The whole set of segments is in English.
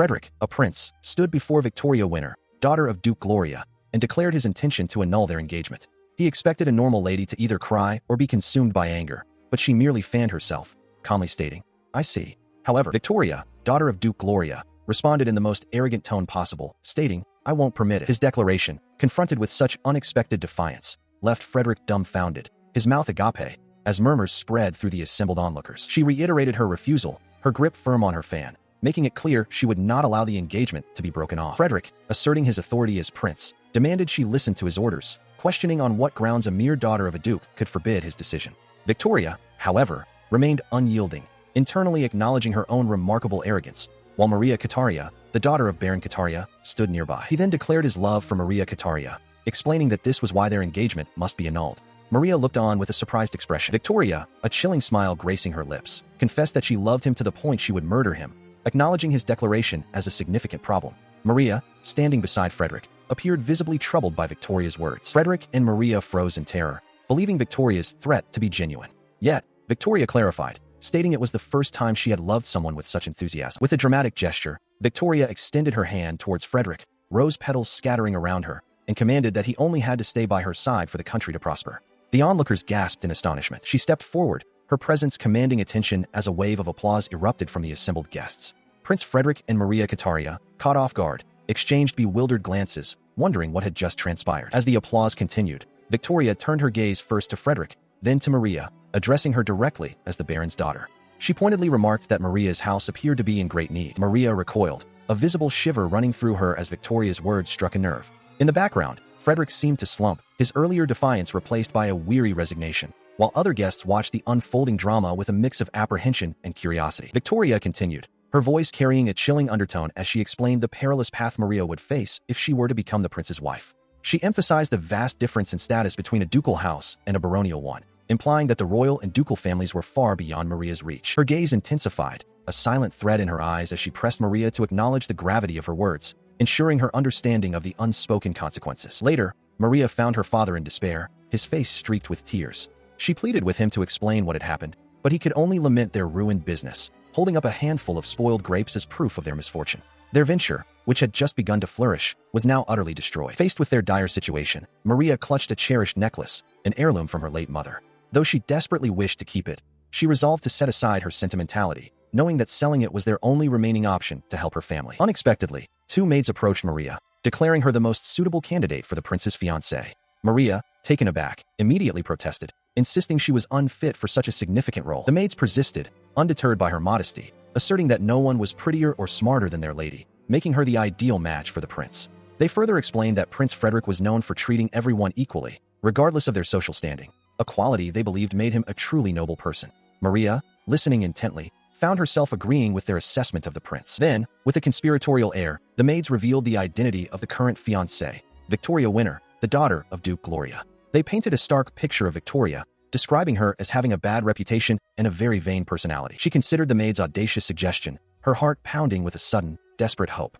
Frederick, a prince, stood before Victoria Winner, daughter of Duke Gloria, and declared his intention to annul their engagement. He expected a normal lady to either cry or be consumed by anger, but she merely fanned herself, calmly stating, "I see." However, Victoria, daughter of Duke Gloria, responded in the most arrogant tone possible, stating, "I won't permit it." His declaration, confronted with such unexpected defiance, left Frederick dumbfounded, his mouth agape, as murmurs spread through the assembled onlookers. She reiterated her refusal, her grip firm on her fan, making it clear she would not allow the engagement to be broken off. Frederick, asserting his authority as prince, demanded she listen to his orders, questioning on what grounds a mere daughter of a duke could forbid his decision. Victoria, however, remained unyielding, internally acknowledging her own remarkable arrogance, while Maria Kataria, the daughter of Baron Kataria, stood nearby. He then declared his love for Maria Kataria, explaining that this was why their engagement must be annulled. Maria looked on with a surprised expression. Victoria, a chilling smile gracing her lips, confessed that she loved him to the point she would murder him, acknowledging his declaration as a significant problem. Maria, standing beside Frederick, appeared visibly troubled by Victoria's words. Frederick and Maria froze in terror, believing Victoria's threat to be genuine. Yet, Victoria clarified, stating it was the first time she had loved someone with such enthusiasm. With a dramatic gesture, Victoria extended her hand towards Frederick, rose petals scattering around her, and commanded that he only had to stay by her side for the country to prosper. The onlookers gasped in astonishment. She stepped forward, her presence commanding attention as a wave of applause erupted from the assembled guests. Prince Frederick and Maria Kataria, caught off guard, exchanged bewildered glances, wondering what had just transpired. As the applause continued, Victoria turned her gaze first to Frederick, then to Maria, addressing her directly as the Baron's daughter. She pointedly remarked that Maria's house appeared to be in great need. Maria recoiled, a visible shiver running through her as Victoria's words struck a nerve. In the background, Frederick seemed to slump, his earlier defiance replaced by a weary resignation, while other guests watched the unfolding drama with a mix of apprehension and curiosity. Victoria continued, her voice carrying a chilling undertone as she explained the perilous path Maria would face if she were to become the prince's wife. She emphasized the vast difference in status between a ducal house and a baronial one, implying that the royal and ducal families were far beyond Maria's reach. Her gaze intensified, a silent thread in her eyes as she pressed Maria to acknowledge the gravity of her words, ensuring her understanding of the unspoken consequences. Later, Maria found her father in despair, his face streaked with tears. She pleaded with him to explain what had happened, but he could only lament their ruined business, holding up a handful of spoiled grapes as proof of their misfortune. Their venture, which had just begun to flourish, was now utterly destroyed. Faced with their dire situation, Maria clutched a cherished necklace, an heirloom from her late mother. Though she desperately wished to keep it, she resolved to set aside her sentimentality, knowing that selling it was their only remaining option to help her family. Unexpectedly, two maids approached Maria, declaring her the most suitable candidate for the prince's fiancé. Maria, taken aback, immediately protested, insisting she was unfit for such a significant role. The maids persisted, undeterred by her modesty, asserting that no one was prettier or smarter than their lady, making her the ideal match for the prince. They further explained that Prince Frederick was known for treating everyone equally, regardless of their social standing, a quality they believed made him a truly noble person. Maria, listening intently, found herself agreeing with their assessment of the prince. Then, with a conspiratorial air, the maids revealed the identity of the current fiancée, Victoria Winner, the daughter of Duke Gloria. They painted a stark picture of Victoria, describing her as having a bad reputation and a very vain personality. She considered the maid's audacious suggestion, her heart pounding with a sudden, desperate hope.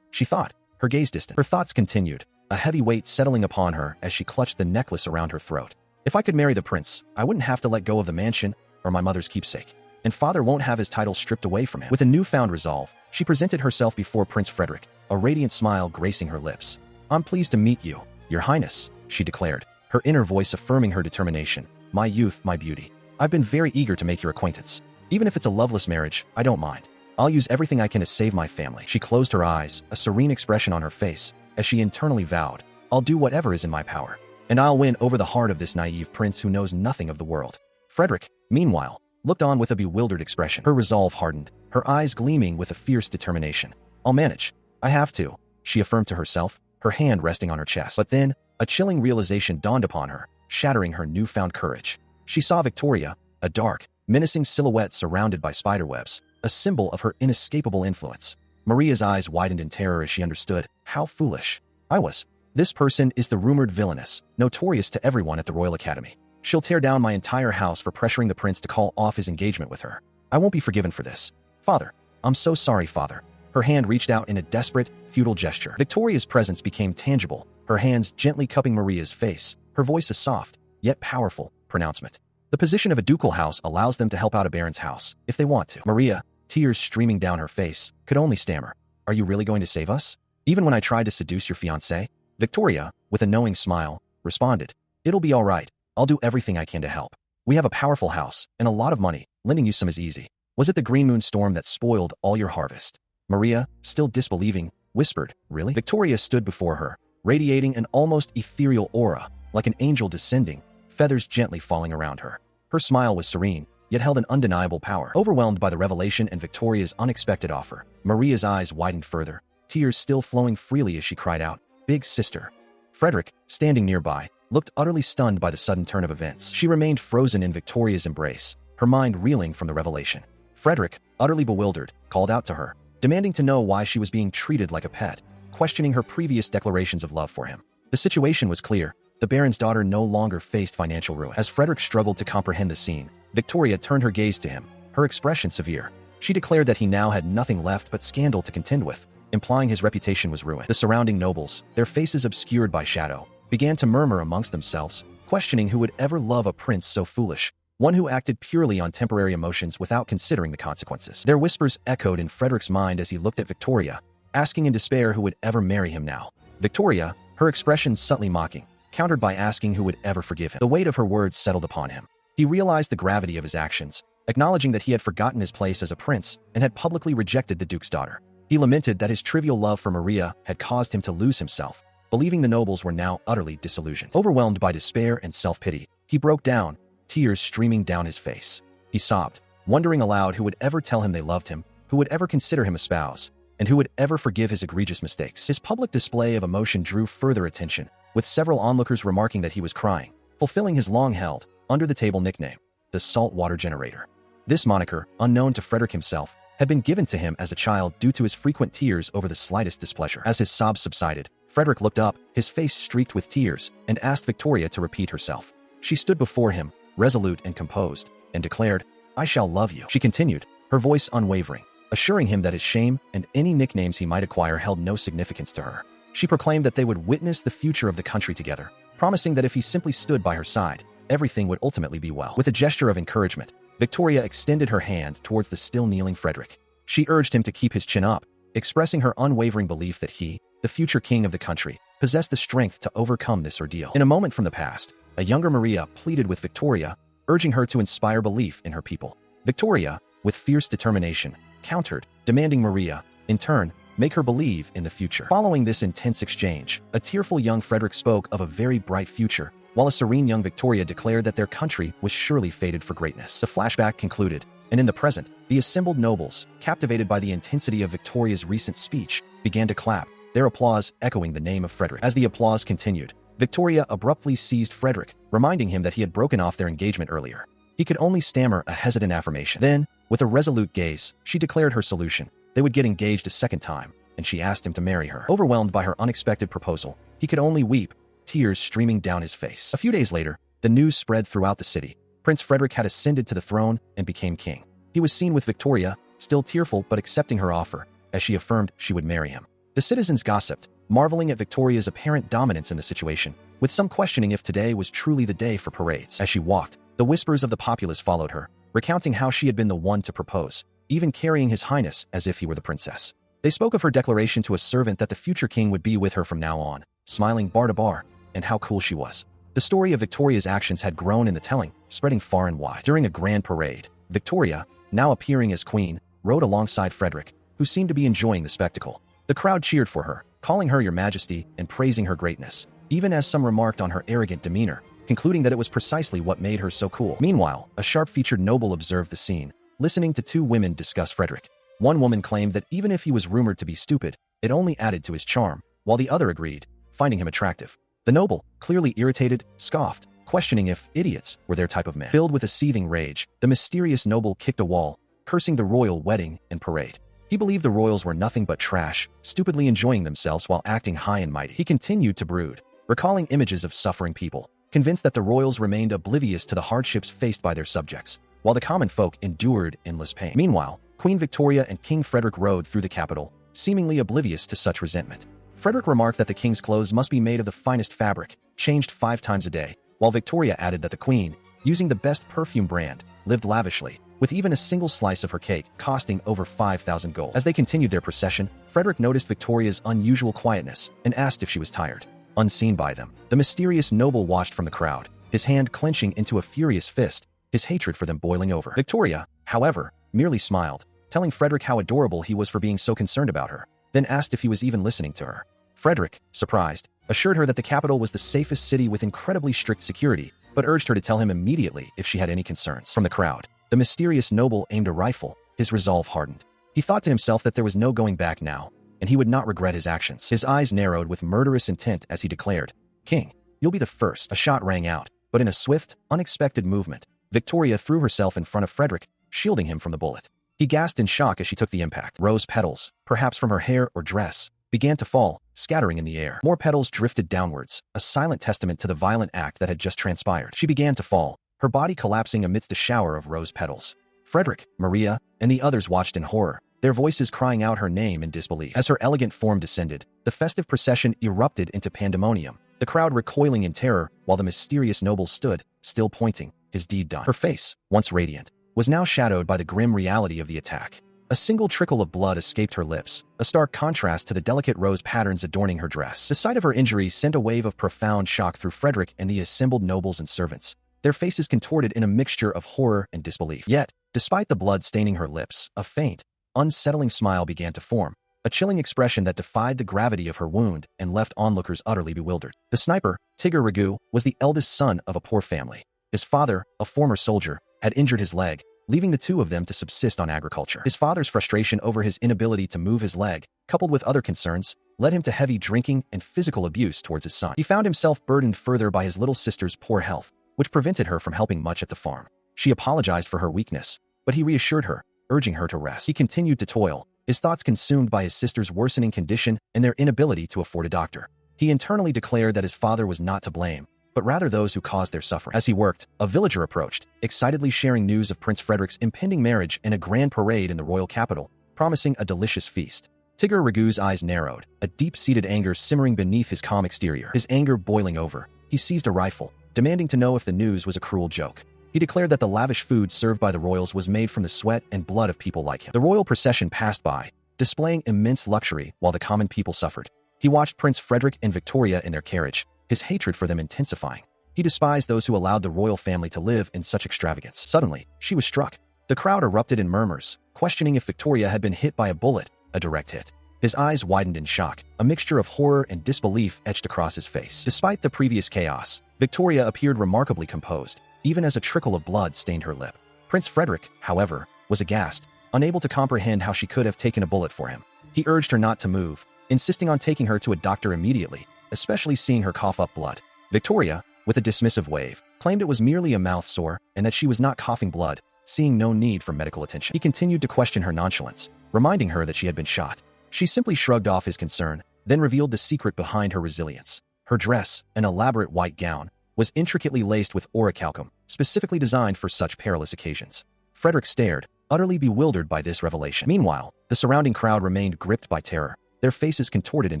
She thought, her gaze distant. Her thoughts continued, a heavy weight settling upon her as she clutched the necklace around her throat. If I could marry the prince, I wouldn't have to let go of the mansion or my mother's keepsake, and father won't have his title stripped away from him. With a newfound resolve, she presented herself before Prince Frederick, a radiant smile gracing her lips. "I'm pleased to meet you, your highness," she declared, her inner voice affirming her determination. "My youth, my beauty. I've been very eager to make your acquaintance. Even if it's a loveless marriage, I don't mind. I'll use everything I can to save my family." She closed her eyes, a serene expression on her face, as she internally vowed, "I'll do whatever is in my power, and I'll win over the heart of this naive prince who knows nothing of the world." Frederick, meanwhile, looked on with a bewildered expression. Her resolve hardened, her eyes gleaming with a fierce determination. "I'll manage. I have to," she affirmed to herself, her hand resting on her chest. But then, a chilling realization dawned upon her, shattering her newfound courage. She saw Victoria, a dark, menacing silhouette surrounded by spiderwebs, a symbol of her inescapable influence. Maria's eyes widened in terror as she understood how foolish I was. This person is the rumored Villainess, notorious to everyone at the Royal Academy. She'll tear down my entire house for pressuring the prince to call off his engagement with her. I won't be forgiven for this. Father, I'm so sorry, father. Her hand reached out in a desperate, futile gesture. Victoria's presence became tangible, her hands gently cupping Maria's face, her voice a soft, yet powerful, pronouncement. The position of a ducal house allows them to help out a baron's house, if they want to. Maria, tears streaming down her face, could only stammer, "Are you really going to save us? Even when I tried to seduce your fiancé?" Victoria, with a knowing smile, responded, "It'll be all right. I'll do everything I can to help. We have a powerful house and a lot of money. Lending you some is easy. Was it the green moon storm that spoiled all your harvest?" Maria, still disbelieving, whispered, "Really?" Victoria stood before her, radiating an almost ethereal aura, like an angel descending, feathers gently falling around her. Her smile was serene, yet held an undeniable power. Overwhelmed by the revelation and Victoria's unexpected offer, Maria's eyes widened further, tears still flowing freely as she cried out, "Big sister." Frederick, standing nearby, looked utterly stunned by the sudden turn of events. She remained frozen in Victoria's embrace, her mind reeling from the revelation. Frederick, utterly bewildered, called out to her, demanding to know why she was being treated like a pet, questioning her previous declarations of love for him. The situation was clear. The Baron's daughter no longer faced financial ruin. As Frederick struggled to comprehend the scene, Victoria turned her gaze to him, her expression severe. She declared that he now had nothing left but scandal to contend with, implying his reputation was ruined. The surrounding nobles, their faces obscured by shadow, began to murmur amongst themselves, questioning who would ever love a prince so foolish, one who acted purely on temporary emotions without considering the consequences. Their whispers echoed in Frederick's mind as he looked at Victoria, asking in despair who would ever marry him now. Victoria, her expression subtly mocking, countered by asking who would ever forgive him. The weight of her words settled upon him. He realized the gravity of his actions, acknowledging that he had forgotten his place as a prince and had publicly rejected the Duke's daughter. He lamented that his trivial love for Maria had caused him to lose himself, believing the nobles were now utterly disillusioned. Overwhelmed by despair and self-pity, he broke down, tears streaming down his face. He sobbed, wondering aloud who would ever tell him they loved him, who would ever consider him a spouse, and who would ever forgive his egregious mistakes. His public display of emotion drew further attention, with several onlookers remarking that he was crying, fulfilling his long-held, under-the-table nickname, the Saltwater Generator. This moniker, unknown to Frederick himself, had been given to him as a child due to his frequent tears over the slightest displeasure. As his sobs subsided, Frederick looked up, his face streaked with tears, and asked Victoria to repeat herself. She stood before him, resolute and composed, and declared, "I shall love you." She continued, her voice unwavering, assuring him that his shame and any nicknames he might acquire held no significance to her. She proclaimed that they would witness the future of the country together, promising that if he simply stood by her side, everything would ultimately be well. With a gesture of encouragement, Victoria extended her hand towards the still kneeling Frederick. She urged him to keep his chin up, expressing her unwavering belief that he, the future king of the country, possessed the strength to overcome this ordeal. In a moment from the past, a younger Maria pleaded with Victoria, urging her to inspire belief in her people. Victoria, with fierce determination, countered, demanding Maria, in turn, make her believe in the future. Following this intense exchange, a tearful young Frederick spoke of a very bright future, while a serene young Victoria declared that their country was surely fated for greatness. The flashback concluded, and in the present, the assembled nobles, captivated by the intensity of Victoria's recent speech, began to clap, their applause echoing the name of Frederick. As the applause continued, Victoria abruptly seized Frederick, reminding him that he had broken off their engagement earlier. He could only stammer a hesitant affirmation. Then, with a resolute gaze, she declared her solution. They would get engaged a second time, and she asked him to marry her. Overwhelmed by her unexpected proposal, he could only weep, tears streaming down his face. A few days later, the news spread throughout the city. Prince Frederick had ascended to the throne and became king. He was seen with Victoria, still tearful but accepting her offer, as she affirmed she would marry him. The citizens gossiped, marveling at Victoria's apparent dominance in the situation, with some questioning if today was truly the day for parades. As she walked, the whispers of the populace followed her, recounting how she had been the one to propose, even carrying his highness as if he were the princess. They spoke of her declaration to a servant that the future king would be with her from now on, smiling bar to bar, and how cool she was. The story of Victoria's actions had grown in the telling, spreading far and wide. During a grand parade, Victoria, now appearing as queen, rode alongside Frederick, who seemed to be enjoying the spectacle. The crowd cheered for her, calling her Your Majesty and praising her greatness, even as some remarked on her arrogant demeanor, concluding that it was precisely what made her so cool. Meanwhile, a sharp-featured noble observed the scene, listening to two women discuss Frederick. One woman claimed that even if he was rumored to be stupid, it only added to his charm, while the other agreed, finding him attractive. The noble, clearly irritated, scoffed, questioning if idiots were their type of man. Filled with a seething rage, the mysterious noble kicked a wall, cursing the royal wedding and parade. He believed the royals were nothing but trash, stupidly enjoying themselves while acting high and mighty. He continued to brood, recalling images of suffering people, convinced that the royals remained oblivious to the hardships faced by their subjects, while the common folk endured endless pain. Meanwhile, Queen Victoria and King Frederick rode through the capital, seemingly oblivious to such resentment. Frederick remarked that the king's clothes must be made of the finest fabric, changed 5 times a day, while Victoria added that the queen, using the best perfume brand, lived lavishly, with even a single slice of her cake costing over 5,000 gold. As they continued their procession, Frederick noticed Victoria's unusual quietness and asked if she was tired. Unseen by them, the mysterious noble watched from the crowd, his hand clenching into a furious fist, his hatred for them boiling over. Victoria, however, merely smiled, telling Frederick how adorable he was for being so concerned about her, then asked if he was even listening to her. Frederick, surprised, assured her that the capital was the safest city with incredibly strict security, but urged her to tell him immediately if she had any concerns. From the crowd, the mysterious noble aimed a rifle, his resolve hardened. He thought to himself that there was no going back now, and he would not regret his actions. His eyes narrowed with murderous intent as he declared, "King, you'll be the first." A shot rang out, but in a swift, unexpected movement, Victoria threw herself in front of Frederick, shielding him from the bullet. He gasped in shock as she took the impact. Rose petals, perhaps from her hair or dress, began to fall, scattering in the air. More petals drifted downwards, a silent testament to the violent act that had just transpired. She began to fall, her body collapsing amidst a shower of rose petals. Frederick, Maria, and the others watched in horror, their voices crying out her name in disbelief. As her elegant form descended, the festive procession erupted into pandemonium, the crowd recoiling in terror while the mysterious noble stood, still pointing, his deed done. Her face, once radiant, was now shadowed by the grim reality of the attack. A single trickle of blood escaped her lips, a stark contrast to the delicate rose patterns adorning her dress. The sight of her injury sent a wave of profound shock through Frederick and the assembled nobles and servants, their faces contorted in a mixture of horror and disbelief. Yet, despite the blood staining her lips, a faint, unsettling smile began to form, a chilling expression that defied the gravity of her wound and left onlookers utterly bewildered. The sniper, Tigger Ragu, was the eldest son of a poor family. His father, a former soldier, had injured his leg, leaving the two of them to subsist on agriculture. His father's frustration over his inability to move his leg, coupled with other concerns, led him to heavy drinking and physical abuse towards his son. He found himself burdened further by his little sister's poor health, which prevented her from helping much at the farm. She apologized for her weakness, but he reassured her, urging her to rest. He continued to toil, his thoughts consumed by his sister's worsening condition and their inability to afford a doctor. He internally declared that his father was not to blame, but rather those who caused their suffering. As he worked, a villager approached, excitedly sharing news of Prince Frederick's impending marriage and a grand parade in the royal capital, promising a delicious feast. Tigger Ragu's eyes narrowed, a deep-seated anger simmering beneath his calm exterior. His anger boiling over, he seized a rifle, demanding to know if the news was a cruel joke. He declared that the lavish food served by the royals was made from the sweat and blood of people like him. The royal procession passed by, displaying immense luxury while the common people suffered. He watched Prince Frederick and Victoria in their carriage, his hatred for them intensifying. He despised those who allowed the royal family to live in such extravagance. Suddenly, she was struck. The crowd erupted in murmurs, questioning if Victoria had been hit by a bullet, a direct hit. His eyes widened in shock, a mixture of horror and disbelief etched across his face. Despite the previous chaos, Victoria appeared remarkably composed, even as a trickle of blood stained her lip. Prince Frederick, however, was aghast, unable to comprehend how she could have taken a bullet for him. He urged her not to move, insisting on taking her to a doctor immediately, especially seeing her cough up blood. Victoria, with a dismissive wave, claimed it was merely a mouth sore and that she was not coughing blood, seeing no need for medical attention. He continued to question her nonchalance, reminding her that she had been shot. She simply shrugged off his concern, then revealed the secret behind her resilience. Her dress, an elaborate white gown, was intricately laced with orichalcum, specifically designed for such perilous occasions. Frederick stared, utterly bewildered by this revelation. Meanwhile, the surrounding crowd remained gripped by terror, their faces contorted in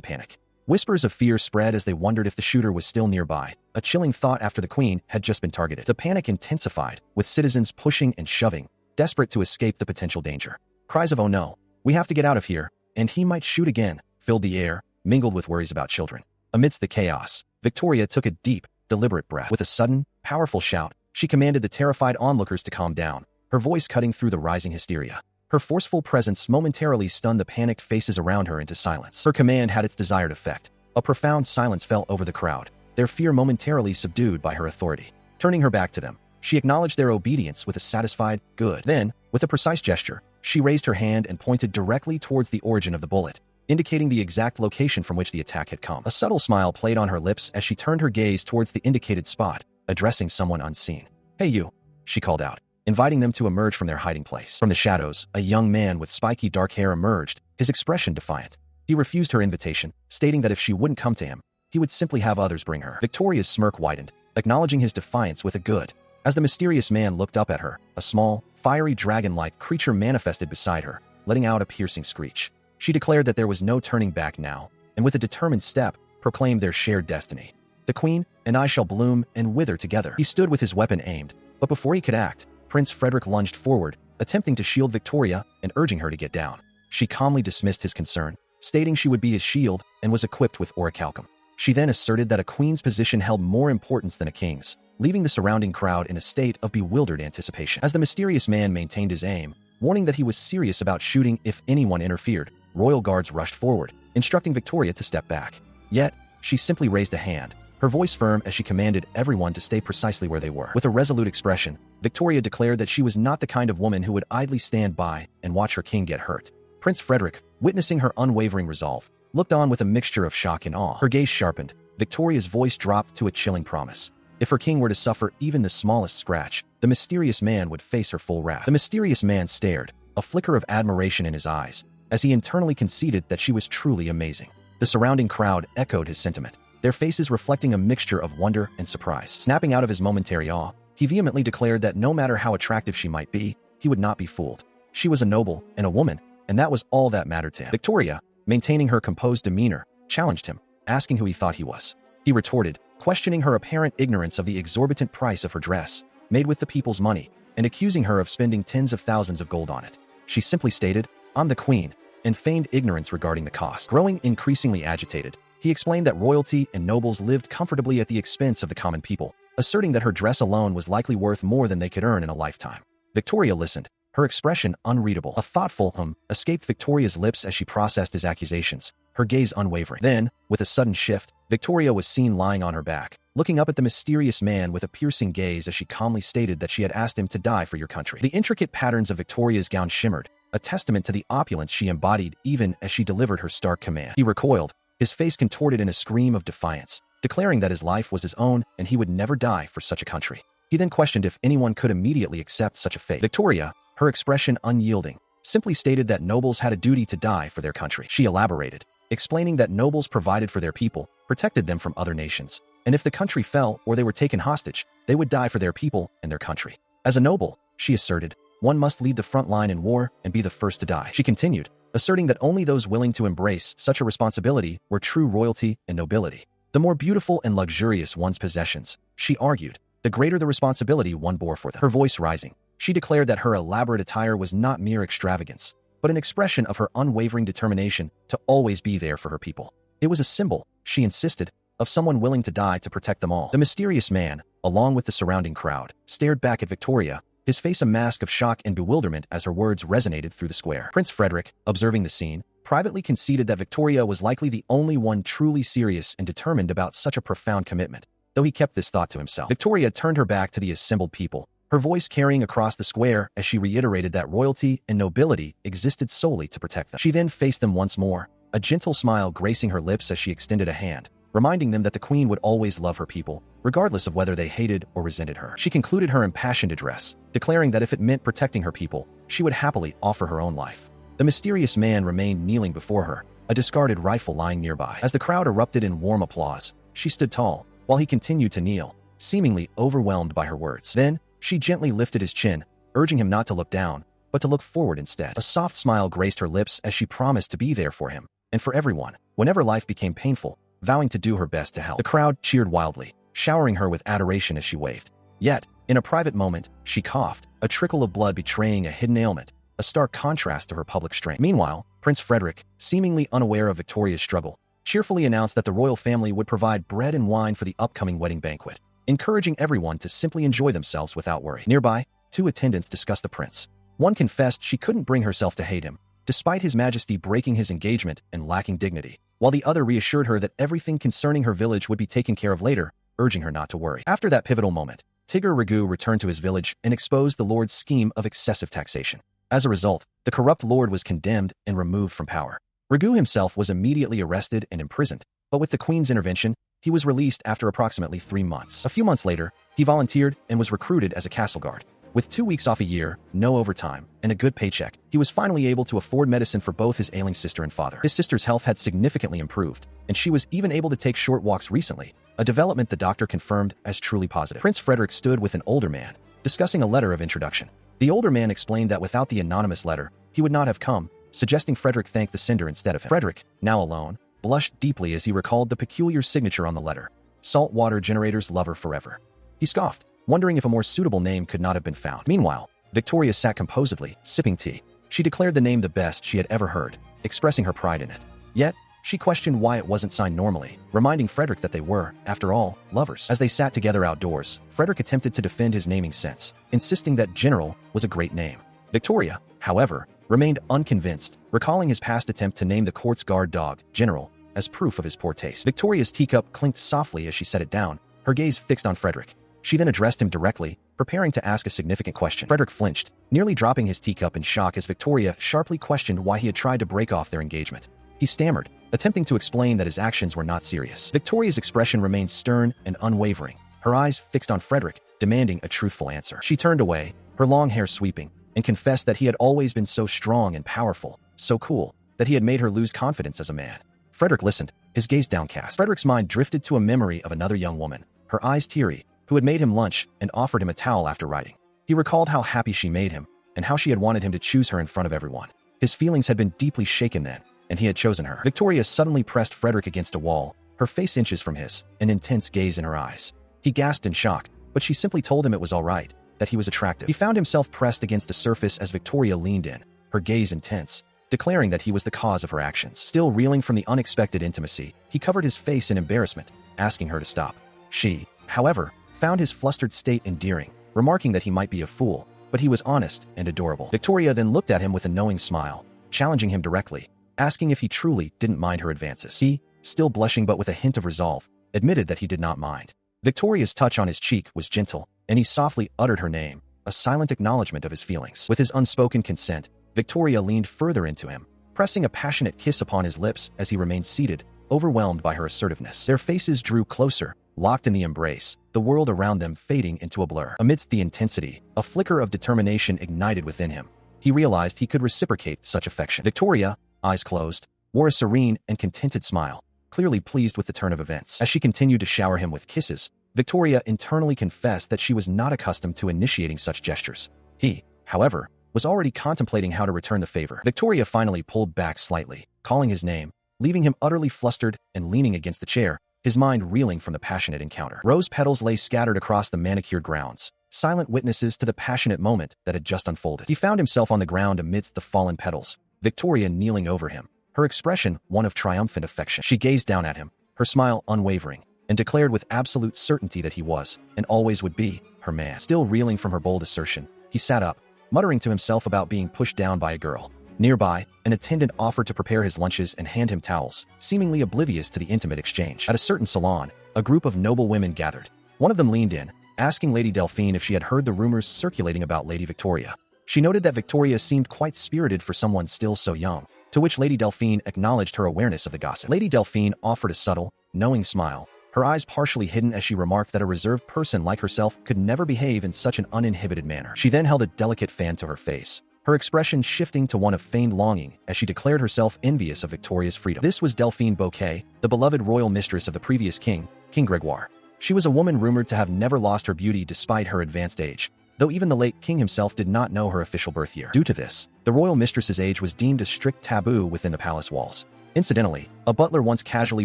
panic. Whispers of fear spread as they wondered if the shooter was still nearby, a chilling thought after the queen had just been targeted. The panic intensified, with citizens pushing and shoving, desperate to escape the potential danger. Cries of "Oh no, we have to get out of here, and he might shoot again," filled the air, mingled with worries about children. Amidst the chaos, Victoria took a deep, deliberate breath. With a sudden, powerful shout, she commanded the terrified onlookers to calm down, her voice cutting through the rising hysteria. Her forceful presence momentarily stunned the panicked faces around her into silence. Her command had its desired effect. A profound silence fell over the crowd, their fear momentarily subdued by her authority. Turning her back to them, she acknowledged their obedience with a satisfied, "Good." Then, with a precise gesture, she raised her hand and pointed directly towards the origin of the bullet, indicating the exact location from which the attack had come. A subtle smile played on her lips as she turned her gaze towards the indicated spot, addressing someone unseen. "Hey you," she called out, inviting them to emerge from their hiding place. From the shadows, a young man with spiky dark hair emerged, his expression defiant. He refused her invitation, stating that if she wouldn't come to him, he would simply have others bring her. Victoria's smirk widened, acknowledging his defiance with a "Good." As the mysterious man looked up at her, a small, fiery dragon-like creature manifested beside her, letting out a piercing screech. She declared that there was no turning back now, and with a determined step, proclaimed their shared destiny. "The queen and I shall bloom and wither together." He stood with his weapon aimed, but before he could act, Prince Frederick lunged forward, attempting to shield Victoria and urging her to get down. She calmly dismissed his concern, stating she would be his shield and was equipped with orichalcum. She then asserted that a queen's position held more importance than a king's, leaving the surrounding crowd in a state of bewildered anticipation. As the mysterious man maintained his aim, warning that he was serious about shooting if anyone interfered, royal guards rushed forward, instructing Victoria to step back. Yet, she simply raised a hand, her voice firm as she commanded everyone to stay precisely where they were. With a resolute expression, Victoria declared that she was not the kind of woman who would idly stand by and watch her king get hurt. Prince Frederick, witnessing her unwavering resolve, looked on with a mixture of shock and awe. Her gaze sharpened, Victoria's voice dropped to a chilling promise. If her king were to suffer even the smallest scratch, the mysterious man would face her full wrath. The mysterious man stared, a flicker of admiration in his eyes, as he internally conceded that she was truly amazing. The surrounding crowd echoed his sentiment, their faces reflecting a mixture of wonder and surprise. Snapping out of his momentary awe, he vehemently declared that no matter how attractive she might be, he would not be fooled. She was a noble and a woman, and that was all that mattered to him. Victoria, maintaining her composed demeanor, challenged him, asking who he thought he was. He retorted, questioning her apparent ignorance of the exorbitant price of her dress, made with the people's money, and accusing her of spending tens of thousands of gold on it. She simply stated, "I'm the queen," and feigned ignorance regarding the cost. Growing increasingly agitated, he explained that royalty and nobles lived comfortably at the expense of the common people, asserting that her dress alone was likely worth more than they could earn in a lifetime. Victoria listened, her expression unreadable. A thoughtful escaped Victoria's lips as she processed his accusations, her gaze unwavering. Then, with a sudden shift, Victoria was seen lying on her back, looking up at the mysterious man with a piercing gaze as she calmly stated that she had asked him to die for your country. The intricate patterns of Victoria's gown shimmered, a testament to the opulence she embodied even as she delivered her stark command. He recoiled, his face contorted in a scream of defiance, declaring that his life was his own and he would never die for such a country. He then questioned if anyone could immediately accept such a fate. Victoria, her expression unyielding, simply stated that nobles had a duty to die for their country. She elaborated, explaining that nobles provided for their people, protected them from other nations, and if the country fell or they were taken hostage, they would die for their people and their country. As a noble, she asserted, one must lead the front line in war and be the first to die. She continued, asserting that only those willing to embrace such a responsibility were true royalty and nobility. The more beautiful and luxurious one's possessions, she argued, the greater the responsibility one bore for them. Her voice rising, she declared that her elaborate attire was not mere extravagance, but an expression of her unwavering determination to always be there for her people. It was a symbol, she insisted, of someone willing to die to protect them all. The mysterious man, along with the surrounding crowd, stared back at Victoria, his face a mask of shock and bewilderment as her words resonated through the square. Prince Frederick, observing the scene, privately conceded that Victoria was likely the only one truly serious and determined about such a profound commitment, though he kept this thought to himself. Victoria turned her back to the assembled people, her voice carrying across the square as she reiterated that royalty and nobility existed solely to protect them. She then faced them once more, a gentle smile gracing her lips as she extended a hand, reminding them that the queen would always love her people, regardless of whether they hated or resented her. She concluded her impassioned address, declaring that if it meant protecting her people, she would happily offer her own life. The mysterious man remained kneeling before her, a discarded rifle lying nearby. As the crowd erupted in warm applause, she stood tall, while he continued to kneel, seemingly overwhelmed by her words. Then, she gently lifted his chin, urging him not to look down, but to look forward instead. A soft smile graced her lips as she promised to be there for him, and for everyone, whenever life became painful, vowing to do her best to help. The crowd cheered wildly, showering her with adoration as she waved. Yet, in a private moment, she coughed, a trickle of blood betraying a hidden ailment, a stark contrast to her public strength. Meanwhile, Prince Frederick, seemingly unaware of Victoria's struggle, cheerfully announced that the royal family would provide bread and wine for the upcoming wedding banquet, encouraging everyone to simply enjoy themselves without worry. Nearby, two attendants discussed the prince. One confessed she couldn't bring herself to hate him, despite his majesty breaking his engagement and lacking dignity, while the other reassured her that everything concerning her village would be taken care of later, urging her not to worry. After that pivotal moment, Tigger Ragu returned to his village and exposed the lord's scheme of excessive taxation. As a result, the corrupt lord was condemned and removed from power. Ragu himself was immediately arrested and imprisoned, but with the queen's intervention, he was released after approximately 3 months. A few months later, he volunteered and was recruited as a castle guard. With 2 weeks off a year, no overtime, and a good paycheck, he was finally able to afford medicine for both his ailing sister and father. His sister's health had significantly improved, and she was even able to take short walks recently, a development the doctor confirmed as truly positive. Prince Frederick stood with an older man, discussing a letter of introduction. The older man explained that without the anonymous letter, he would not have come, suggesting Frederick thank the sender instead of him. Frederick, now alone, blushed deeply as he recalled the peculiar signature on the letter: Saltwater Generator's Lover Forever. He scoffed, wondering if a more suitable name could not have been found. Meanwhile, Victoria sat composedly, sipping tea. She declared the name the best she had ever heard, expressing her pride in it. Yet, she questioned why it wasn't signed normally, reminding Frederick that they were, after all, lovers. As they sat together outdoors, Frederick attempted to defend his naming sense, insisting that General was a great name. Victoria, however, remained unconvinced, recalling his past attempt to name the court's guard dog, General, as proof of his poor taste. Victoria's teacup clinked softly as she set it down, her gaze fixed on Frederick. She then addressed him directly, preparing to ask a significant question. Frederick flinched, nearly dropping his teacup in shock as Victoria sharply questioned why he had tried to break off their engagement. He stammered, attempting to explain that his actions were not serious. Victoria's expression remained stern and unwavering, her eyes fixed on Frederick, demanding a truthful answer. She turned away, her long hair sweeping, and confessed that he had always been so strong and powerful, so cool, that he had made her lose confidence as a man. Frederick listened, his gaze downcast. Frederick's mind drifted to a memory of another young woman, her eyes teary, who had made him lunch and offered him a towel after riding. He recalled how happy she made him, and how she had wanted him to choose her in front of everyone. His feelings had been deeply shaken then, and he had chosen her. Victoria suddenly pressed Frederick against a wall, her face inches from his, an intense gaze in her eyes. He gasped in shock, but she simply told him it was all right, that he was attractive. He found himself pressed against the surface as Victoria leaned in, her gaze intense, declaring that he was the cause of her actions. Still reeling from the unexpected intimacy, he covered his face in embarrassment, asking her to stop. She, however, found his flustered state endearing, remarking that he might be a fool, but he was honest and adorable. Victoria then looked at him with a knowing smile, challenging him directly, asking if he truly didn't mind her advances. He, still blushing but with a hint of resolve, admitted that he did not mind. Victoria's touch on his cheek was gentle, and he softly uttered her name, a silent acknowledgement of his feelings. With his unspoken consent, Victoria leaned further into him, pressing a passionate kiss upon his lips as he remained seated, overwhelmed by her assertiveness. Their faces drew closer, locked in the embrace, the world around them fading into a blur. Amidst the intensity, a flicker of determination ignited within him. He realized he could reciprocate such affection. Victoria, eyes closed, wore a serene and contented smile, clearly pleased with the turn of events. As she continued to shower him with kisses, Victoria internally confessed that she was not accustomed to initiating such gestures. He, however, was already contemplating how to return the favor. Victoria finally pulled back slightly, calling his name, leaving him utterly flustered and leaning against the chair, his mind reeling from the passionate encounter. Rose petals lay scattered across the manicured grounds, silent witnesses to the passionate moment that had just unfolded. He found himself on the ground amidst the fallen petals, Victoria kneeling over him, her expression one of triumphant affection. She gazed down at him, her smile unwavering, and declared with absolute certainty that he was, and always would be, her man. Still reeling from her bold assertion, he sat up, muttering to himself about being pushed down by a girl. Nearby, an attendant offered to prepare his lunches and hand him towels, seemingly oblivious to the intimate exchange. At a certain salon, a group of noble women gathered. One of them leaned in, asking Lady Delphine if she had heard the rumors circulating about Lady Victoria. She noted that Victoria seemed quite spirited for someone still so young, to which Lady Delphine acknowledged her awareness of the gossip. Lady Delphine offered a subtle, knowing smile, her eyes partially hidden as she remarked that a reserved person like herself could never behave in such an uninhibited manner. She then held a delicate fan to her face, her expression shifting to one of feigned longing as she declared herself envious of Victoria's freedom. This was Delphine Bouquet, the beloved royal mistress of the previous king, King Gregoire. She was a woman rumored to have never lost her beauty despite her advanced age, though even the late king himself did not know her official birth year. Due to this, the royal mistress's age was deemed a strict taboo within the palace walls. Incidentally, a butler once casually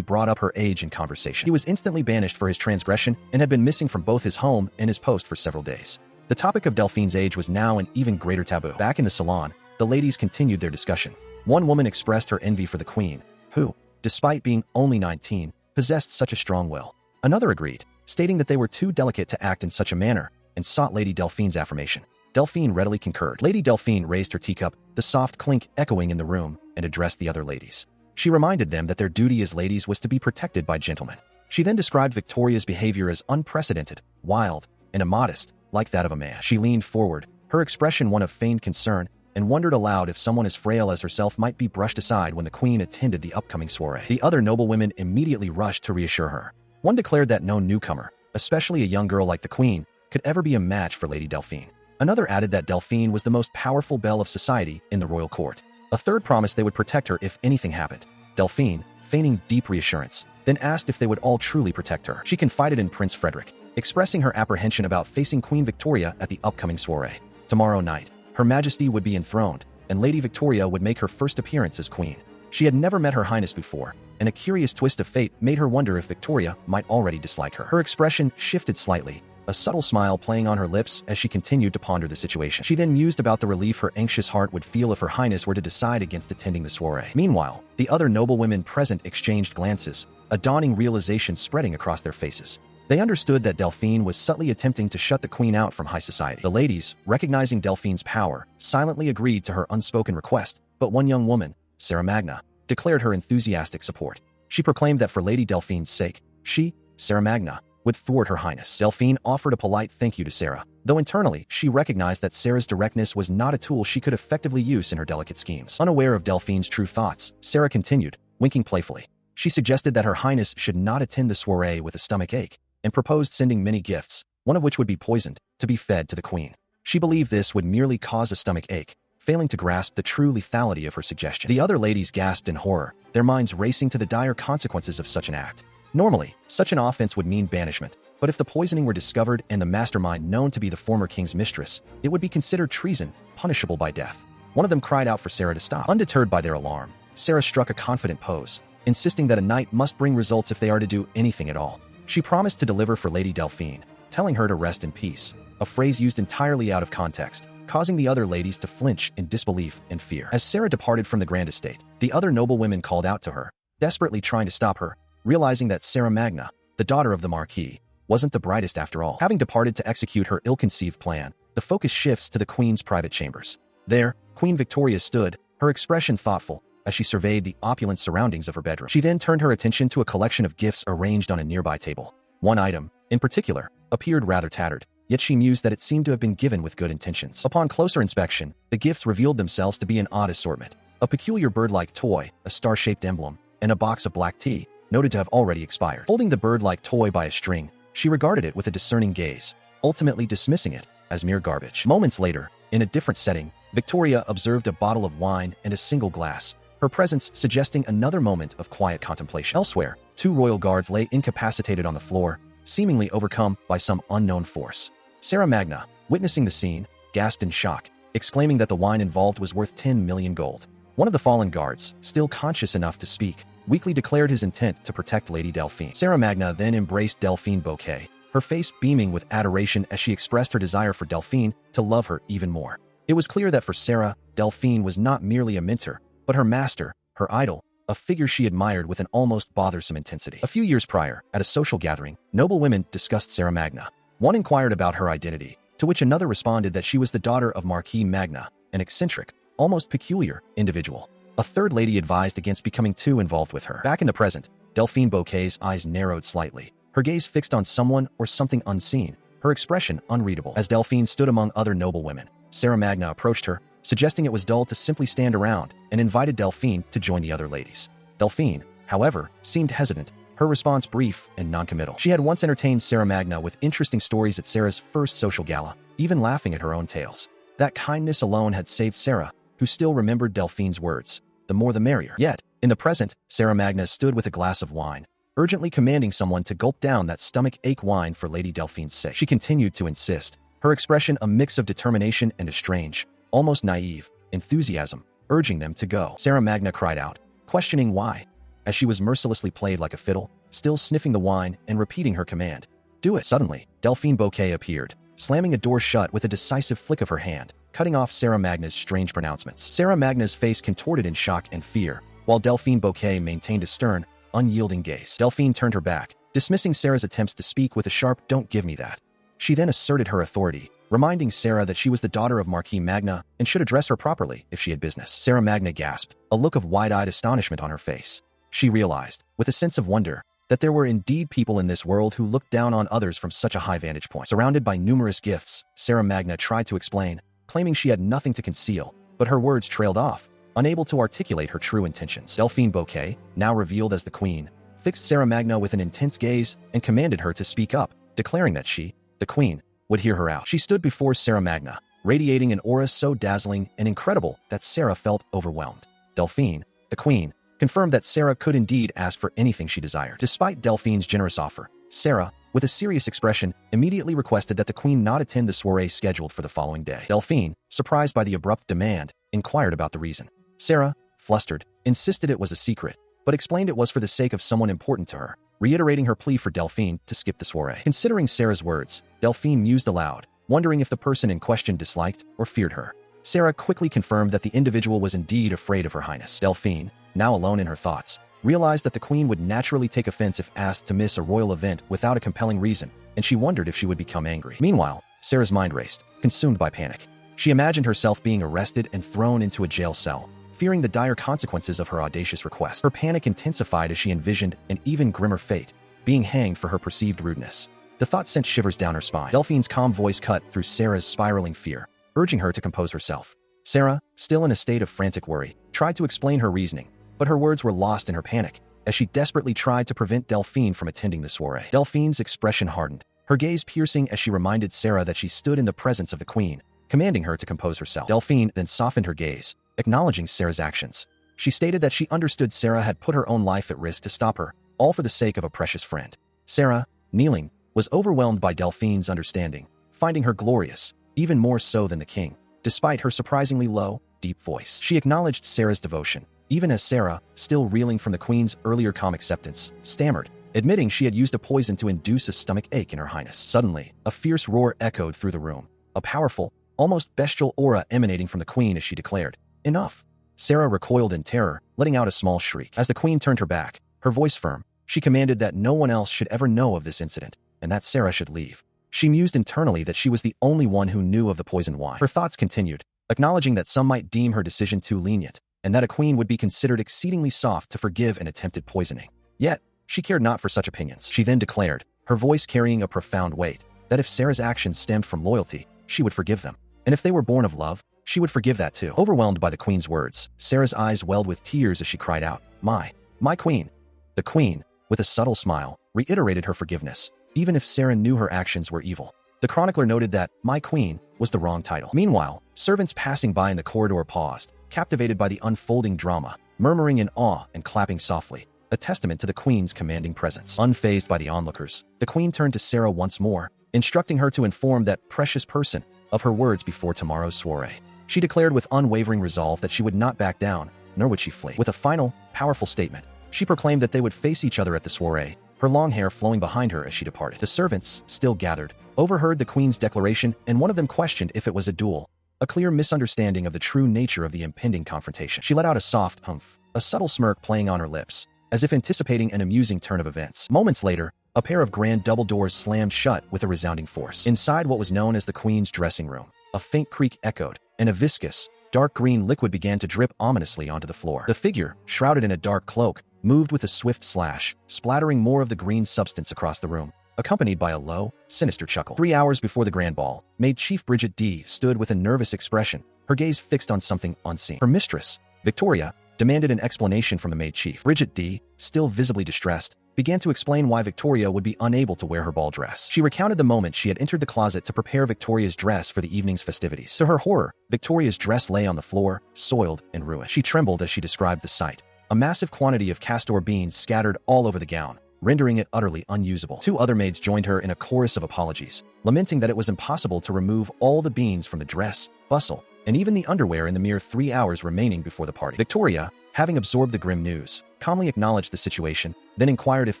brought up her age in conversation. He was instantly banished for his transgression and had been missing from both his home and his post for several days. The topic of Delphine's age was now an even greater taboo. Back in the salon, the ladies continued their discussion. One woman expressed her envy for the queen, who, despite being only 19, possessed such a strong will. Another agreed, stating that they were too delicate to act in such a manner, and sought Lady Delphine's affirmation. Delphine readily concurred. Lady Delphine raised her teacup, the soft clink echoing in the room, and addressed the other ladies. She reminded them that their duty as ladies was to be protected by gentlemen. She then described Victoria's behavior as unprecedented, wild, and immodest, like that of a man. She leaned forward, her expression one of feigned concern, and wondered aloud if someone as frail as herself might be brushed aside when the queen attended the upcoming soiree. The other noblewomen immediately rushed to reassure her. One declared that no newcomer, especially a young girl like the queen, could ever be a match for Lady Delphine. Another added that Delphine was the most powerful belle of society in the royal court. A third promised they would protect her if anything happened. Delphine, feigning deep reassurance, then asked if they would all truly protect her. She confided in Prince Frederick, expressing her apprehension about facing Queen Victoria at the upcoming soiree. Tomorrow night, Her Majesty would be enthroned, and Lady Victoria would make her first appearance as queen. She had never met Her Highness before, and a curious twist of fate made her wonder if Victoria might already dislike her. Her expression shifted slightly, a subtle smile playing on her lips as she continued to ponder the situation. She then mused about the relief her anxious heart would feel if Her Highness were to decide against attending the soiree. Meanwhile, the other noblewomen present exchanged glances, a dawning realization spreading across their faces. They understood that Delphine was subtly attempting to shut the queen out from high society. The ladies, recognizing Delphine's power, silently agreed to her unspoken request, but one young woman, Sarah Magna, declared her enthusiastic support. She proclaimed that for Lady Delphine's sake, she, Sarah Magna, would thwart Her Highness. Delphine offered a polite thank you to Sarah, though internally she recognized that Sarah's directness was not a tool she could effectively use in her delicate schemes. Unaware of Delphine's true thoughts, Sarah continued, winking playfully. She suggested that Her Highness should not attend the soiree with a stomach ache, and proposed sending many gifts, one of which would be poisoned, to be fed to the queen. She believed this would merely cause a stomach ache, failing to grasp the true lethality of her suggestion. The other ladies gasped in horror, their minds racing to the dire consequences of such an act. Normally, such an offense would mean banishment, but if the poisoning were discovered and the mastermind known to be the former king's mistress, it would be considered treason, punishable by death. One of them cried out for Sarah to stop. Undeterred by their alarm, Sarah struck a confident pose, insisting that a knight must bring results if they are to do anything at all. She promised to deliver for Lady Delphine, telling her to rest in peace, a phrase used entirely out of context, causing the other ladies to flinch in disbelief and fear. As Sarah departed from the grand estate, the other noblewomen called out to her, desperately trying to stop her, realizing that Sarah Magna, the daughter of the Marquis, wasn't the brightest after all. Having departed to execute her ill-conceived plan, the focus shifts to the Queen's private chambers. There, Queen Victoria stood, her expression thoughtful, as she surveyed the opulent surroundings of her bedroom. She then turned her attention to a collection of gifts arranged on a nearby table. One item, in particular, appeared rather tattered, yet she mused that it seemed to have been given with good intentions. Upon closer inspection, the gifts revealed themselves to be an odd assortment. A peculiar bird-like toy, a star-shaped emblem, and a box of black tea, noted to have already expired. Holding the bird-like toy by a string, she regarded it with a discerning gaze, ultimately dismissing it as mere garbage. Moments later, in a different setting, Victoria observed a bottle of wine and a single glass, her presence suggesting another moment of quiet contemplation. Elsewhere, two royal guards lay incapacitated on the floor, seemingly overcome by some unknown force. Sarah Magna, witnessing the scene, gasped in shock, exclaiming that the wine involved was worth 10 million gold. One of the fallen guards, still conscious enough to speak, weakly declared his intent to protect Lady Delphine. Sarah Magna then embraced Delphine Bouquet, her face beaming with adoration as she expressed her desire for Delphine to love her even more. It was clear that for Sarah, Delphine was not merely a mentor, but her master, her idol, a figure she admired with an almost bothersome intensity. A few years prior, at a social gathering, noble women discussed Sarah Magna. One inquired about her identity, to which another responded that she was the daughter of Marquis Magna, an eccentric, almost peculiar individual. A third lady advised against becoming too involved with her. Back in the present, Delphine Bouquet's eyes narrowed slightly, her gaze fixed on someone or something unseen, her expression unreadable. As Delphine stood among other noble women, Sarah Magna approached her, suggesting it was dull to simply stand around, and invited Delphine to join the other ladies. Delphine, however, seemed hesitant, her response brief and noncommittal. She had once entertained Sarah Magna with interesting stories at Sarah's first social gala, even laughing at her own tales. That kindness alone had saved Sarah, who still remembered Delphine's words, the more the merrier. Yet, in the present, Sarah Magna stood with a glass of wine, urgently commanding someone to gulp down that stomach-ache wine for Lady Delphine's sake. She continued to insist, her expression a mix of determination and a strange, almost naive, enthusiasm, urging them to go. Sarah Magna cried out, questioning why, as she was mercilessly played like a fiddle, still sniffing the wine and repeating her command. Do it. Suddenly, Delphine Bouquet appeared, slamming a door shut with a decisive flick of her hand, cutting off Sarah Magna's strange pronouncements. Sarah Magna's face contorted in shock and fear, while Delphine Bouquet maintained a stern, unyielding gaze. Delphine turned her back, dismissing Sarah's attempts to speak with a sharp "Don't give me that." She then asserted her authority, reminding Sarah that she was the daughter of Marquis Magna and should address her properly if she had business. Sarah Magna gasped, a look of wide-eyed astonishment on her face. She realized, with a sense of wonder, that there were indeed people in this world who looked down on others from such a high vantage point. Surrounded by numerous gifts, Sarah Magna tried to explain, claiming she had nothing to conceal, but her words trailed off, unable to articulate her true intentions. Delphine Bouquet, now revealed as the queen, fixed Sarah Magna with an intense gaze and commanded her to speak up, declaring that she, the queen, would hear her out. She stood before Sarah Magna, radiating an aura so dazzling and incredible that Sarah felt overwhelmed. Delphine, the queen, confirmed that Sarah could indeed ask for anything she desired. Despite Delphine's generous offer, Sarah, with a serious expression, immediately requested that the queen not attend the soiree scheduled for the following day. Delphine, surprised by the abrupt demand, inquired about the reason. Sarah, flustered, insisted it was a secret, but explained it was for the sake of someone important to her. reiterating her plea for Delphine to skip the soiree. Considering Sarah's words, Delphine mused aloud, wondering if the person in question disliked or feared her. Sarah quickly confirmed that the individual was indeed afraid of her highness. Delphine, now alone in her thoughts, realized that the queen would naturally take offense if asked to miss a royal event without a compelling reason, and she wondered if she would become angry. Meanwhile, Sarah's mind raced, consumed by panic. She imagined herself being arrested and thrown into a jail cell, fearing the dire consequences of her audacious request. Her panic intensified as she envisioned an even grimmer fate, being hanged for her perceived rudeness. The thought sent shivers down her spine. Delphine's calm voice cut through Sarah's spiraling fear, urging her to compose herself. Sarah, still in a state of frantic worry, tried to explain her reasoning, but her words were lost in her panic as she desperately tried to prevent Delphine from attending the soiree. Delphine's expression hardened, her gaze piercing as she reminded Sarah that she stood in the presence of the queen, commanding her to compose herself. Delphine then softened her gaze, acknowledging Sarah's actions. She stated that she understood Sarah had put her own life at risk to stop her, all for the sake of a precious friend. Sarah, kneeling, was overwhelmed by Delphine's understanding, finding her glorious, even more so than the king, despite her surprisingly low, deep voice. She acknowledged Sarah's devotion, even as Sarah, still reeling from the queen's earlier calm acceptance, stammered, admitting she had used a poison to induce a stomach ache in her highness. Suddenly, a fierce roar echoed through the room, a powerful, almost bestial aura emanating from the queen as she declared, "Enough." Sarah recoiled in terror, letting out a small shriek. As the queen turned her back, her voice firm, she commanded that no one else should ever know of this incident, and that Sarah should leave. She mused internally that she was the only one who knew of the poisoned wine. Her thoughts continued, acknowledging that some might deem her decision too lenient, and that a queen would be considered exceedingly soft to forgive an attempted poisoning. Yet, she cared not for such opinions. She then declared, her voice carrying a profound weight, that if Sarah's actions stemmed from loyalty, she would forgive them. And if they were born of love, she would forgive that too. Overwhelmed by the queen's words, Sarah's eyes welled with tears as she cried out, My queen." The queen, with a subtle smile, reiterated her forgiveness, even if Sarah knew her actions were evil. The chronicler noted that "My Queen" was the wrong title. Meanwhile, servants passing by in the corridor paused, captivated by the unfolding drama, murmuring in awe and clapping softly, a testament to the queen's commanding presence. Unfazed by the onlookers, the queen turned to Sarah once more, instructing her to inform that precious person of her words before tomorrow's soiree. She declared with unwavering resolve that she would not back down, nor would she flee. With a final, powerful statement, she proclaimed that they would face each other at the soiree, her long hair flowing behind her as she departed. The servants, still gathered, overheard the queen's declaration, and one of them questioned if it was a duel, a clear misunderstanding of the true nature of the impending confrontation. She let out a soft humph, a subtle smirk playing on her lips, as if anticipating an amusing turn of events. Moments later, a pair of grand double doors slammed shut with a resounding force. Inside what was known as the queen's dressing room, a faint creak echoed, and a viscous, dark green liquid began to drip ominously onto the floor. The figure, shrouded in a dark cloak, moved with a swift slash, splattering more of the green substance across the room, accompanied by a low, sinister chuckle. 3 hours before the grand ball, Maid Chief Bridget D. stood with a nervous expression, her gaze fixed on something unseen. Her mistress, Victoria, demanded an explanation from the Maid Chief. Bridget D., still visibly distressed, began to explain why Victoria would be unable to wear her ball dress. She recounted the moment she had entered the closet to prepare Victoria's dress for the evening's festivities. To her horror, Victoria's dress lay on the floor, soiled and ruined. She trembled as she described the sight. A massive quantity of castor beans scattered all over the gown, rendering it utterly unusable. 2 other maids joined her in a chorus of apologies, lamenting that it was impossible to remove all the beans from the dress, bustle, and even the underwear in the mere 3 hours remaining before the party. Victoria, having absorbed the grim news, calmly acknowledged the situation, then inquired if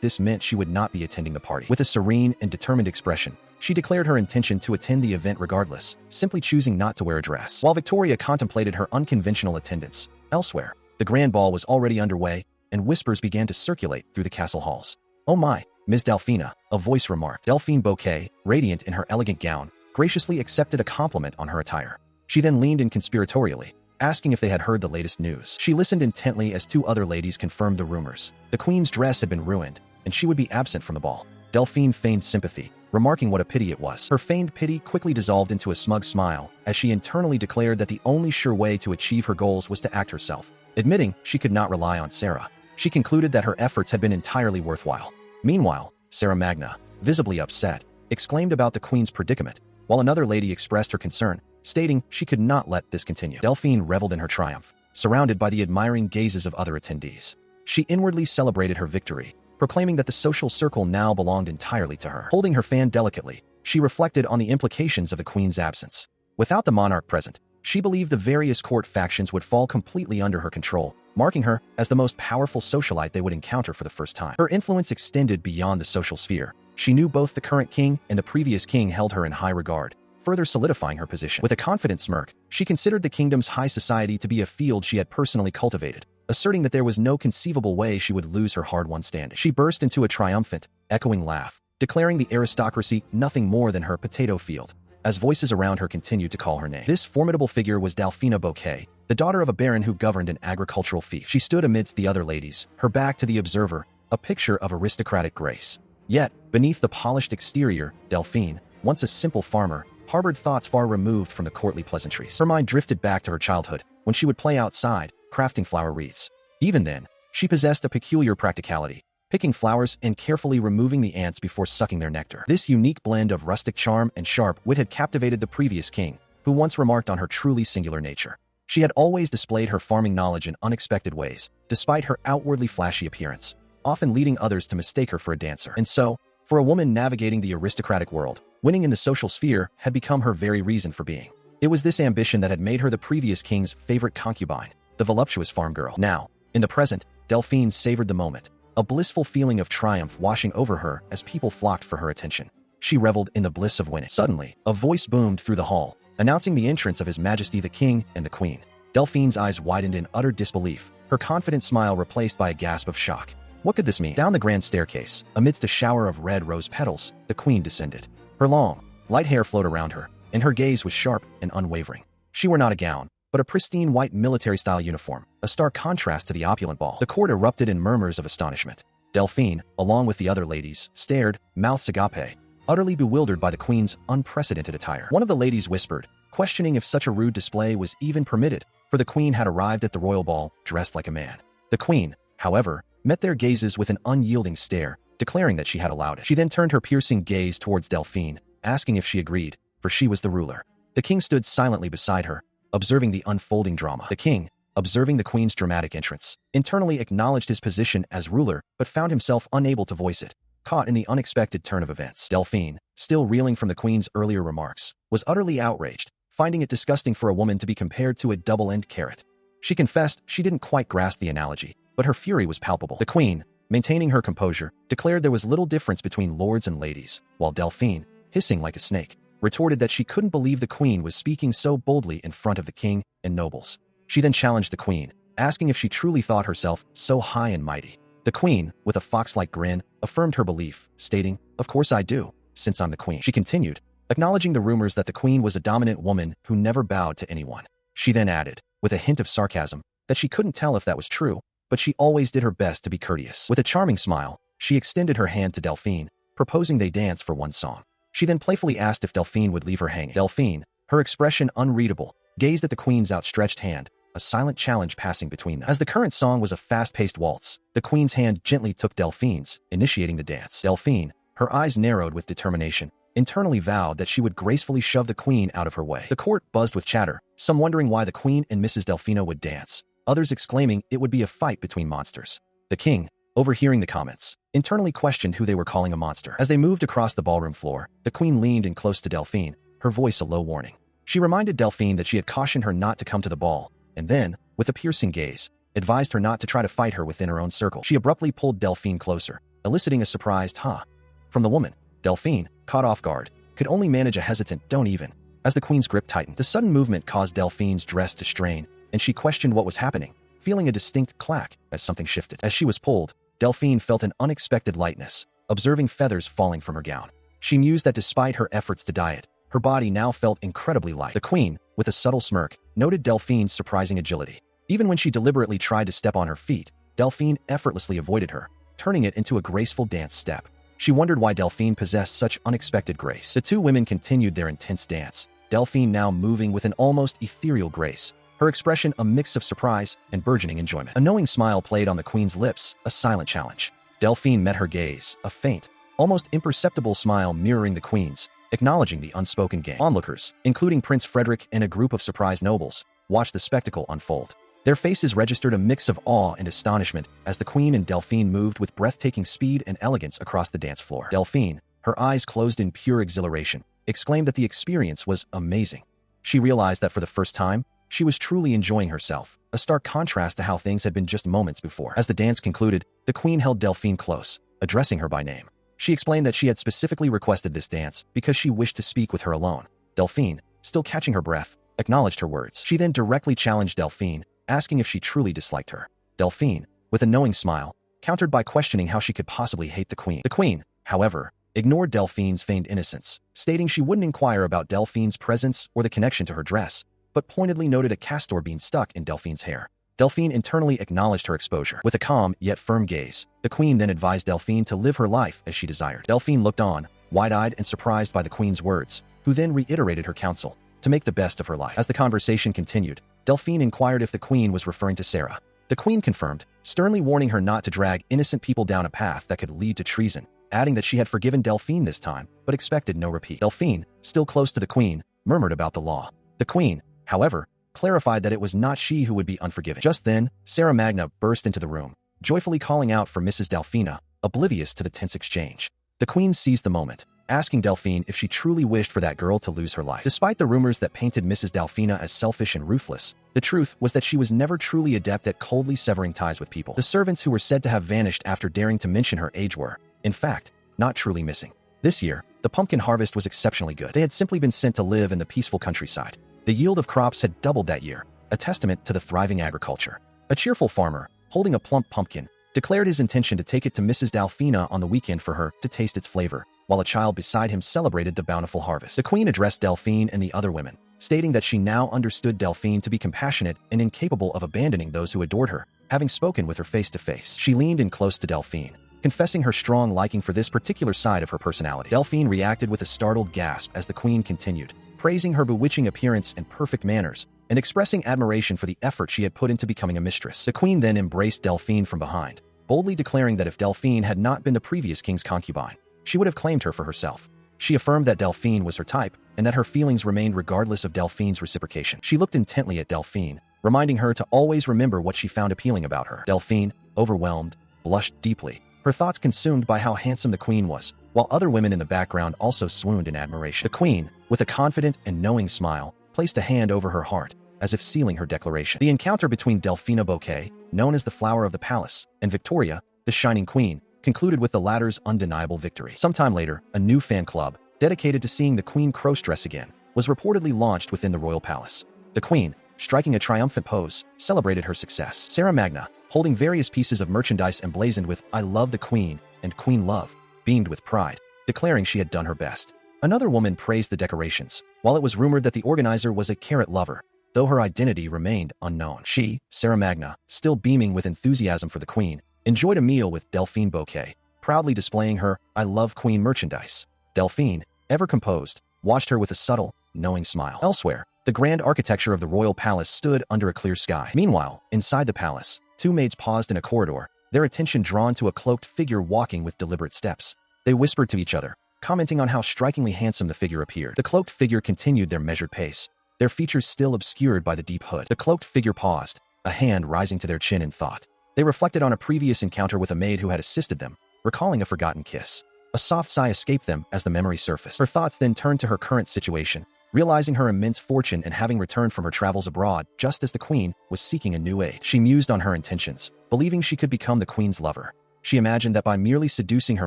this meant she would not be attending the party. With a serene and determined expression, she declared her intention to attend the event regardless, simply choosing not to wear a dress. While Victoria contemplated her unconventional attendance, elsewhere, the grand ball was already underway, and whispers began to circulate through the castle halls. "Oh my, Ms. Delphina," a voice remarked. Delphine Bouquet, radiant in her elegant gown, graciously accepted a compliment on her attire. She then leaned in conspiratorially, asking if they had heard the latest news. She listened intently as 2 other ladies confirmed the rumors. The queen's dress had been ruined, and she would be absent from the ball. Delphine feigned sympathy, remarking what a pity it was. Her feigned pity quickly dissolved into a smug smile, as she internally declared that the only sure way to achieve her goals was to act herself. Admitting she could not rely on Sarah, she concluded that her efforts had been entirely worthwhile. Meanwhile, Sarah Magna, visibly upset, exclaimed about the queen's predicament, while another lady expressed her concern, stating she could not let this continue. Delphine reveled in her triumph, surrounded by the admiring gazes of other attendees. She inwardly celebrated her victory, proclaiming that the social circle now belonged entirely to her. Holding her fan delicately, she reflected on the implications of the queen's absence. Without the monarch present, she believed the various court factions would fall completely under her control, marking her as the most powerful socialite they would encounter for the first time. Her influence extended beyond the social sphere. She knew both the current king and the previous king held her in high regard, further solidifying her position. With a confident smirk, she considered the kingdom's high society to be a field she had personally cultivated, asserting that there was no conceivable way she would lose her hard-won standing. She burst into a triumphant, echoing laugh, declaring the aristocracy nothing more than her potato field, as voices around her continued to call her name. This formidable figure was Delphina Bouquet, the daughter of a baron who governed an agricultural fief. She stood amidst the other ladies, her back to the observer, a picture of aristocratic grace. Yet, beneath the polished exterior, Delphine, once a simple farmer, harbored thoughts far removed from the courtly pleasantries. Her mind drifted back to her childhood, when she would play outside, crafting flower wreaths. Even then, she possessed a peculiar practicality, picking flowers and carefully removing the ants before sucking their nectar. This unique blend of rustic charm and sharp wit had captivated the previous king, who once remarked on her truly singular nature. She had always displayed her farming knowledge in unexpected ways, despite her outwardly flashy appearance, often leading others to mistake her for a dancer. And so, for a woman navigating the aristocratic world, winning in the social sphere had become her very reason for being. It was this ambition that had made her the previous king's favorite concubine, the voluptuous farm girl. Now, in the present, Delphine savored the moment, a blissful feeling of triumph washing over her as people flocked for her attention. She reveled in the bliss of winning. Suddenly, a voice boomed through the hall, announcing the entrance of His Majesty the King and the Queen. Delphine's eyes widened in utter disbelief, her confident smile replaced by a gasp of shock. What could this mean? Down the grand staircase, amidst a shower of red rose petals, the Queen descended. Her long, light hair flowed around her, and her gaze was sharp and unwavering. She wore not a gown, but a pristine white military-style uniform, a stark contrast to the opulent ball. The court erupted in murmurs of astonishment. Delphine, along with the other ladies, stared, mouths agape, utterly bewildered by the Queen's unprecedented attire. One of the ladies whispered, questioning if such a rude display was even permitted, for the Queen had arrived at the royal ball dressed like a man. The Queen, however, met their gazes with an unyielding stare, declaring that she had allowed it. She then turned her piercing gaze towards Delphine, asking if she agreed, for she was the ruler. The King stood silently beside her, observing the unfolding drama. The King, observing the Queen's dramatic entrance, internally acknowledged his position as ruler but found himself unable to voice it, caught in the unexpected turn of events. Delphine, still reeling from the Queen's earlier remarks, was utterly outraged, finding it disgusting for a woman to be compared to a double-ended carrot. She confessed she didn't quite grasp the analogy, but her fury was palpable. The Queen, maintaining her composure, declared there was little difference between lords and ladies, while Delphine, hissing like a snake, retorted that she couldn't believe the Queen was speaking so boldly in front of the King and nobles. She then challenged the Queen, asking if she truly thought herself so high and mighty. The Queen, with a fox-like grin, affirmed her belief, stating, "Of course I do, since I'm the Queen." She continued, acknowledging the rumors that the Queen was a dominant woman who never bowed to anyone. She then added, with a hint of sarcasm, that she couldn't tell if that was true, but she always did her best to be courteous. With a charming smile, she extended her hand to Delphine, proposing they dance for one song. She then playfully asked if Delphine would leave her hanging. Delphine, her expression unreadable, gazed at the Queen's outstretched hand, a silent challenge passing between them. As the current song was a fast-paced waltz, the Queen's hand gently took Delphine's, initiating the dance. Delphine, her eyes narrowed with determination, internally vowed that she would gracefully shove the Queen out of her way. The court buzzed with chatter, some wondering why the Queen and Mrs. Delphina would dance, others exclaiming it would be a fight between monsters. The King, overhearing the comments, internally questioned who they were calling a monster. As they moved across the ballroom floor, the Queen leaned in close to Delphine, her voice a low warning. She reminded Delphine that she had cautioned her not to come to the ball, and then, with a piercing gaze, advised her not to try to fight her within her own circle. She abruptly pulled Delphine closer, eliciting a surprised "huh" from the woman. Delphine, caught off guard, could only manage a hesitant "don't even" as the Queen's grip tightened. The sudden movement caused Delphine's dress to strain, and she questioned what was happening, feeling a distinct clack as something shifted. As she was pulled, Delphine felt an unexpected lightness, observing feathers falling from her gown. She mused that despite her efforts to diet, her body now felt incredibly light. The Queen, with a subtle smirk, noted Delphine's surprising agility. Even when she deliberately tried to step on her feet, Delphine effortlessly avoided her, turning it into a graceful dance step. She wondered why Delphine possessed such unexpected grace. The two women continued their intense dance, Delphine now moving with an almost ethereal grace, her expression a mix of surprise and burgeoning enjoyment. A knowing smile played on the Queen's lips, a silent challenge. Delphine met her gaze, a faint, almost imperceptible smile mirroring the Queen's, acknowledging the unspoken game. Onlookers, including Prince Frederick and a group of surprised nobles, watched the spectacle unfold. Their faces registered a mix of awe and astonishment as the Queen and Delphine moved with breathtaking speed and elegance across the dance floor. Delphine, her eyes closed in pure exhilaration, exclaimed that the experience was amazing. She realized that for the first time, She was truly enjoying herself, a stark contrast to how things had been just moments before. As the dance concluded, the queen held Delphine close, addressing her by name. She explained that she had specifically requested this dance because she wished to speak with her alone. Delphine, still catching her breath, acknowledged her words. She then directly challenged Delphine, asking if she truly disliked her. Delphine, with a knowing smile, countered by questioning how she could possibly hate the queen. The queen, however, ignored Delphine's feigned innocence, stating she wouldn't inquire about Delphine's presence or the connection to her dress, but pointedly noted a castor bean stuck in Delphine's hair. Delphine internally acknowledged her exposure. With a calm yet firm gaze, the queen then advised Delphine to live her life as she desired. Delphine looked on, wide-eyed and surprised by the queen's words, who then reiterated her counsel to make the best of her life. As the conversation continued, Delphine inquired if the queen was referring to Sarah. The queen confirmed, sternly warning her not to drag innocent people down a path that could lead to treason, adding that she had forgiven Delphine this time, but expected no repeat. Delphine, still close to the queen, murmured about the law. The queen, however, clarified that it was not she who would be unforgiving. Just then, Sarah Magna burst into the room, joyfully calling out for Mrs. Delphina, oblivious to the tense exchange. The queen seized the moment, asking Delphine if she truly wished for that girl to lose her life. Despite the rumors that painted Mrs. Delphina as selfish and ruthless, the truth was that she was never truly adept at coldly severing ties with people. The servants who were said to have vanished after daring to mention her age were, in fact, not truly missing. This year, the pumpkin harvest was exceptionally good. They had simply been sent to live in the peaceful countryside. The yield of crops had doubled that year, a testament to the thriving agriculture. A cheerful farmer, holding a plump pumpkin, declared his intention to take it to Mrs. Delphina on the weekend for her to taste its flavor, while a child beside him celebrated the bountiful harvest. The queen addressed Delphine and the other women, stating that she now understood Delphine to be compassionate and incapable of abandoning those who adored her, having spoken with her face to face. She leaned in close to Delphine, confessing her strong liking for this particular side of her personality. Delphine reacted with a startled gasp as the queen continued, praising her bewitching appearance and perfect manners, and expressing admiration for the effort she had put into becoming a mistress. The queen then embraced Delphine from behind, boldly declaring that if Delphine had not been the previous king's concubine, she would have claimed her for herself. She affirmed that Delphine was her type, and that her feelings remained regardless of Delphine's reciprocation. She looked intently at Delphine, reminding her to always remember what she found appealing about her. Delphine, overwhelmed, blushed deeply, her thoughts consumed by how handsome the queen was, while other women in the background also swooned in admiration. The queen, with a confident and knowing smile, placed a hand over her heart, as if sealing her declaration. The encounter between Delphina Bouquet, known as the Flower of the Palace, and Victoria, the Shining Queen, concluded with the latter's undeniable victory. Sometime later, a new fan club, dedicated to seeing the queen cross-dress again, was reportedly launched within the royal palace. The queen, striking a triumphant pose, celebrated her success. Sarah Magna, holding various pieces of merchandise emblazoned with "I love the Queen" and "Queen Love," beamed with pride, declaring she had done her best. Another woman praised the decorations, while it was rumored that the organizer was a carrot lover, though her identity remained unknown. She, Sarah Magna, still beaming with enthusiasm for the queen, enjoyed a meal with Delphine Bouquet, proudly displaying her "I love Queen" merchandise. Delphine, ever composed, watched her with a subtle, knowing smile. Elsewhere, the grand architecture of the royal palace stood under a clear sky. Meanwhile, inside the palace, two maids paused in a corridor, their attention drawn to a cloaked figure walking with deliberate steps. They whispered to each other, commenting on how strikingly handsome the figure appeared. The cloaked figure continued their measured pace, their features still obscured by the deep hood. The cloaked figure paused, a hand rising to their chin in thought. They reflected on a previous encounter with a maid who had assisted them, recalling a forgotten kiss. A soft sigh escaped them as the memory surfaced. Her thoughts then turned to her current situation, realizing her immense fortune and having returned from her travels abroad just as the queen was seeking a new aid. She mused on her intentions, believing she could become the queen's lover. She imagined that by merely seducing her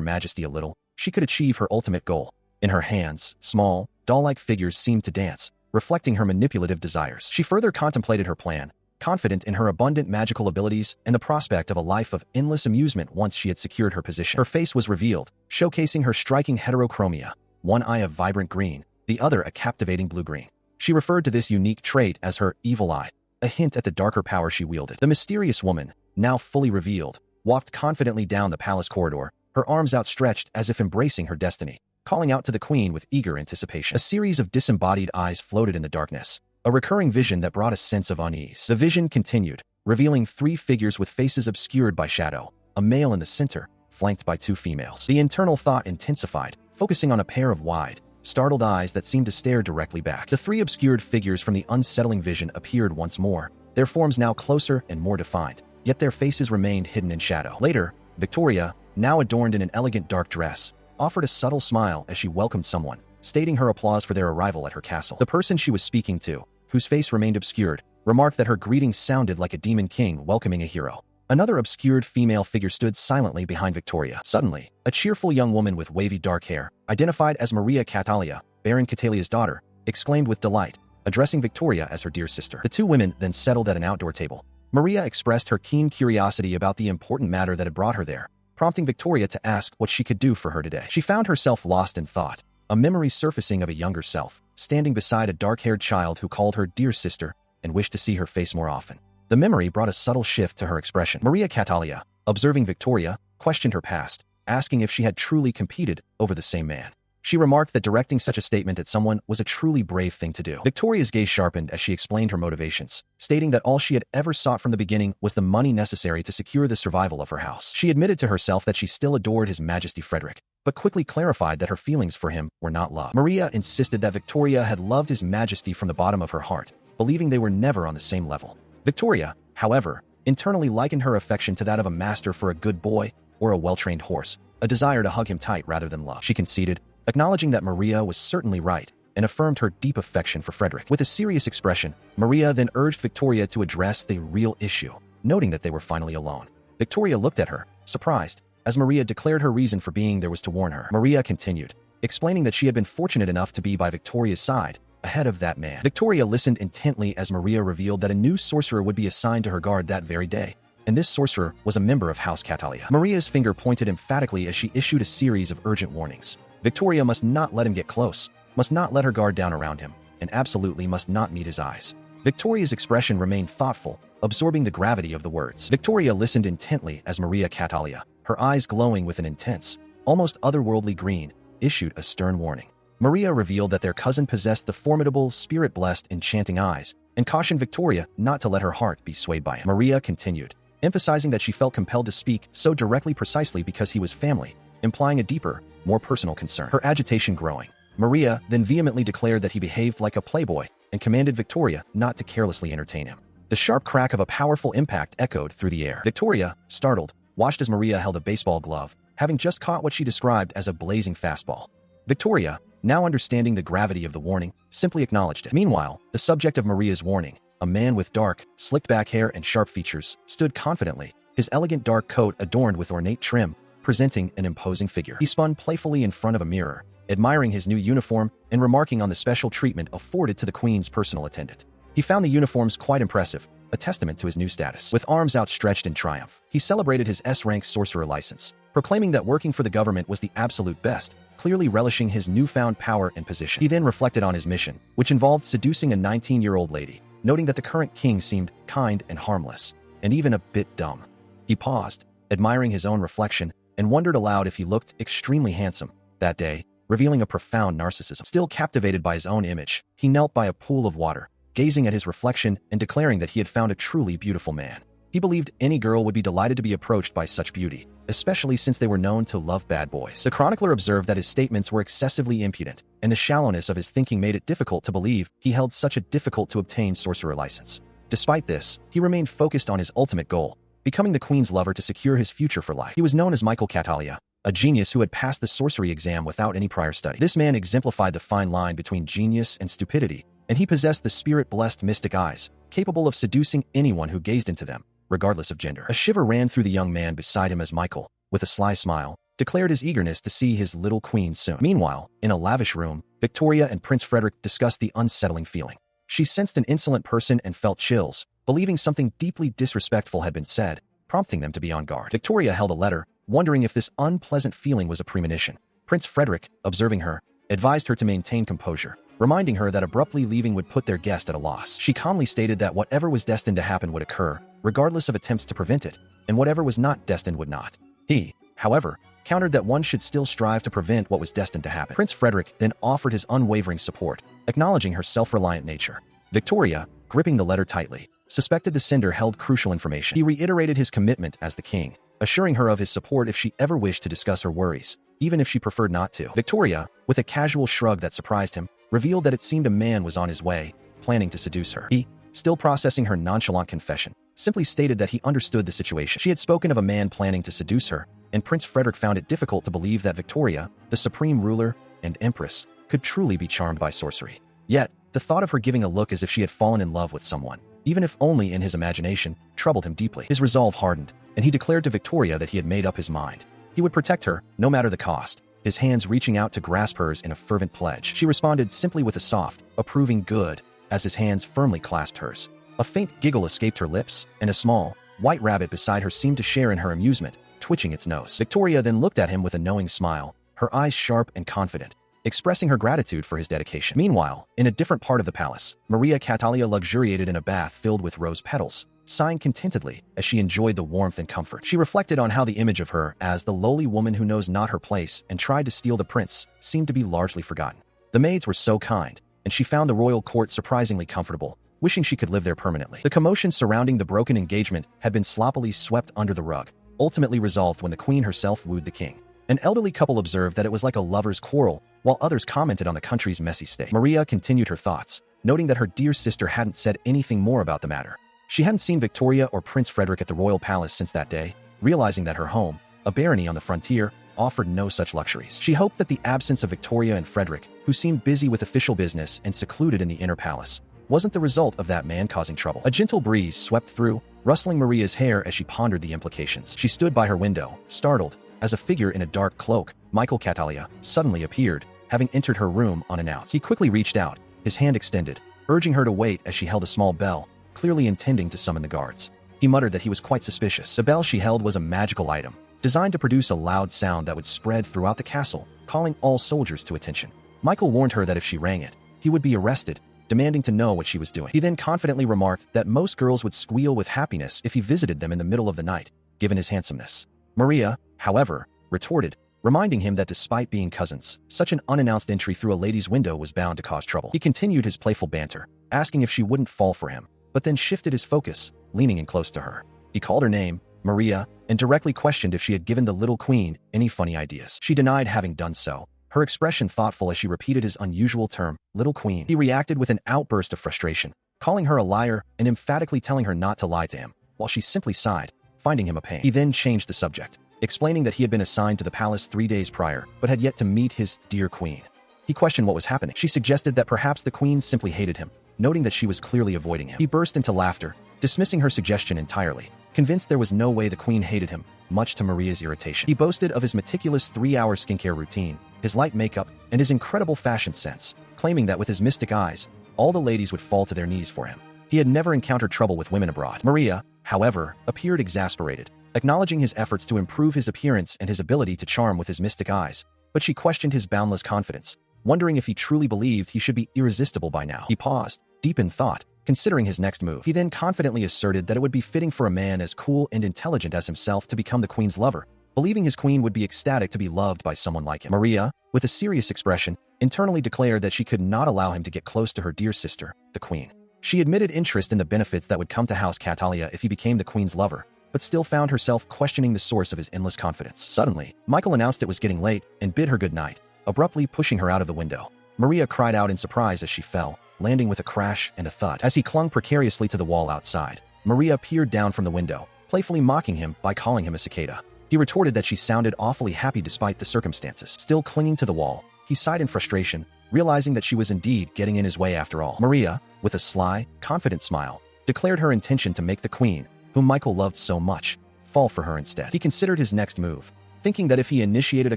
majesty a little, she could achieve her ultimate goal. In her hands, small, doll-like figures seemed to dance, reflecting her manipulative desires. She further contemplated her plan, confident in her abundant magical abilities and the prospect of a life of endless amusement once she had secured her position. Her face was revealed, showcasing her striking heterochromia, one eye a vibrant green, the other a captivating blue-green. She referred to this unique trait as her evil eye, a hint at the darker power she wielded. The mysterious woman, now fully revealed, walked confidently down the palace corridor, her arms outstretched as if embracing her destiny, calling out to the queen with eager anticipation. A series of disembodied eyes floated in the darkness, a recurring vision that brought a sense of unease. The vision continued, revealing three figures with faces obscured by shadow, a male in the center, flanked by two females. The internal thought intensified, focusing on a pair of wide, startled eyes that seemed to stare directly back. The three obscured figures from the unsettling vision appeared once more, their forms now closer and more defined, yet their faces remained hidden in shadow. Later, Victoria, now adorned in an elegant dark dress, offered a subtle smile as she welcomed someone, stating her applause for their arrival at her castle. The person she was speaking to, whose face remained obscured, remarked that her greeting sounded like a demon king welcoming a hero. Another obscured female figure stood silently behind Victoria. Suddenly, a cheerful young woman with wavy dark hair, identified as Maria Catalia, Baron Catalia's daughter, exclaimed with delight, addressing Victoria as her dear sister. The two women then settled at an outdoor table. Maria expressed her keen curiosity about the important matter that had brought her there, prompting Victoria to ask what she could do for her today. She found herself lost in thought, a memory surfacing of a younger self, standing beside a dark-haired child who called her dear sister and wished to see her face more often. The memory brought a subtle shift to her expression. Maria Catalia, observing Victoria, questioned her past, asking if she had truly competed over the same man. She remarked that directing such a statement at someone was a truly brave thing to do. Victoria's gaze sharpened as she explained her motivations, stating that all she had ever sought from the beginning was the money necessary to secure the survival of her house. She admitted to herself that she still adored His Majesty Frederick, but quickly clarified that her feelings for him were not love. Maria insisted that Victoria had loved His Majesty from the bottom of her heart, believing they were never on the same level. Victoria, however, internally likened her affection to that of a master for a good boy or a well-trained horse, a desire to hug him tight rather than love. She conceded, acknowledging that Maria was certainly right, and affirmed her deep affection for Frederick. With a serious expression, Maria then urged Victoria to address the real issue, noting that they were finally alone. Victoria looked at her, surprised, as Maria declared her reason for being there was to warn her. Maria continued, explaining that she had been fortunate enough to be by Victoria's side, ahead of that man. Victoria listened intently as Maria revealed that a new sorcerer would be assigned to her guard that very day, and this sorcerer was a member of House Catalia. Maria's finger pointed emphatically as she issued a series of urgent warnings. Victoria must not let him get close, must not let her guard down around him, and absolutely must not meet his eyes. Victoria's expression remained thoughtful, absorbing the gravity of the words. Victoria listened intently as Maria Catalia, her eyes glowing with an intense, almost otherworldly green, issued a stern warning. Maria revealed that their cousin possessed the formidable, spirit-blessed, enchanting eyes, and cautioned Victoria not to let her heart be swayed by him. Maria continued, emphasizing that she felt compelled to speak so directly precisely because he was family, implying a deeper, more personal concern. Her agitation growing, Maria then vehemently declared that he behaved like a playboy and commanded Victoria not to carelessly entertain him. The sharp crack of a powerful impact echoed through the air. Victoria, startled, watched as Maria held a baseball glove, having just caught what she described as a blazing fastball. Victoria, now understanding the gravity of the warning, simply acknowledged it. Meanwhile, the subject of Maria's warning, a man with dark, slicked-back hair and sharp features, stood confidently, his elegant dark coat adorned with ornate trim, presenting an imposing figure. He spun playfully in front of a mirror, admiring his new uniform and remarking on the special treatment afforded to the Queen's personal attendant. He found the uniforms quite impressive, a testament to his new status. With arms outstretched in triumph, he celebrated his S-rank sorcerer license, proclaiming that working for the government was the absolute best, clearly relishing his newfound power and position. He then reflected on his mission, which involved seducing a 19-year-old lady, noting that the current king seemed kind and harmless, and even a bit dumb. He paused, admiring his own reflection, and wondered aloud if he looked extremely handsome that day, revealing a profound narcissism. Still captivated by his own image, he knelt by a pool of water, gazing at his reflection and declaring that he had found a truly beautiful man. He believed any girl would be delighted to be approached by such beauty, especially since they were known to love bad boys. The chronicler observed that his statements were excessively impudent, and the shallowness of his thinking made it difficult to believe he held such a difficult-to-obtain sorcerer license. Despite this, he remained focused on his ultimate goal, becoming the Queen's lover to secure his future for life. He was known as Michael Catalia, a genius who had passed the sorcery exam without any prior study. This man exemplified the fine line between genius and stupidity, and he possessed the spirit-blessed mystic eyes, capable of seducing anyone who gazed into them, regardless of gender. A shiver ran through the young man beside him as Michael, with a sly smile, declared his eagerness to see his little queen soon. Meanwhile, in a lavish room, Victoria and Prince Frederick discussed the unsettling feeling. She sensed an insolent person and felt chills, believing something deeply disrespectful had been said, prompting them to be on guard. Victoria held a letter, wondering if this unpleasant feeling was a premonition. Prince Frederick, observing her, advised her to maintain composure, reminding her that abruptly leaving would put their guest at a loss. She calmly stated that whatever was destined to happen would occur, regardless of attempts to prevent it, and whatever was not destined would not. He, however, countered that one should still strive to prevent what was destined to happen. Prince Frederick then offered his unwavering support, acknowledging her self-reliant nature. Victoria, gripping the letter tightly, suspected the sender held crucial information. He reiterated his commitment as the king, assuring her of his support if she ever wished to discuss her worries, even if she preferred not to. Victoria, with a casual shrug that surprised him, revealed that it seemed a man was on his way, planning to seduce her. He, still processing her nonchalant confession, simply stated that he understood the situation. She had spoken of a man planning to seduce her, and Prince Frederick found it difficult to believe that Victoria, the supreme ruler and empress, could truly be charmed by sorcery. Yet, the thought of her giving a look as if she had fallen in love with someone, even if only in his imagination, troubled him deeply. His resolve hardened, and he declared to Victoria that he had made up his mind. He would protect her, no matter the cost, his hands reaching out to grasp hers in a fervent pledge. She responded simply with a soft, approving good, as his hands firmly clasped hers. A faint giggle escaped her lips, and a small, white rabbit beside her seemed to share in her amusement, twitching its nose. Victoria then looked at him with a knowing smile, her eyes sharp and confident, expressing her gratitude for his dedication. Meanwhile, in a different part of the palace, Maria Catalia luxuriated in a bath filled with rose petals, sighing contentedly as she enjoyed the warmth and comfort. She reflected on how the image of her as the lowly woman who knows not her place and tried to steal the prince seemed to be largely forgotten. The maids were so kind, and she found the royal court surprisingly comfortable, wishing she could live there permanently. The commotion surrounding the broken engagement had been sloppily swept under the rug, ultimately resolved when the queen herself wooed the king. An elderly couple observed that it was like a lover's quarrel, while others commented on the country's messy state. Maria continued her thoughts, noting that her dear sister hadn't said anything more about the matter. She hadn't seen Victoria or Prince Frederick at the royal palace since that day, realizing that her home, a barony on the frontier, offered no such luxuries. She hoped that the absence of Victoria and Frederick, who seemed busy with official business and secluded in the inner palace, wasn't the result of that man causing trouble. A gentle breeze swept through, rustling Maria's hair as she pondered the implications. She stood by her window, startled, as a figure in a dark cloak, Michael Catalia, suddenly appeared, having entered her room unannounced. He quickly reached out, his hand extended, urging her to wait as she held a small bell, clearly intending to summon the guards. He muttered that he was quite suspicious. The bell she held was a magical item, designed to produce a loud sound that would spread throughout the castle, calling all soldiers to attention. Michael warned her that if she rang it, he would be arrested, demanding to know what she was doing. He then confidently remarked that most girls would squeal with happiness if he visited them in the middle of the night, given his handsomeness. Maria, however, retorted, reminding him that despite being cousins, such an unannounced entry through a lady's window was bound to cause trouble. He continued his playful banter, asking if she wouldn't fall for him, but then shifted his focus, leaning in close to her. He called her name, Maria, and directly questioned if she had given the little queen any funny ideas. She denied having done so, her expression thoughtful as she repeated his unusual term, little queen. He reacted with an outburst of frustration, calling her a liar and emphatically telling her not to lie to him, while she simply sighed, finding him a pain. He then changed the subject, explaining that he had been assigned to the palace 3 days prior, but had yet to meet his dear queen. He questioned what was happening. She suggested that perhaps the queen simply hated him, noting that she was clearly avoiding him. He burst into laughter, dismissing her suggestion entirely, convinced there was no way the queen hated him, much to Maria's irritation. He boasted of his meticulous 3-hour skincare routine, his light makeup, and his incredible fashion sense, claiming that with his mystic eyes, all the ladies would fall to their knees for him. He had never encountered trouble with women abroad. Maria, however, appeared exasperated, acknowledging his efforts to improve his appearance and his ability to charm with his mystic eyes, but she questioned his boundless confidence, wondering if he truly believed he should be irresistible by now. He paused, deep in thought, considering his next move. He then confidently asserted that it would be fitting for a man as cool and intelligent as himself to become the queen's lover, believing his queen would be ecstatic to be loved by someone like him. Maria, with a serious expression, internally declared that she could not allow him to get close to her dear sister, the queen. She admitted interest in the benefits that would come to House Catalia if he became the queen's lover, but still found herself questioning the source of his endless confidence. Suddenly, Michael announced it was getting late and bid her good night, abruptly pushing her out of the window. Maria cried out in surprise as she fell, landing with a crash and a thud. As he clung precariously to the wall outside, Maria peered down from the window, playfully mocking him by calling him a cicada. He retorted that she sounded awfully happy despite the circumstances. Still clinging to the wall, he sighed in frustration, realizing that she was indeed getting in his way after all. Maria, with a sly, confident smile, declared her intention to make the queen, whom Michael loved so much, fall for her instead. He considered his next move, thinking that if he initiated a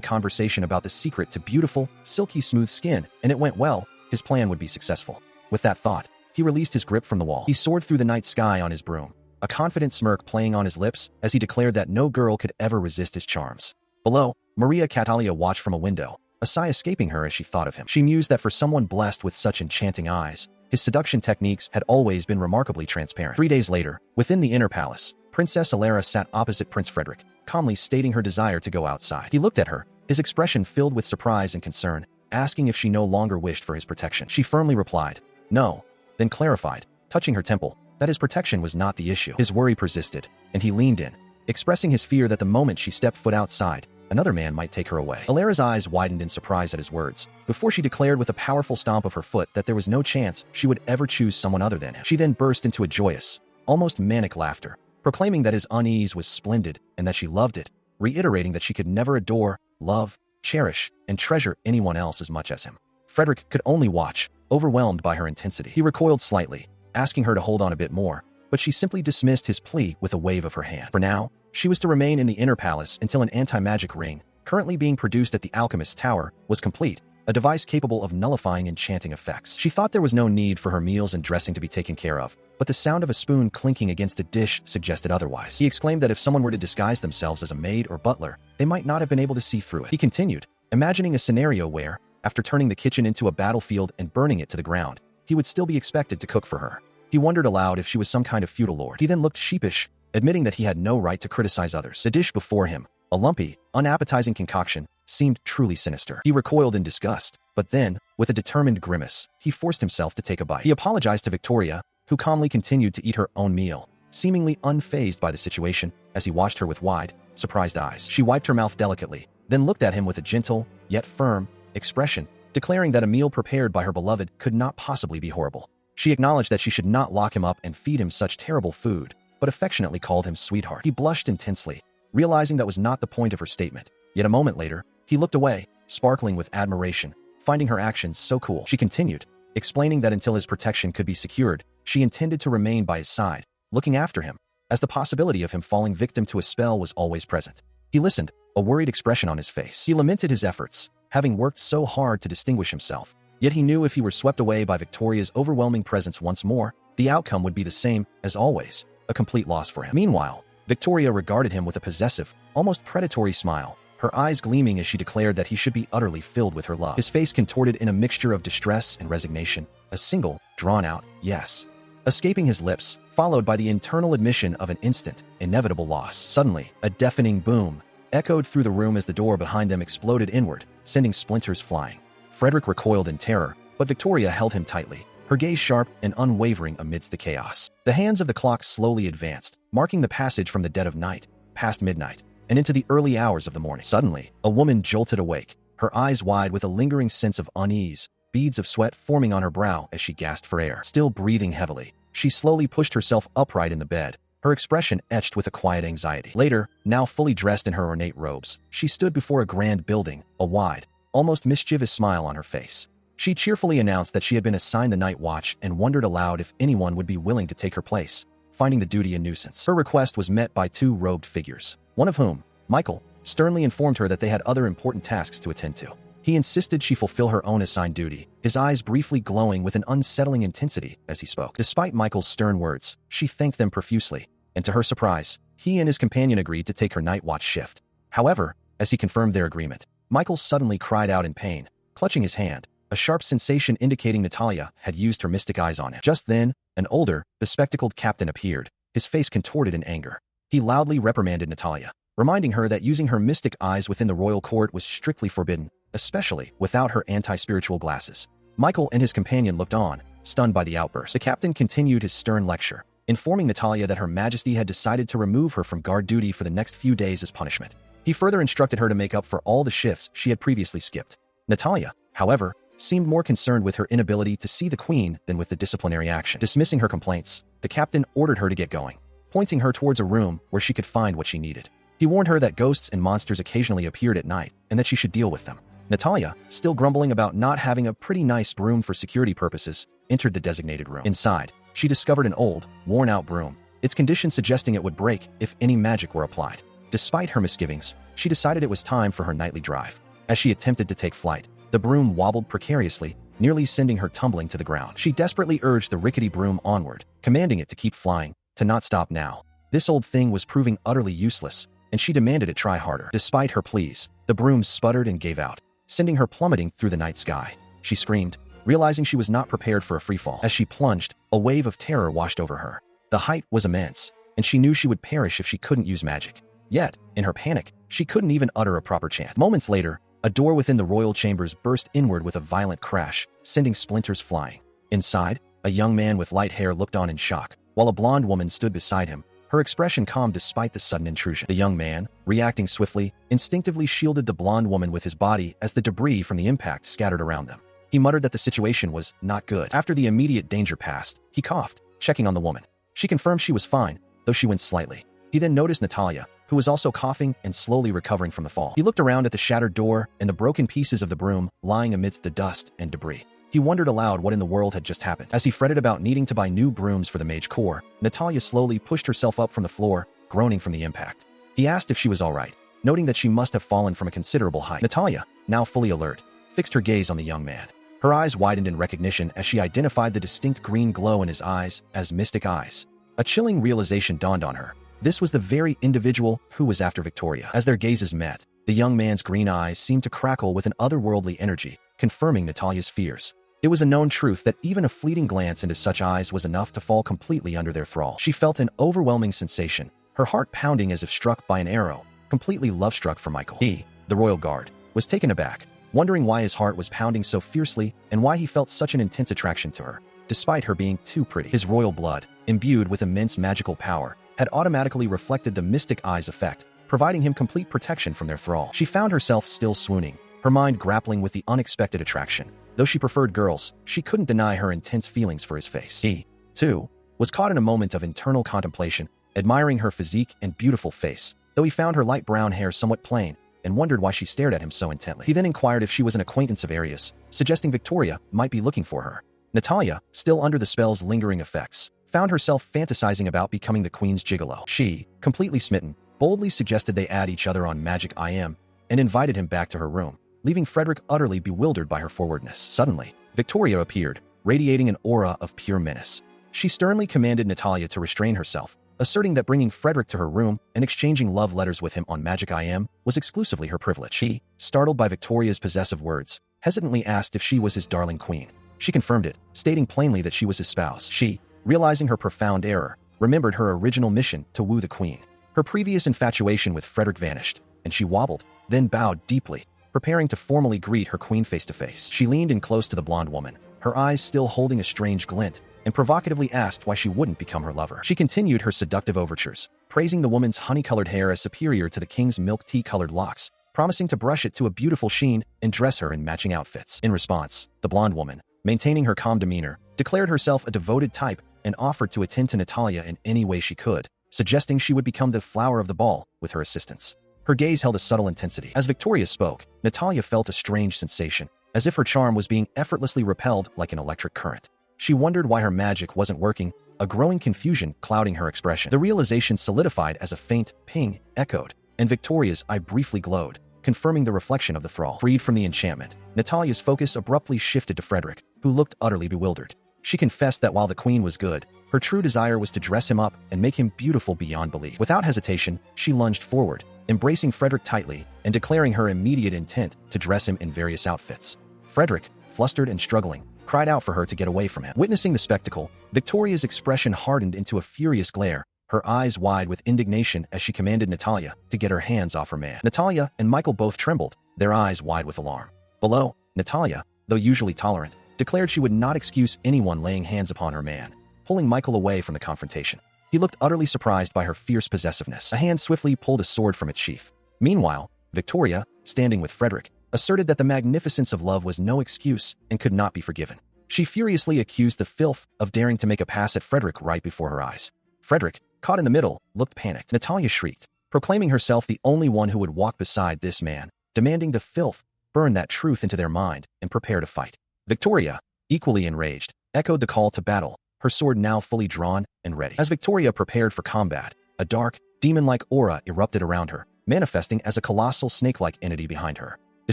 conversation about the secret to beautiful, silky smooth skin, and it went well, his plan would be successful. With that thought, he released his grip from the wall. He soared through the night sky on his broom, a confident smirk playing on his lips as he declared that no girl could ever resist his charms. Below, Maria Catalia watched from a window, a sigh escaping her as she thought of him. She mused that for someone blessed with such enchanting eyes, his seduction techniques had always been remarkably transparent. 3 days later, within the inner palace, Princess Alara sat opposite Prince Frederick, calmly stating her desire to go outside. He looked at her, his expression filled with surprise and concern, asking if she no longer wished for his protection. She firmly replied, no, then clarified, touching her temple, that his protection was not the issue. His worry persisted, and he leaned in, expressing his fear that the moment she stepped foot outside, another man might take her away. Alara's eyes widened in surprise at his words, before she declared with a powerful stomp of her foot that there was no chance she would ever choose someone other than him. She then burst into a joyous, almost manic laughter, proclaiming that his unease was splendid and that she loved it, reiterating that she could never adore, love, cherish, and treasure anyone else as much as him. Frederick could only watch, overwhelmed by her intensity. He recoiled slightly, asking her to hold on a bit more, but she simply dismissed his plea with a wave of her hand. For now, she was to remain in the inner palace until an anti-magic ring, currently being produced at the Alchemist's Tower, was complete, a device capable of nullifying enchanting effects. She thought there was no need for her meals and dressing to be taken care of, but the sound of a spoon clinking against a dish suggested otherwise. He exclaimed that if someone were to disguise themselves as a maid or butler, they might not have been able to see through it. He continued, imagining a scenario where, after turning the kitchen into a battlefield and burning it to the ground, he would still be expected to cook for her. He wondered aloud if she was some kind of feudal lord. He then looked sheepish, admitting that he had no right to criticize others. The dish before him, a lumpy, unappetizing concoction, seemed truly sinister. He recoiled in disgust, but then, with a determined grimace, he forced himself to take a bite. He apologized to Victoria, who calmly continued to eat her own meal, seemingly unfazed by the situation as he watched her with wide, surprised eyes. She wiped her mouth delicately, then looked at him with a gentle, yet firm, expression, declaring that a meal prepared by her beloved could not possibly be horrible. She acknowledged that she should not lock him up and feed him such terrible food, but affectionately called him sweetheart. He blushed intensely, realizing that was not the point of her statement. Yet a moment later, he looked away, sparkling with admiration, finding her actions so cool. She continued, explaining that until his protection could be secured, she intended to remain by his side, looking after him, as the possibility of him falling victim to a spell was always present. He listened, a worried expression on his face. He lamented his efforts, having worked so hard to distinguish himself. Yet he knew if he were swept away by Victoria's overwhelming presence once more, the outcome would be the same, as always, a complete loss for him. Meanwhile, Victoria regarded him with a possessive, almost predatory smile, her eyes gleaming as she declared that he should be utterly filled with her love. His face contorted in a mixture of distress and resignation, a single, drawn-out, yes, escaping his lips, followed by the internal admission of an instant, inevitable loss. Suddenly, a deafening boom echoed through the room as the door behind them exploded inward, sending splinters flying. Frederick recoiled in terror, but Victoria held him tightly, her gaze sharp and unwavering amidst the chaos. The hands of the clock slowly advanced, marking the passage from the dead of night, past midnight, and into the early hours of the morning. Suddenly, a woman jolted awake, her eyes wide with a lingering sense of unease, beads of sweat forming on her brow as she gasped for air. Still breathing heavily, she slowly pushed herself upright in the bed, her expression etched with a quiet anxiety. Later, now fully dressed in her ornate robes, she stood before a grand building, a wide, almost mischievous smile on her face. She cheerfully announced that she had been assigned the night watch and wondered aloud if anyone would be willing to take her place, finding the duty a nuisance. Her request was met by two robed figures, one of whom, Michael, sternly informed her that they had other important tasks to attend to. He insisted she fulfill her own assigned duty, his eyes briefly glowing with an unsettling intensity as he spoke. Despite Michael's stern words, she thanked them profusely, and to her surprise, he and his companion agreed to take her night watch shift. However, as he confirmed their agreement, Michael suddenly cried out in pain, clutching his hand, a sharp sensation indicating Natalia had used her mystic eyes on him. Just then, an older, bespectacled captain appeared, his face contorted in anger. He loudly reprimanded Natalia, reminding her that using her mystic eyes within the royal court was strictly forbidden, especially without her anti-spiritual glasses. Michael and his companion looked on, stunned by the outburst. The captain continued his stern lecture, informing Natalia that Her Majesty had decided to remove her from guard duty for the next few days as punishment. He further instructed her to make up for all the shifts she had previously skipped. Natalia, however, seemed more concerned with her inability to see the queen than with the disciplinary action. Dismissing her complaints, the captain ordered her to get going, pointing her towards a room where she could find what she needed. He warned her that ghosts and monsters occasionally appeared at night and that she should deal with them. Natalia, still grumbling about not having a pretty nice broom for security purposes, entered the designated room. Inside, she discovered an old, worn-out broom, its condition suggesting it would break if any magic were applied. Despite her misgivings, she decided it was time for her nightly drive. As she attempted to take flight, the broom wobbled precariously, nearly sending her tumbling to the ground. She desperately urged the rickety broom onward, commanding it to keep flying, to not stop now. This old thing was proving utterly useless, and she demanded it try harder. Despite her pleas, the broom sputtered and gave out, sending her plummeting through the night sky. She screamed, realizing she was not prepared for a freefall. As she plunged, a wave of terror washed over her. The height was immense, and she knew she would perish if she couldn't use magic. Yet, in her panic, she couldn't even utter a proper chant. Moments later, a door within the royal chambers burst inward with a violent crash, sending splinters flying. Inside, a young man with light hair looked on in shock, while a blonde woman stood beside him, her expression calm despite the sudden intrusion. The young man, reacting swiftly, instinctively shielded the blonde woman with his body as the debris from the impact scattered around them. He muttered that the situation was not good. After the immediate danger passed, he coughed, checking on the woman. She confirmed she was fine, though she winced slightly. He then noticed Natalia, who was also coughing and slowly recovering from the fall. He looked around at the shattered door and the broken pieces of the broom lying amidst the dust and debris. He wondered aloud what in the world had just happened. As he fretted about needing to buy new brooms for the mage corps, Natalia slowly pushed herself up from the floor, groaning from the impact. He asked if she was all right, noting that she must have fallen from a considerable height. Natalia, now fully alert, fixed her gaze on the young man. Her eyes widened in recognition as she identified the distinct green glow in his eyes as mystic eyes. A chilling realization dawned on her. This was the very individual who was after Victoria. As their gazes met, the young man's green eyes seemed to crackle with an otherworldly energy, confirming Natalia's fears. It was a known truth that even a fleeting glance into such eyes was enough to fall completely under their thrall. She felt an overwhelming sensation, her heart pounding as if struck by an arrow, completely love-struck for Michael. He, the royal guard, was taken aback, wondering why his heart was pounding so fiercely and why he felt such an intense attraction to her, despite her being too pretty. His royal blood, imbued with immense magical power, had automatically reflected the mystic eyes effect, providing him complete protection from their thrall. She found herself still swooning, her mind grappling with the unexpected attraction. Though she preferred girls, she couldn't deny her intense feelings for his face. He, too, was caught in a moment of internal contemplation, admiring her physique and beautiful face, though he found her light brown hair somewhat plain and wondered why she stared at him so intently. He then inquired if she was an acquaintance of Arius, suggesting Victoria might be looking for her. Natalia, still under the spell's lingering effects, found herself fantasizing about becoming the queen's gigolo. She, completely smitten, boldly suggested they add each other on Magic IM and invited him back to her room, leaving Frederick utterly bewildered by her forwardness. Suddenly, Victoria appeared, radiating an aura of pure menace. She sternly commanded Natalia to restrain herself, asserting that bringing Frederick to her room and exchanging love letters with him on Magic IM was exclusively her privilege. He, startled by Victoria's possessive words, hesitantly asked if she was his darling queen. She confirmed it, stating plainly that she was his spouse. She, realizing her profound error, remembered her original mission to woo the queen. Her previous infatuation with Frederick vanished, and she wobbled, then bowed deeply, preparing to formally greet her queen face-to-face. She leaned in close to the blonde woman, her eyes still holding a strange glint, and provocatively asked why she wouldn't become her lover. She continued her seductive overtures, praising the woman's honey-colored hair as superior to the king's milk tea-colored locks, promising to brush it to a beautiful sheen and dress her in matching outfits. In response, the blonde woman, maintaining her calm demeanor, declared herself a devoted type and offered to attend to Natalia in any way she could, suggesting she would become the flower of the ball with her assistance. Her gaze held a subtle intensity. As Victoria spoke, Natalia felt a strange sensation, as if her charm was being effortlessly repelled like an electric current. She wondered why her magic wasn't working, a growing confusion clouding her expression. The realization solidified as a faint ping echoed, and Victoria's eye briefly glowed, confirming the reflection of the thrall. Freed from the enchantment, Natalia's focus abruptly shifted to Frederick, who looked utterly bewildered. She confessed that while the queen was good, her true desire was to dress him up and make him beautiful beyond belief. Without hesitation, she lunged forward, embracing Frederick tightly and declaring her immediate intent to dress him in various outfits. Frederick, flustered and struggling, cried out for her to get away from him. Witnessing the spectacle, Victoria's expression hardened into a furious glare, her eyes wide with indignation as she commanded Natalia to get her hands off her man. Natalia and Michael both trembled, their eyes wide with alarm. Below, Natalia, though usually tolerant, declared she would not excuse anyone laying hands upon her man, pulling Michael away from the confrontation. He looked utterly surprised by her fierce possessiveness. A hand swiftly pulled a sword from its sheath. Meanwhile, Victoria, standing with Frederick, asserted that the magnificence of love was no excuse and could not be forgiven. She furiously accused the filth of daring to make a pass at Frederick right before her eyes. Frederick, caught in the middle, looked panicked. Natalia shrieked, proclaiming herself the only one who would walk beside this man, demanding the filth burn that truth into their mind and prepare to fight. Victoria, equally enraged, echoed the call to battle, her sword now fully drawn and ready. As Victoria prepared for combat, a dark, demon-like aura erupted around her, manifesting as a colossal snake-like entity behind her. The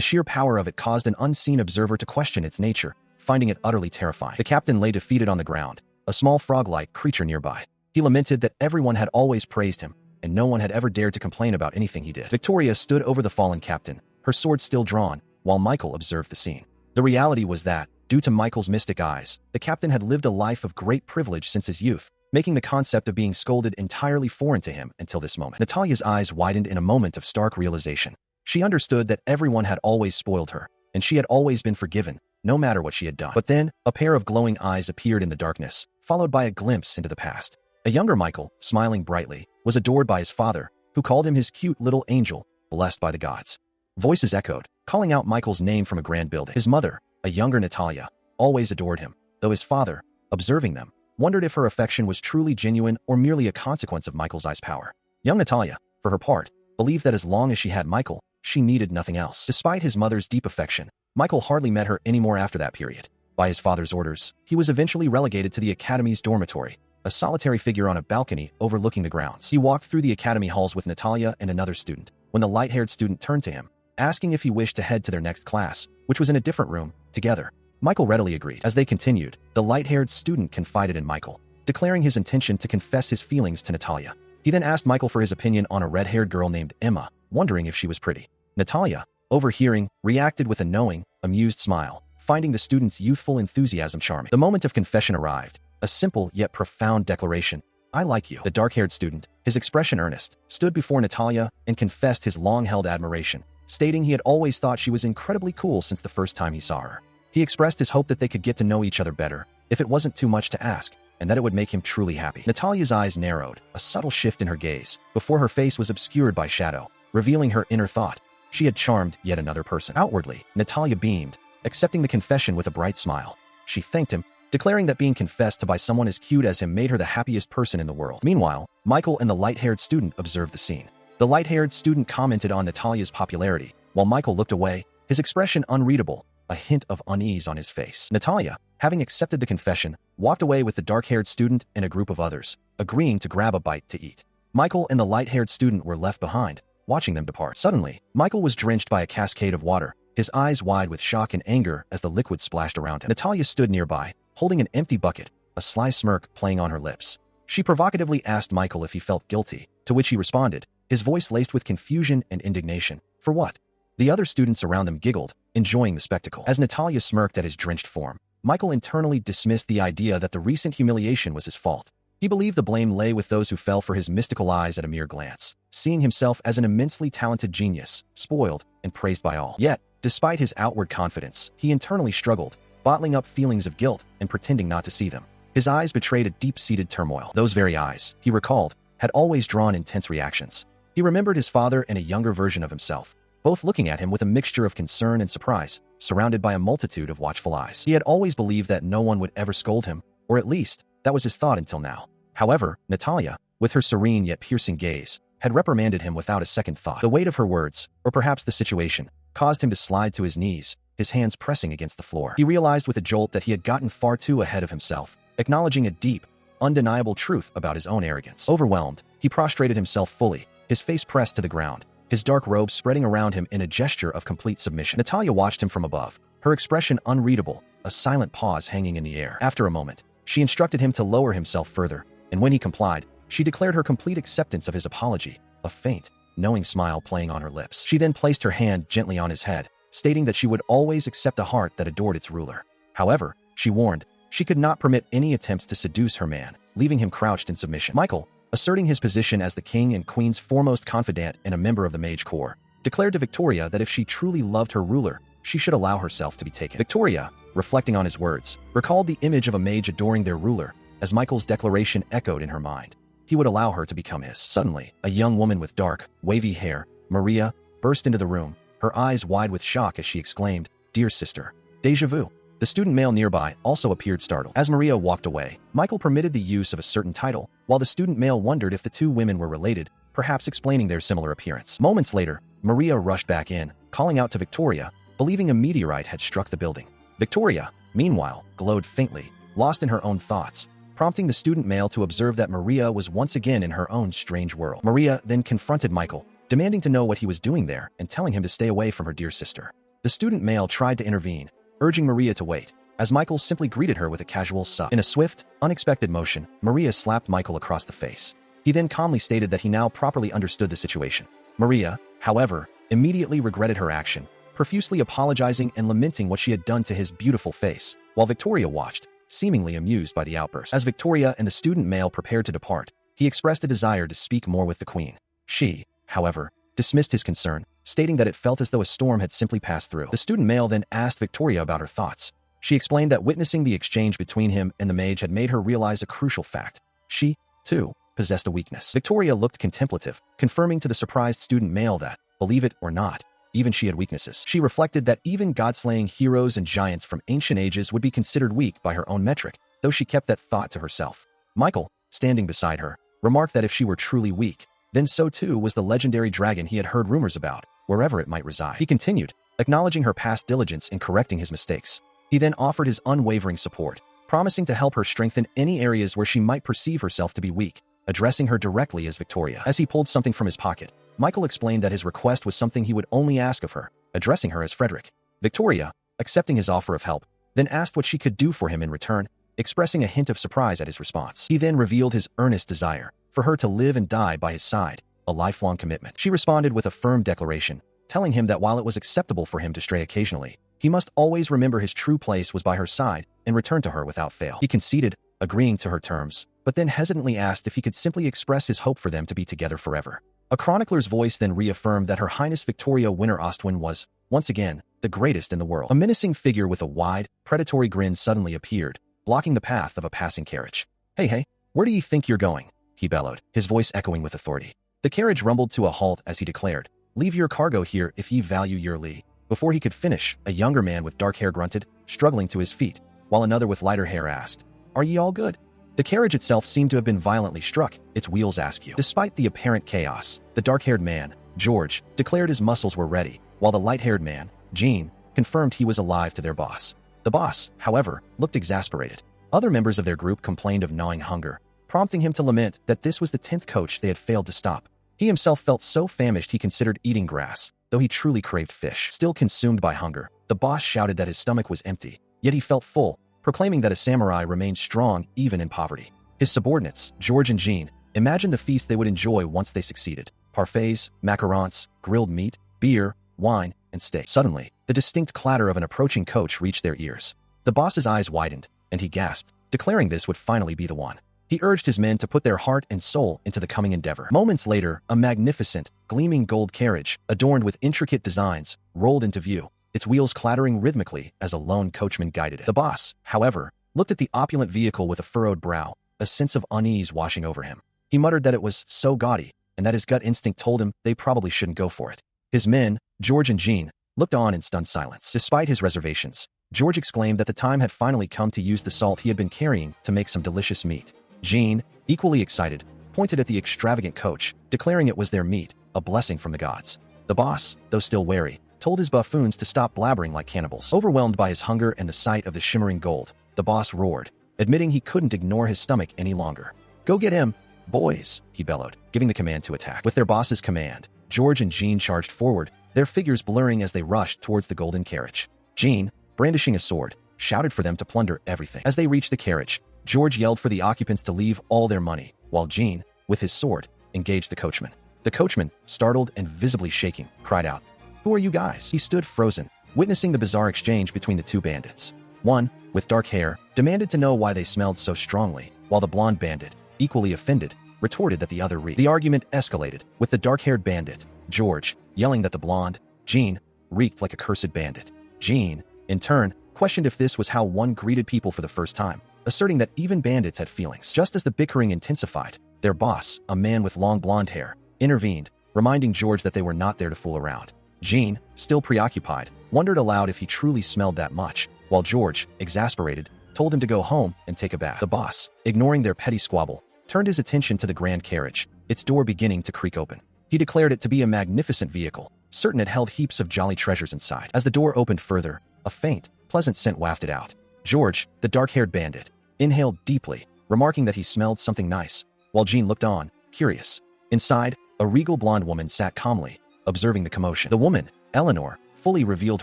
sheer power of it caused an unseen observer to question its nature, finding it utterly terrifying. The captain lay defeated on the ground, a small frog-like creature nearby. He lamented that everyone had always praised him, and no one had ever dared to complain about anything he did. Victoria stood over the fallen captain, her sword still drawn, while Michael observed the scene. The reality was that, due to Michael's mystic eyes, the captain had lived a life of great privilege since his youth, making the concept of being scolded entirely foreign to him until this moment. Natalia's eyes widened in a moment of stark realization. She understood that everyone had always spoiled her, and she had always been forgiven, no matter what she had done. But then, a pair of glowing eyes appeared in the darkness, followed by a glimpse into the past. A younger Michael, smiling brightly, was adored by his father, who called him his cute little angel, blessed by the gods. Voices echoed, calling out Michael's name from a grand building. His mother, a younger Natalia, always adored him, though his father, observing them, wondered if her affection was truly genuine or merely a consequence of Michael's ice power. Young Natalia, for her part, believed that as long as she had Michael, she needed nothing else. Despite his mother's deep affection, Michael hardly met her anymore after that period. By his father's orders, he was eventually relegated to the academy's dormitory, a solitary figure on a balcony overlooking the grounds. He walked through the academy halls with Natalia and another student, when the light-haired student turned to him, asking if he wished to head to their next class, which was in a different room, together. Michael readily agreed. As they continued, the light-haired student confided in Michael, declaring his intention to confess his feelings to Natalia. He then asked Michael for his opinion on a red-haired girl named Emma, wondering if she was pretty. Natalia, overhearing, reacted with a knowing, amused smile, finding the student's youthful enthusiasm charming. The moment of confession arrived, a simple yet profound declaration. "I like you." The dark-haired student, his expression earnest, stood before Natalia and confessed his long-held admiration, stating he had always thought she was incredibly cool since the first time he saw her. He expressed his hope that they could get to know each other better, if it wasn't too much to ask, and that it would make him truly happy. Natalia's eyes narrowed, a subtle shift in her gaze, before her face was obscured by shadow, revealing her inner thought. She had charmed yet another person. Outwardly, Natalia beamed, accepting the confession with a bright smile. She thanked him, declaring that being confessed to by someone as cute as him made her the happiest person in the world. Meanwhile, Michael and the light-haired student observed the scene. The light-haired student commented on Natalia's popularity, while Michael looked away, his expression unreadable, a hint of unease on his face. Natalia, having accepted the confession, walked away with the dark-haired student and a group of others, agreeing to grab a bite to eat. Michael and the light-haired student were left behind, watching them depart. Suddenly, Michael was drenched by a cascade of water, his eyes wide with shock and anger as the liquid splashed around him. Natalia stood nearby, holding an empty bucket, a sly smirk playing on her lips. She provocatively asked Michael if he felt guilty, to which he responded, his voice laced with confusion and indignation. "For what?" The other students around them giggled, enjoying the spectacle. As Natalia smirked at his drenched form, Michael internally dismissed the idea that the recent humiliation was his fault. He believed the blame lay with those who fell for his mystical eyes at a mere glance, seeing himself as an immensely talented genius, spoiled and praised by all. Yet, despite his outward confidence, he internally struggled, bottling up feelings of guilt and pretending not to see them. His eyes betrayed a deep-seated turmoil. Those very eyes, he recalled, had always drawn intense reactions. He remembered his father and a younger version of himself, both looking at him with a mixture of concern and surprise, surrounded by a multitude of watchful eyes. He had always believed that no one would ever scold him, or at least, that was his thought until now. However, Natalia, with her serene yet piercing gaze, had reprimanded him without a second thought. The weight of her words, or perhaps the situation, caused him to slide to his knees, his hands pressing against the floor. He realized with a jolt that he had gotten far too ahead of himself, acknowledging a deep, undeniable truth about his own arrogance. Overwhelmed, he prostrated himself fully, his face pressed to the ground, his dark robe spreading around him in a gesture of complete submission. Natalia watched him from above, her expression unreadable, a silent pause hanging in the air. After a moment, she instructed him to lower himself further, and when he complied, she declared her complete acceptance of his apology, a faint, knowing smile playing on her lips. She then placed her hand gently on his head, stating that she would always accept a heart that adored its ruler. However, she warned, she could not permit any attempts to seduce her man, leaving him crouched in submission. Michael, asserting his position as the king and queen's foremost confidant and a member of the mage corps, declared to Victoria that if she truly loved her ruler, she should allow herself to be taken. Victoria, reflecting on his words, recalled the image of a mage adoring their ruler, as Michael's declaration echoed in her mind. He would allow her to become his. Suddenly, a young woman with dark, wavy hair, Maria, burst into the room, her eyes wide with shock as she exclaimed, "Dear sister." Deja vu. The student male nearby also appeared startled. As Maria walked away, Michael permitted the use of a certain title, while the student male wondered if the two women were related, perhaps explaining their similar appearance. Moments later, Maria rushed back in, calling out to Victoria, believing a meteorite had struck the building. Victoria, meanwhile, glowed faintly, lost in her own thoughts, prompting the student male to observe that Maria was once again in her own strange world. Maria then confronted Michael, demanding to know what he was doing there and telling him to stay away from her dear sister. The student male tried to intervene, urging Maria to wait, as Michael simply greeted her with a casual sup. In a swift, unexpected motion, Maria slapped Michael across the face. He then calmly stated that he now properly understood the situation. Maria, however, immediately regretted her action, profusely apologizing and lamenting what she had done to his beautiful face, while Victoria watched, seemingly amused by the outburst. As Victoria and the student male prepared to depart, he expressed a desire to speak more with the queen. She, however, dismissed his concern, stating that it felt as though a storm had simply passed through. The student male then asked Victoria about her thoughts. She explained that witnessing the exchange between him and the mage had made her realize a crucial fact. She, too, possessed a weakness. Victoria looked contemplative, confirming to the surprised student male that, believe it or not, even she had weaknesses. She reflected that even god-slaying heroes and giants from ancient ages would be considered weak by her own metric, though she kept that thought to herself. Michael, standing beside her, remarked that if she were truly weak, then so too was the legendary dragon he had heard rumors about, wherever it might reside. He continued, acknowledging her past diligence in correcting his mistakes. He then offered his unwavering support, promising to help her strengthen any areas where she might perceive herself to be weak, addressing her directly as Victoria. As he pulled something from his pocket, Michael explained that his request was something he would only ask of her, addressing her as Frederick. Victoria, accepting his offer of help, then asked what she could do for him in return, expressing a hint of surprise at his response. He then revealed his earnest desire for her to live and die by his side, a lifelong commitment. She responded with a firm declaration, telling him that while it was acceptable for him to stray occasionally, he must always remember his true place was by her side and return to her without fail. He conceded, agreeing to her terms, but then hesitantly asked if he could simply express his hope for them to be together forever. A chronicler's voice then reaffirmed that Her Highness Victoria Winter Ostwin was, once again, the greatest in the world. A menacing figure with a wide, predatory grin suddenly appeared, blocking the path of a passing carriage. Hey, where do you think you're going?" he bellowed, his voice echoing with authority. The carriage rumbled to a halt as he declared, "Leave your cargo here if ye value your lee." Before he could finish, a younger man with dark hair grunted, struggling to his feet, while another with lighter hair asked, "Are ye all good?" The carriage itself seemed to have been violently struck, its wheels askew. Despite the apparent chaos, the dark-haired man, George, declared his muscles were ready, while the light-haired man, Gene, confirmed he was alive to their boss. The boss, however, looked exasperated. Other members of their group complained of gnawing hunger, prompting him to lament that this was the 10th coach they had failed to stop. He himself felt so famished he considered eating grass, though he truly craved fish. Still consumed by hunger, the boss shouted that his stomach was empty, yet he felt full, proclaiming that a samurai remained strong even in poverty. His subordinates, George and Jean, imagined the feast they would enjoy once they succeeded. Parfaits, macarons, grilled meat, beer, wine, and steak. Suddenly, the distinct clatter of an approaching coach reached their ears. The boss's eyes widened, and he gasped, declaring this would finally be the one. He urged his men to put their heart and soul into the coming endeavor. Moments later, a magnificent, gleaming gold carriage, adorned with intricate designs, rolled into view, its wheels clattering rhythmically as a lone coachman guided it. The boss, however, looked at the opulent vehicle with a furrowed brow, a sense of unease washing over him. He muttered that it was so gaudy, and that his gut instinct told him they probably shouldn't go for it. His men, George and Jean, looked on in stunned silence. Despite his reservations, George exclaimed that the time had finally come to use the salt he had been carrying to make some delicious meat. Jean, equally excited, pointed at the extravagant coach, declaring it was their meat, a blessing from the gods. The boss, though still wary, told his buffoons to stop blabbering like cannibals. Overwhelmed by his hunger and the sight of the shimmering gold, the boss roared, admitting he couldn't ignore his stomach any longer. "Go get him, boys," he bellowed, giving the command to attack. With their boss's command, George and Jean charged forward, their figures blurring as they rushed towards the golden carriage. Jean, brandishing a sword, shouted for them to plunder everything. As they reached the carriage, George yelled for the occupants to leave all their money, while Jean, with his sword, engaged the coachman. The coachman, startled and visibly shaking, cried out, "Who are you guys?" He stood frozen, witnessing the bizarre exchange between the two bandits. One, with dark hair, demanded to know why they smelled so strongly, while the blonde bandit, equally offended, retorted that the other reeked. The argument escalated, with the dark-haired bandit, George, yelling that the blonde, Jean, reeked like a cursed bandit. Jean, in turn, questioned if this was how one greeted people for the first time, asserting that even bandits had feelings. Just as the bickering intensified, their boss, a man with long blonde hair, intervened, reminding George that they were not there to fool around. Jean, still preoccupied, wondered aloud if he truly smelled that much, while George, exasperated, told him to go home and take a bath. The boss, ignoring their petty squabble, turned his attention to the grand carriage, its door beginning to creak open. He declared it to be a magnificent vehicle, certain it held heaps of jolly treasures inside. As the door opened further, a faint, pleasant scent wafted out. George, the dark-haired bandit, inhaled deeply, remarking that he smelled something nice, while Jean looked on, curious. Inside, a regal blonde woman sat calmly, observing the commotion. The woman, Eleanor, fully revealed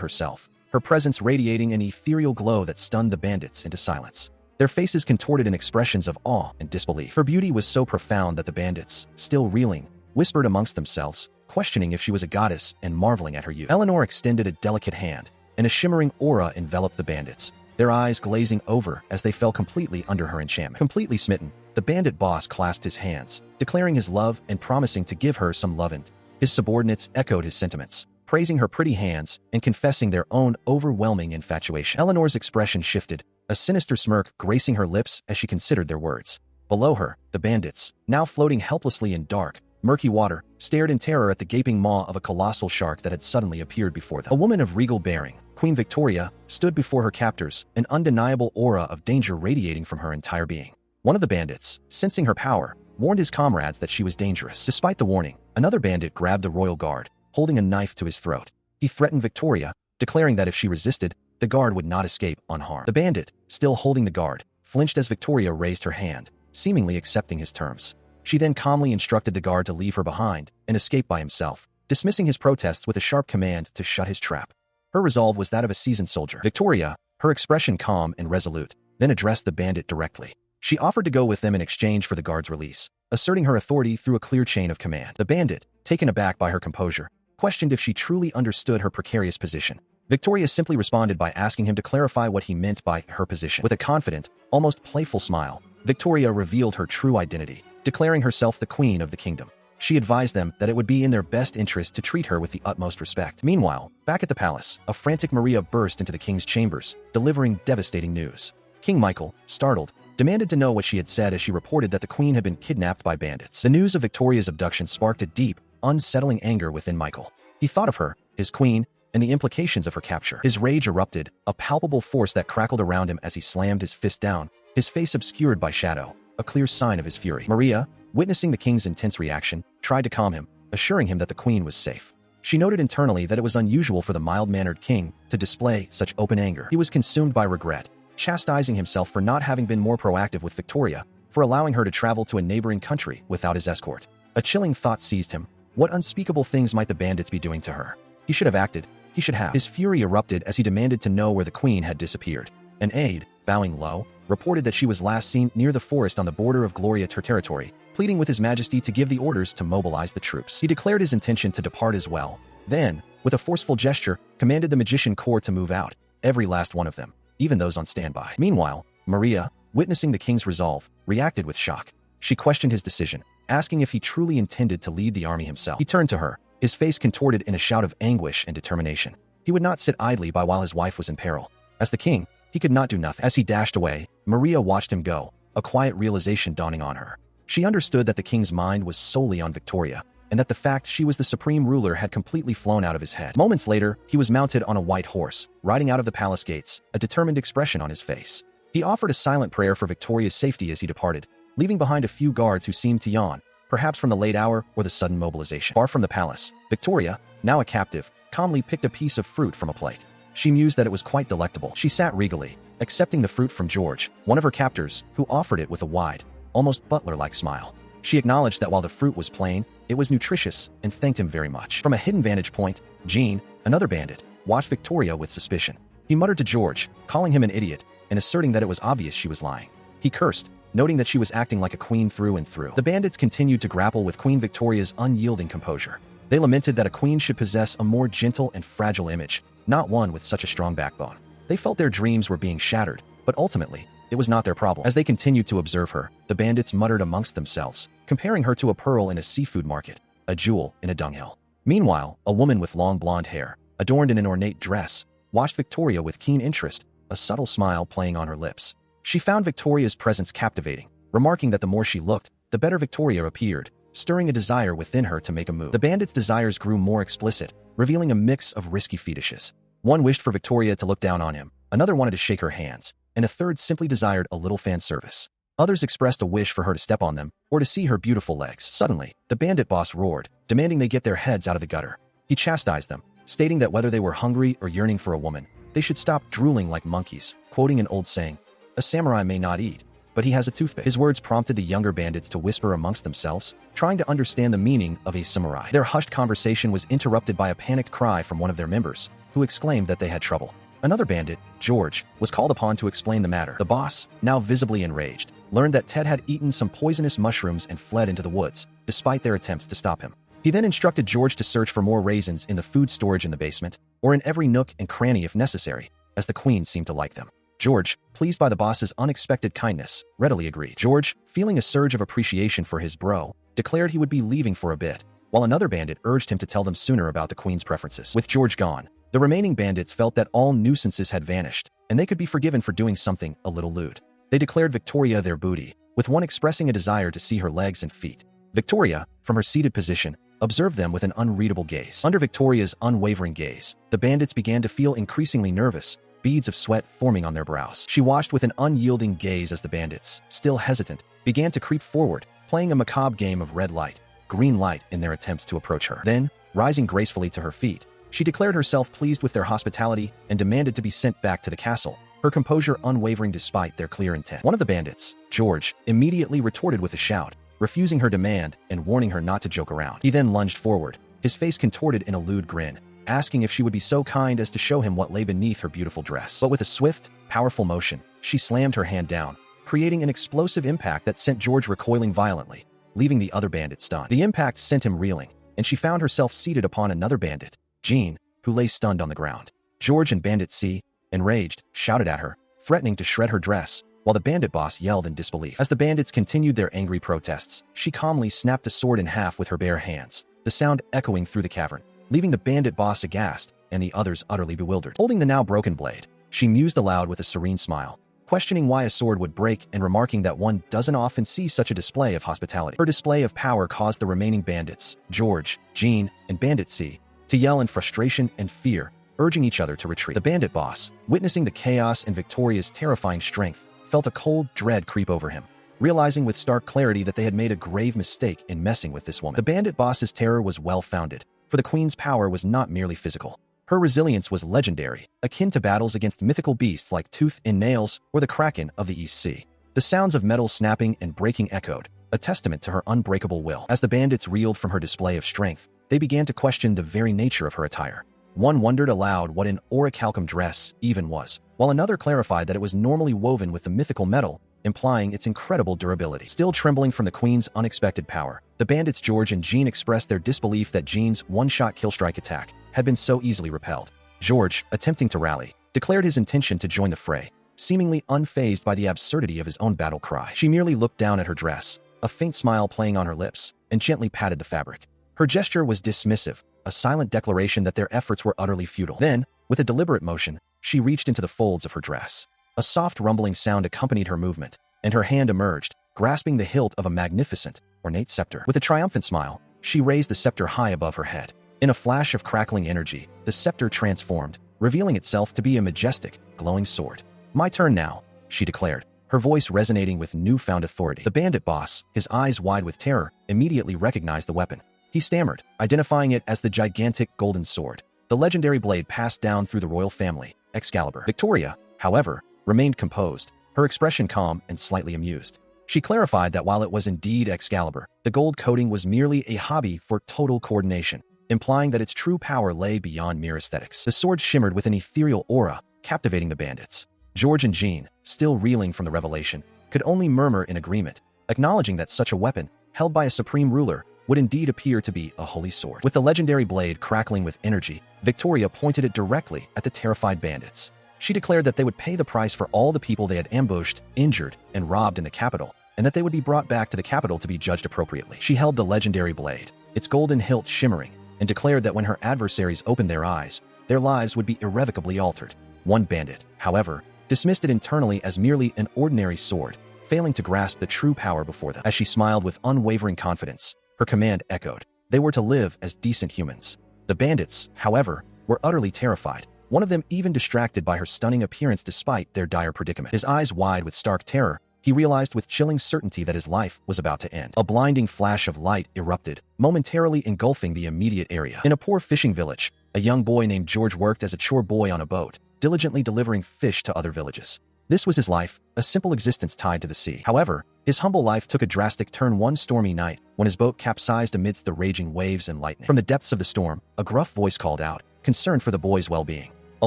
herself, her presence radiating an ethereal glow that stunned the bandits into silence. Their faces contorted in expressions of awe and disbelief. Her beauty was so profound that the bandits, still reeling, whispered amongst themselves, questioning if she was a goddess and marveling at her youth. Eleanor extended a delicate hand, and a shimmering aura enveloped the bandits, their eyes glazing over as they fell completely under her enchantment. Completely smitten, the bandit boss clasped his hands, declaring his love and promising to give her some lovin'. His subordinates echoed his sentiments, praising her pretty hands and confessing their own overwhelming infatuation. Eleanor's expression shifted, a sinister smirk gracing her lips as she considered their words. Below her, the bandits, now floating helplessly in dark, murky water, stared in terror at the gaping maw of a colossal shark that had suddenly appeared before them. A woman of regal bearing, Queen Victoria, stood before her captors, an undeniable aura of danger radiating from her entire being. One of the bandits, sensing her power, warned his comrades that she was dangerous. Despite the warning, another bandit grabbed the royal guard, holding a knife to his throat. He threatened Victoria, declaring that if she resisted, the guard would not escape unharmed. The bandit, still holding the guard, flinched as Victoria raised her hand, seemingly accepting his terms. She then calmly instructed the guard to leave her behind and escape by himself, dismissing his protests with a sharp command to shut his trap. Her resolve was that of a seasoned soldier. Victoria, her expression calm and resolute, then addressed the bandit directly. She offered to go with them in exchange for the guard's release, asserting her authority through a clear chain of command. The bandit, taken aback by her composure, questioned if she truly understood her precarious position. Victoria simply responded by asking him to clarify what he meant by her position. With a confident, almost playful smile, Victoria revealed her true identity, declaring herself the queen of the kingdom. She advised them that it would be in their best interest to treat her with the utmost respect. Meanwhile, back at the palace, a frantic Maria burst into the king's chambers, delivering devastating news. King Michael, startled, demanded to know what she had said as she reported that the queen had been kidnapped by bandits. The news of Victoria's abduction sparked a deep, unsettling anger within Michael. He thought of her, his queen, and the implications of her capture. His rage erupted, a palpable force that crackled around him as he slammed his fist down, his face obscured by shadow, a clear sign of his fury. Maria, witnessing the king's intense reaction, tried to calm him, assuring him that the queen was safe. She noted internally that it was unusual for the mild-mannered king to display such open anger. He was consumed by regret, chastising himself for not having been more proactive with Victoria, for allowing her to travel to a neighboring country without his escort. A chilling thought seized him. What unspeakable things might the bandits be doing to her? He should have acted. He should have. His fury erupted as he demanded to know where the queen had disappeared. An aide, bowing low, reported that she was last seen near the forest on the border of Gloria territory, pleading with His Majesty to give the orders to mobilize the troops. He declared his intention to depart as well. Then, with a forceful gesture, commanded the magician corps to move out, every last one of them, even those on standby. Meanwhile, Maria, witnessing the king's resolve, reacted with shock. She questioned his decision, asking if he truly intended to lead the army himself. He turned to her, his face contorted in a shout of anguish and determination. He would not sit idly by while his wife was in peril. As the king, he could not do nothing. As he dashed away, Maria watched him go, a quiet realization dawning on her. She understood that the king's mind was solely on Victoria, and that the fact she was the supreme ruler had completely flown out of his head. Moments later, he was mounted on a white horse, riding out of the palace gates, a determined expression on his face. He offered a silent prayer for Victoria's safety as he departed, leaving behind a few guards who seemed to yawn, perhaps from the late hour or the sudden mobilization. Far from the palace, Victoria, now a captive, calmly picked a piece of fruit from a plate. She mused that it was quite delectable. She sat regally, accepting the fruit from George, one of her captors, who offered it with a wide, almost butler-like smile. She acknowledged that while the fruit was plain, it was nutritious, and thanked him very much. From a hidden vantage point, Jean, another bandit, watched Victoria with suspicion. He muttered to George, calling him an idiot, and asserting that it was obvious she was lying. He cursed, noting that she was acting like a queen through and through. The bandits continued to grapple with Queen Victoria's unyielding composure. They lamented that a queen should possess a more gentle and fragile image, not one with such a strong backbone. They felt their dreams were being shattered, but ultimately, it was not their problem. As they continued to observe her, the bandits muttered amongst themselves, comparing her to a pearl in a seafood market, a jewel in a dunghill. Meanwhile, a woman with long blonde hair, adorned in an ornate dress, watched Victoria with keen interest, a subtle smile playing on her lips. She found Victoria's presence captivating, remarking that the more she looked, the better Victoria appeared, stirring a desire within her to make a move. The bandits' desires grew more explicit, revealing a mix of risky fetishes. One wished for Victoria to look down on him, another wanted to shake her hands, and a third simply desired a little fan service. Others expressed a wish for her to step on them, or to see her beautiful legs. Suddenly, the bandit boss roared, demanding they get their heads out of the gutter. He chastised them, stating that whether they were hungry or yearning for a woman, they should stop drooling like monkeys, quoting an old saying, "A samurai may not eat, but he has a toothpick." His words prompted the younger bandits to whisper amongst themselves, trying to understand the meaning of a samurai. Their hushed conversation was interrupted by a panicked cry from one of their members, who exclaimed that they had trouble. Another bandit, George, was called upon to explain the matter. The boss, now visibly enraged, learned that Ted had eaten some poisonous mushrooms and fled into the woods, despite their attempts to stop him. He then instructed George to search for more raisins in the food storage in the basement, or in every nook and cranny if necessary, as the queen seemed to like them. George, pleased by the boss's unexpected kindness, readily agreed. George, feeling a surge of appreciation for his bro, declared he would be leaving for a bit, while another bandit urged him to tell them sooner about the queen's preferences. With George gone, the remaining bandits felt that all nuisances had vanished, and they could be forgiven for doing something a little lewd. They declared Victoria their booty, with one expressing a desire to see her legs and feet. Victoria, from her seated position, observed them with an unreadable gaze. Under Victoria's unwavering gaze, the bandits began to feel increasingly nervous, beads of sweat forming on their brows. She watched with an unyielding gaze as the bandits, still hesitant, began to creep forward, playing a macabre game of red light, green light in their attempts to approach her. Then, rising gracefully to her feet, She declared herself pleased with their hospitality and demanded to be sent back to the castle, her composure unwavering despite their clear intent. One of the bandits, George, immediately retorted with a shout, refusing her demand and warning her not to joke around. He then lunged forward, his face contorted in a lewd grin, asking if she would be so kind as to show him what lay beneath her beautiful dress. But with a swift, powerful motion, she slammed her hand down, creating an explosive impact that sent George recoiling violently, leaving the other bandit stunned. The impact sent him reeling, and she found herself seated upon another bandit, Jean, who lay stunned on the ground. George and Bandit C, enraged, shouted at her, threatening to shred her dress, while the bandit boss yelled in disbelief. As the bandits continued their angry protests, she calmly snapped a sword in half with her bare hands, the sound echoing through the cavern, leaving the bandit boss aghast and the others utterly bewildered. Holding the now broken blade, she mused aloud with a serene smile, questioning why a sword would break and remarking that one doesn't often see such a display of hospitality. Her display of power caused the remaining bandits, George, Jean, and Bandit C, to yell in frustration and fear, urging each other to retreat. The bandit boss, witnessing the chaos and Victoria's terrifying strength, felt a cold dread creep over him, realizing with stark clarity that they had made a grave mistake in messing with this woman. The bandit boss's terror was well-founded, for the queen's power was not merely physical. Her resilience was legendary, akin to battles against mythical beasts like Tooth and Nails or the Kraken of the East Sea. The sounds of metal snapping and breaking echoed, a testament to her unbreakable will. As the bandits reeled from her display of strength, they began to question the very nature of her attire. One wondered aloud what an orichalcum dress even was, while another clarified that it was normally woven with the mythical metal, implying its incredible durability. Still trembling from the queen's unexpected power, the bandits George and Jean expressed their disbelief that Jean's one-shot kill-strike attack had been so easily repelled. George, attempting to rally, declared his intention to join the fray, seemingly unfazed by the absurdity of his own battle cry. She merely looked down at her dress, a faint smile playing on her lips, and gently patted the fabric. Her gesture was dismissive, a silent declaration that their efforts were utterly futile. Then, with a deliberate motion, she reached into the folds of her dress. A soft rumbling sound accompanied her movement, and her hand emerged, grasping the hilt of a magnificent, ornate scepter. With a triumphant smile, she raised the scepter high above her head. In a flash of crackling energy, the scepter transformed, revealing itself to be a majestic, glowing sword. "My turn now," she declared, her voice resonating with newfound authority. The bandit boss, his eyes wide with terror, immediately recognized the weapon. He stammered, identifying it as the gigantic golden sword, the legendary blade passed down through the royal family, Excalibur. Victoria, however, remained composed, her expression calm and slightly amused. She clarified that while it was indeed Excalibur, the gold coating was merely a hobby for total coordination, implying that its true power lay beyond mere aesthetics. The sword shimmered with an ethereal aura, captivating the bandits. George and Jean, still reeling from the revelation, could only murmur in agreement, acknowledging that such a weapon, held by a supreme ruler, would indeed appear to be a holy sword. With the legendary blade crackling with energy, Victoria pointed it directly at the terrified bandits. She declared that they would pay the price for all the people they had ambushed, injured, and robbed in the capital, and that they would be brought back to the capital to be judged appropriately. She held the legendary blade, its golden hilt shimmering, and declared that when her adversaries opened their eyes, their lives would be irrevocably altered. One bandit, however, dismissed it internally as merely an ordinary sword, failing to grasp the true power before them. As she smiled with unwavering confidence, her command echoed. They were to live as decent humans. The bandits, however, were utterly terrified, one of them even distracted by her stunning appearance despite their dire predicament. His eyes wide with stark terror, he realized with chilling certainty that his life was about to end. A blinding flash of light erupted, momentarily engulfing the immediate area. In a poor fishing village, a young boy named George worked as a chore boy on a boat, diligently delivering fish to other villages. This was his life, a simple existence tied to the sea. However, his humble life took a drastic turn one stormy night when his boat capsized amidst the raging waves and lightning. From the depths of the storm, a gruff voice called out, concerned for the boy's well-being. A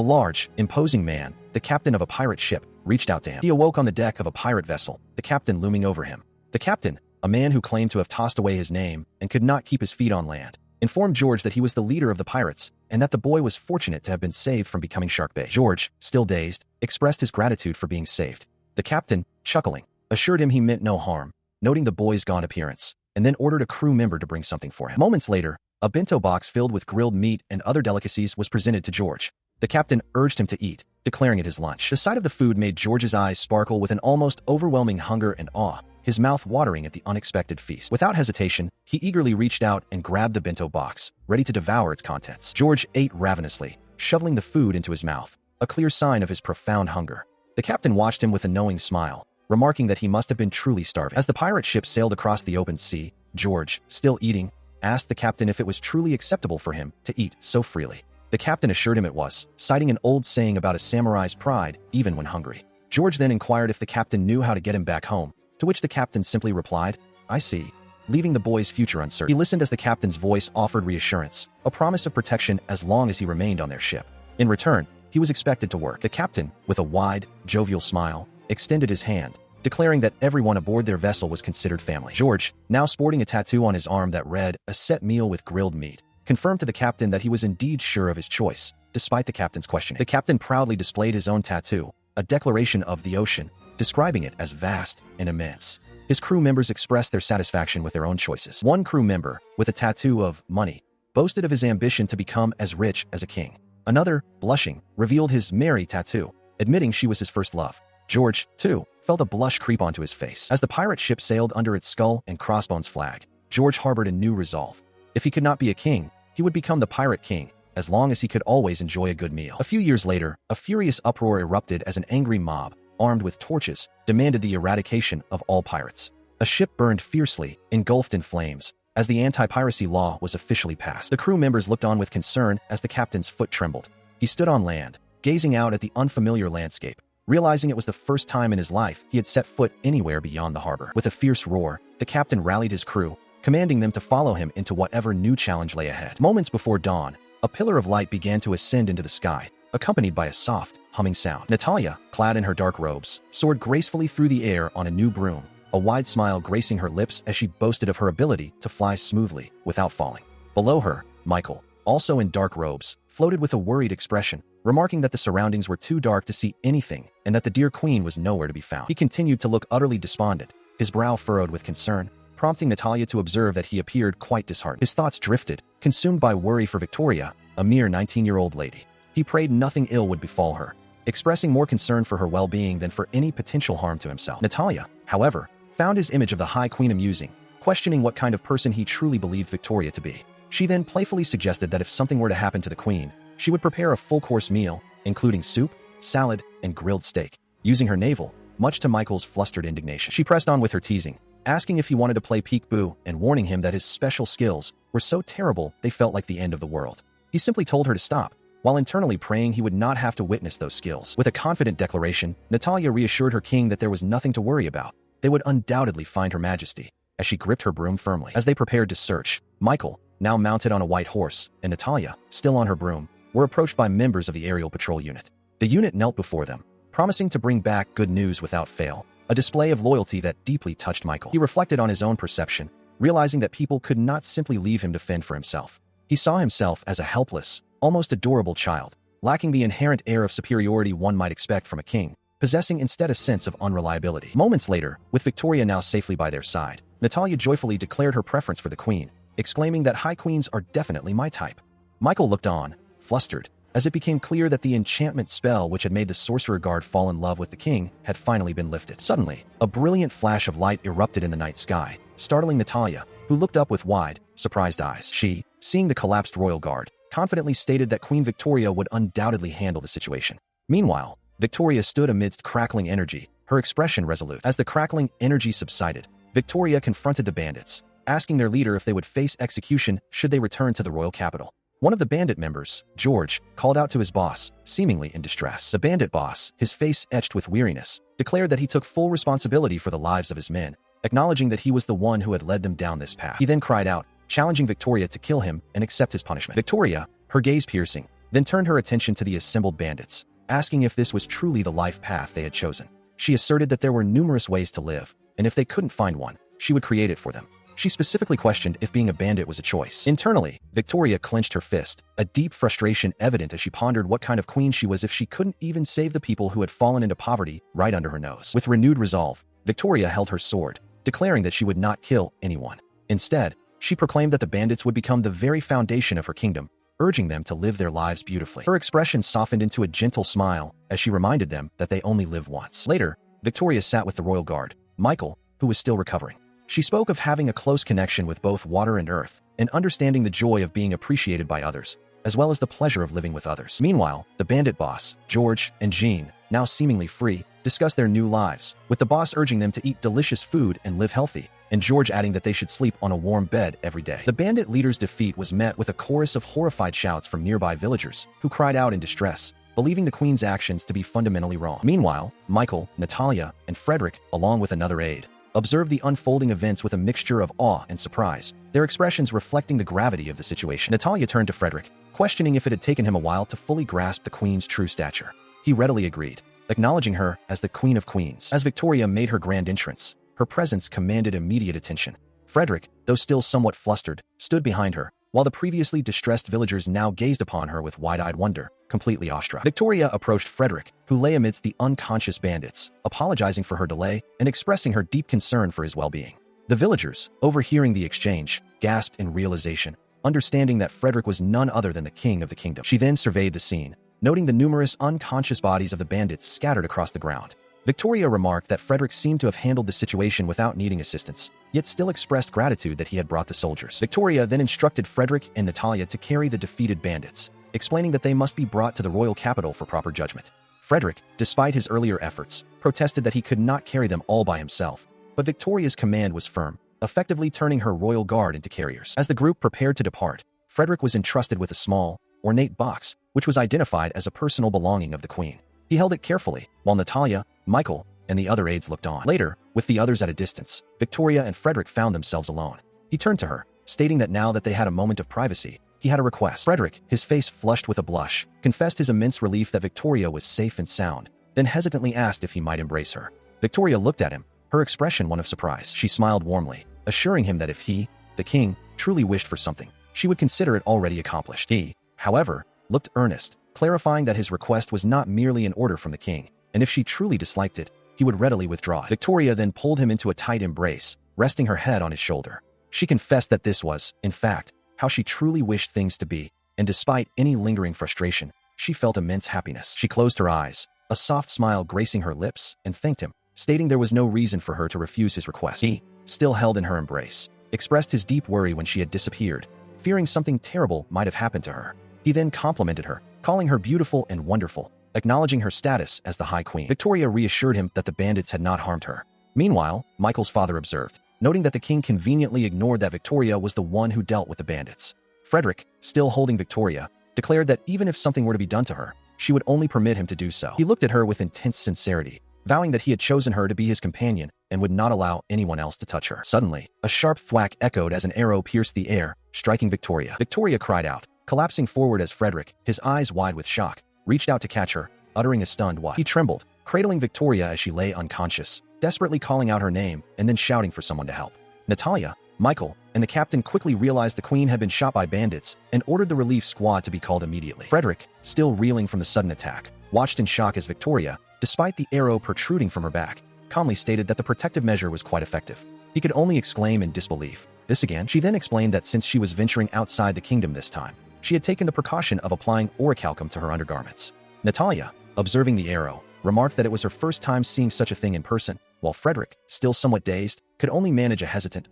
large, imposing man, the captain of a pirate ship, reached out to him. He awoke on the deck of a pirate vessel, the captain looming over him. The captain, a man who claimed to have tossed away his name and could not keep his feet on land, informed George that he was the leader of the pirates and that the boy was fortunate to have been saved from becoming shark bait. George, still dazed, expressed his gratitude for being saved. The captain, chuckling, assured him he meant no harm, noting the boy's gaunt appearance, and then ordered a crew member to bring something for him. Moments later, a bento box filled with grilled meat and other delicacies was presented to George. The captain urged him to eat, declaring it his lunch. The sight of the food made George's eyes sparkle with an almost overwhelming hunger and awe, his mouth watering at the unexpected feast. Without hesitation, he eagerly reached out and grabbed the bento box, ready to devour its contents. George ate ravenously, shoveling the food into his mouth, a clear sign of his profound hunger. The captain watched him with a knowing smile, remarking that he must have been truly starving. As the pirate ship sailed across the open sea, George, still eating, asked the captain if it was truly acceptable for him to eat so freely. The captain assured him it was, citing an old saying about a samurai's pride, even when hungry. George then inquired if the captain knew how to get him back home, to which the captain simply replied, "I see," leaving the boy's future uncertain. He listened as the captain's voice offered reassurance, a promise of protection as long as he remained on their ship. In return, he was expected to work. The captain, with a wide, jovial smile, extended his hand, declaring that everyone aboard their vessel was considered family. George, now sporting a tattoo on his arm that read, "A set meal with grilled meat," confirmed to the captain that he was indeed sure of his choice, despite the captain's questioning. The captain proudly displayed his own tattoo, a declaration of the ocean, describing it as vast and immense. His crew members expressed their satisfaction with their own choices. One crew member, with a tattoo of money, boasted of his ambition to become as rich as a king. Another, blushing, revealed his Mary tattoo, admitting she was his first love. George, too, felt a blush creep onto his face. As the pirate ship sailed under its skull and crossbones flag, George harbored a new resolve. If he could not be a king, he would become the pirate king, as long as he could always enjoy a good meal. A few years later, a furious uproar erupted as an angry mob, armed with torches, demanded the eradication of all pirates. A ship burned fiercely, engulfed in flames, as the anti-piracy law was officially passed. The crew members looked on with concern as the captain's foot trembled. He stood on land, gazing out at the unfamiliar landscape, realizing it was the first time in his life he had set foot anywhere beyond the harbor. With a fierce roar, the captain rallied his crew, commanding them to follow him into whatever new challenge lay ahead. Moments before dawn, a pillar of light began to ascend into the sky, accompanied by a soft, humming sound. Natalia, clad in her dark robes, soared gracefully through the air on a new broom, a wide smile gracing her lips as she boasted of her ability to fly smoothly without falling. Below her, Michael, also in dark robes, floated with a worried expression, remarking that the surroundings were too dark to see anything and that the dear queen was nowhere to be found. He continued to look utterly despondent, his brow furrowed with concern, prompting Natalia to observe that he appeared quite disheartened. His thoughts drifted, consumed by worry for Victoria, a mere 19-year-old lady. He prayed nothing ill would befall her, expressing more concern for her well-being than for any potential harm to himself. Natalia, however, found his image of the High Queen amusing, questioning what kind of person he truly believed Victoria to be. She then playfully suggested that if something were to happen to the queen, she would prepare a full-course meal, including soup, salad, and grilled steak, using her navel, much to Michael's flustered indignation. She pressed on with her teasing, asking if he wanted to play peek-boo and warning him that his special skills were so terrible they felt like the end of the world. He simply told her to stop, while internally praying he would not have to witness those skills. With a confident declaration, Natalia reassured her king that there was nothing to worry about. They would undoubtedly find Her Majesty, as she gripped her broom firmly. As they prepared to search, Michael, now mounted on a white horse, and Natalia, still on her broom, were approached by members of the aerial patrol unit. The unit knelt before them, promising to bring back good news without fail, a display of loyalty that deeply touched Michael. He reflected on his own perception, realizing that people could not simply leave him to fend for himself. He saw himself as a helpless, almost adorable child, lacking the inherent air of superiority one might expect from a king, possessing instead a sense of unreliability. Moments later, with Victoria now safely by their side, Natalia joyfully declared her preference for the queen, exclaiming that high queens are definitely my type. Michael looked on, flustered, as it became clear that the enchantment spell which had made the sorcerer guard fall in love with the king had finally been lifted. Suddenly, a brilliant flash of light erupted in the night sky, startling Natalia, who looked up with wide, surprised eyes. She, seeing the collapsed royal guard, confidently stated that Queen Victoria would undoubtedly handle the situation. Meanwhile, Victoria stood amidst crackling energy, her expression resolute. As the crackling energy subsided, Victoria confronted the bandits, asking their leader if they would face execution should they return to the royal capital. One of the bandit members, George, called out to his boss, seemingly in distress. The bandit boss, his face etched with weariness, declared that he took full responsibility for the lives of his men, acknowledging that he was the one who had led them down this path. He then cried out, challenging Victoria to kill him and accept his punishment. Victoria, her gaze piercing, then turned her attention to the assembled bandits, asking if this was truly the life path they had chosen. She asserted that there were numerous ways to live, and if they couldn't find one, she would create it for them. She specifically questioned if being a bandit was a choice. Internally, Victoria clenched her fist, a deep frustration evident as she pondered what kind of queen she was if she couldn't even save the people who had fallen into poverty right under her nose. With renewed resolve, Victoria held her sword, declaring that she would not kill anyone. Instead, she proclaimed that the bandits would become the very foundation of her kingdom, urging them to live their lives beautifully. Her expression softened into a gentle smile as she reminded them that they only live once. Later, Victoria sat with the royal guard, Michael, who was still recovering. She spoke of having a close connection with both water and earth, and understanding the joy of being appreciated by others, as well as the pleasure of living with others. Meanwhile, the bandit boss, George, and Jean, now seemingly free, discuss their new lives, with the boss urging them to eat delicious food and live healthy, and George adding that they should sleep on a warm bed every day. The bandit leader's defeat was met with a chorus of horrified shouts from nearby villagers, who cried out in distress, believing the queen's actions to be fundamentally wrong. Meanwhile, Michael, Natalia, and Frederick, along with another aide, observed the unfolding events with a mixture of awe and surprise, their expressions reflecting the gravity of the situation. Natalia turned to Frederick, questioning if it had taken him a while to fully grasp the queen's true stature. He readily agreed, acknowledging her as the Queen of Queens. As Victoria made her grand entrance, her presence commanded immediate attention. Frederick, though still somewhat flustered, stood behind her, while the previously distressed villagers now gazed upon her with wide-eyed wonder, completely awestruck. Victoria approached Frederick, who lay amidst the unconscious bandits, apologizing for her delay and expressing her deep concern for his well-being. The villagers, overhearing the exchange, gasped in realization, understanding that Frederick was none other than the king of the kingdom. She then surveyed the scene, noting the numerous unconscious bodies of the bandits scattered across the ground. Victoria remarked that Frederick seemed to have handled the situation without needing assistance, yet still expressed gratitude that he had brought the soldiers. Victoria then instructed Frederick and Natalia to carry the defeated bandits, explaining that they must be brought to the royal capital for proper judgment. Frederick, despite his earlier efforts, protested that he could not carry them all by himself, but Victoria's command was firm, effectively turning her royal guard into carriers. As the group prepared to depart, Frederick was entrusted with a small, ornate box, which was identified as a personal belonging of the queen. He held it carefully, while Natalia, Michael, and the other aides looked on. Later, with the others at a distance, Victoria and Frederick found themselves alone. He turned to her, stating that now that they had a moment of privacy, he had a request. Frederick, his face flushed with a blush, confessed his immense relief that Victoria was safe and sound, then hesitantly asked if he might embrace her. Victoria looked at him, her expression one of surprise. She smiled warmly, assuring him that if he, the king, truly wished for something, she would consider it already accomplished. He, however, looked earnest, clarifying that his request was not merely an order from the king, and if she truly disliked it, he would readily withdraw it. Victoria then pulled him into a tight embrace, resting her head on his shoulder. She confessed that this was, in fact, how she truly wished things to be, and despite any lingering frustration, she felt immense happiness. She closed her eyes, a soft smile gracing her lips, and thanked him, stating there was no reason for her to refuse his request. He, still held in her embrace, expressed his deep worry when she had disappeared, fearing something terrible might have happened to her. He then complimented her, calling her beautiful and wonderful, acknowledging her status as the High Queen. Victoria reassured him that the bandits had not harmed her. Meanwhile, Michael's father observed, noting that the king conveniently ignored that Victoria was the one who dealt with the bandits. Frederick, still holding Victoria, declared that even if something were to be done to her, she would only permit him to do so. He looked at her with intense sincerity, vowing that he had chosen her to be his companion and would not allow anyone else to touch her. Suddenly, a sharp thwack echoed as an arrow pierced the air, striking Victoria. Victoria cried out, collapsing forward as Frederick, his eyes wide with shock, reached out to catch her, uttering a stunned "what?" He trembled, cradling Victoria as she lay unconscious, desperately calling out her name and then shouting for someone to help. Natalia, Michael, and the captain quickly realized the queen had been shot by bandits and ordered the relief squad to be called immediately. Frederick, still reeling from the sudden attack, watched in shock as Victoria, despite the arrow protruding from her back, calmly stated that the protective measure was quite effective. He could only exclaim in disbelief. This again? She then explained that since she was venturing outside the kingdom this time, she had taken the precaution of applying orichalcum to her undergarments. Natalia, observing the arrow, remarked that it was her first time seeing such a thing in person, while Frederick, still somewhat dazed, could only manage a hesitant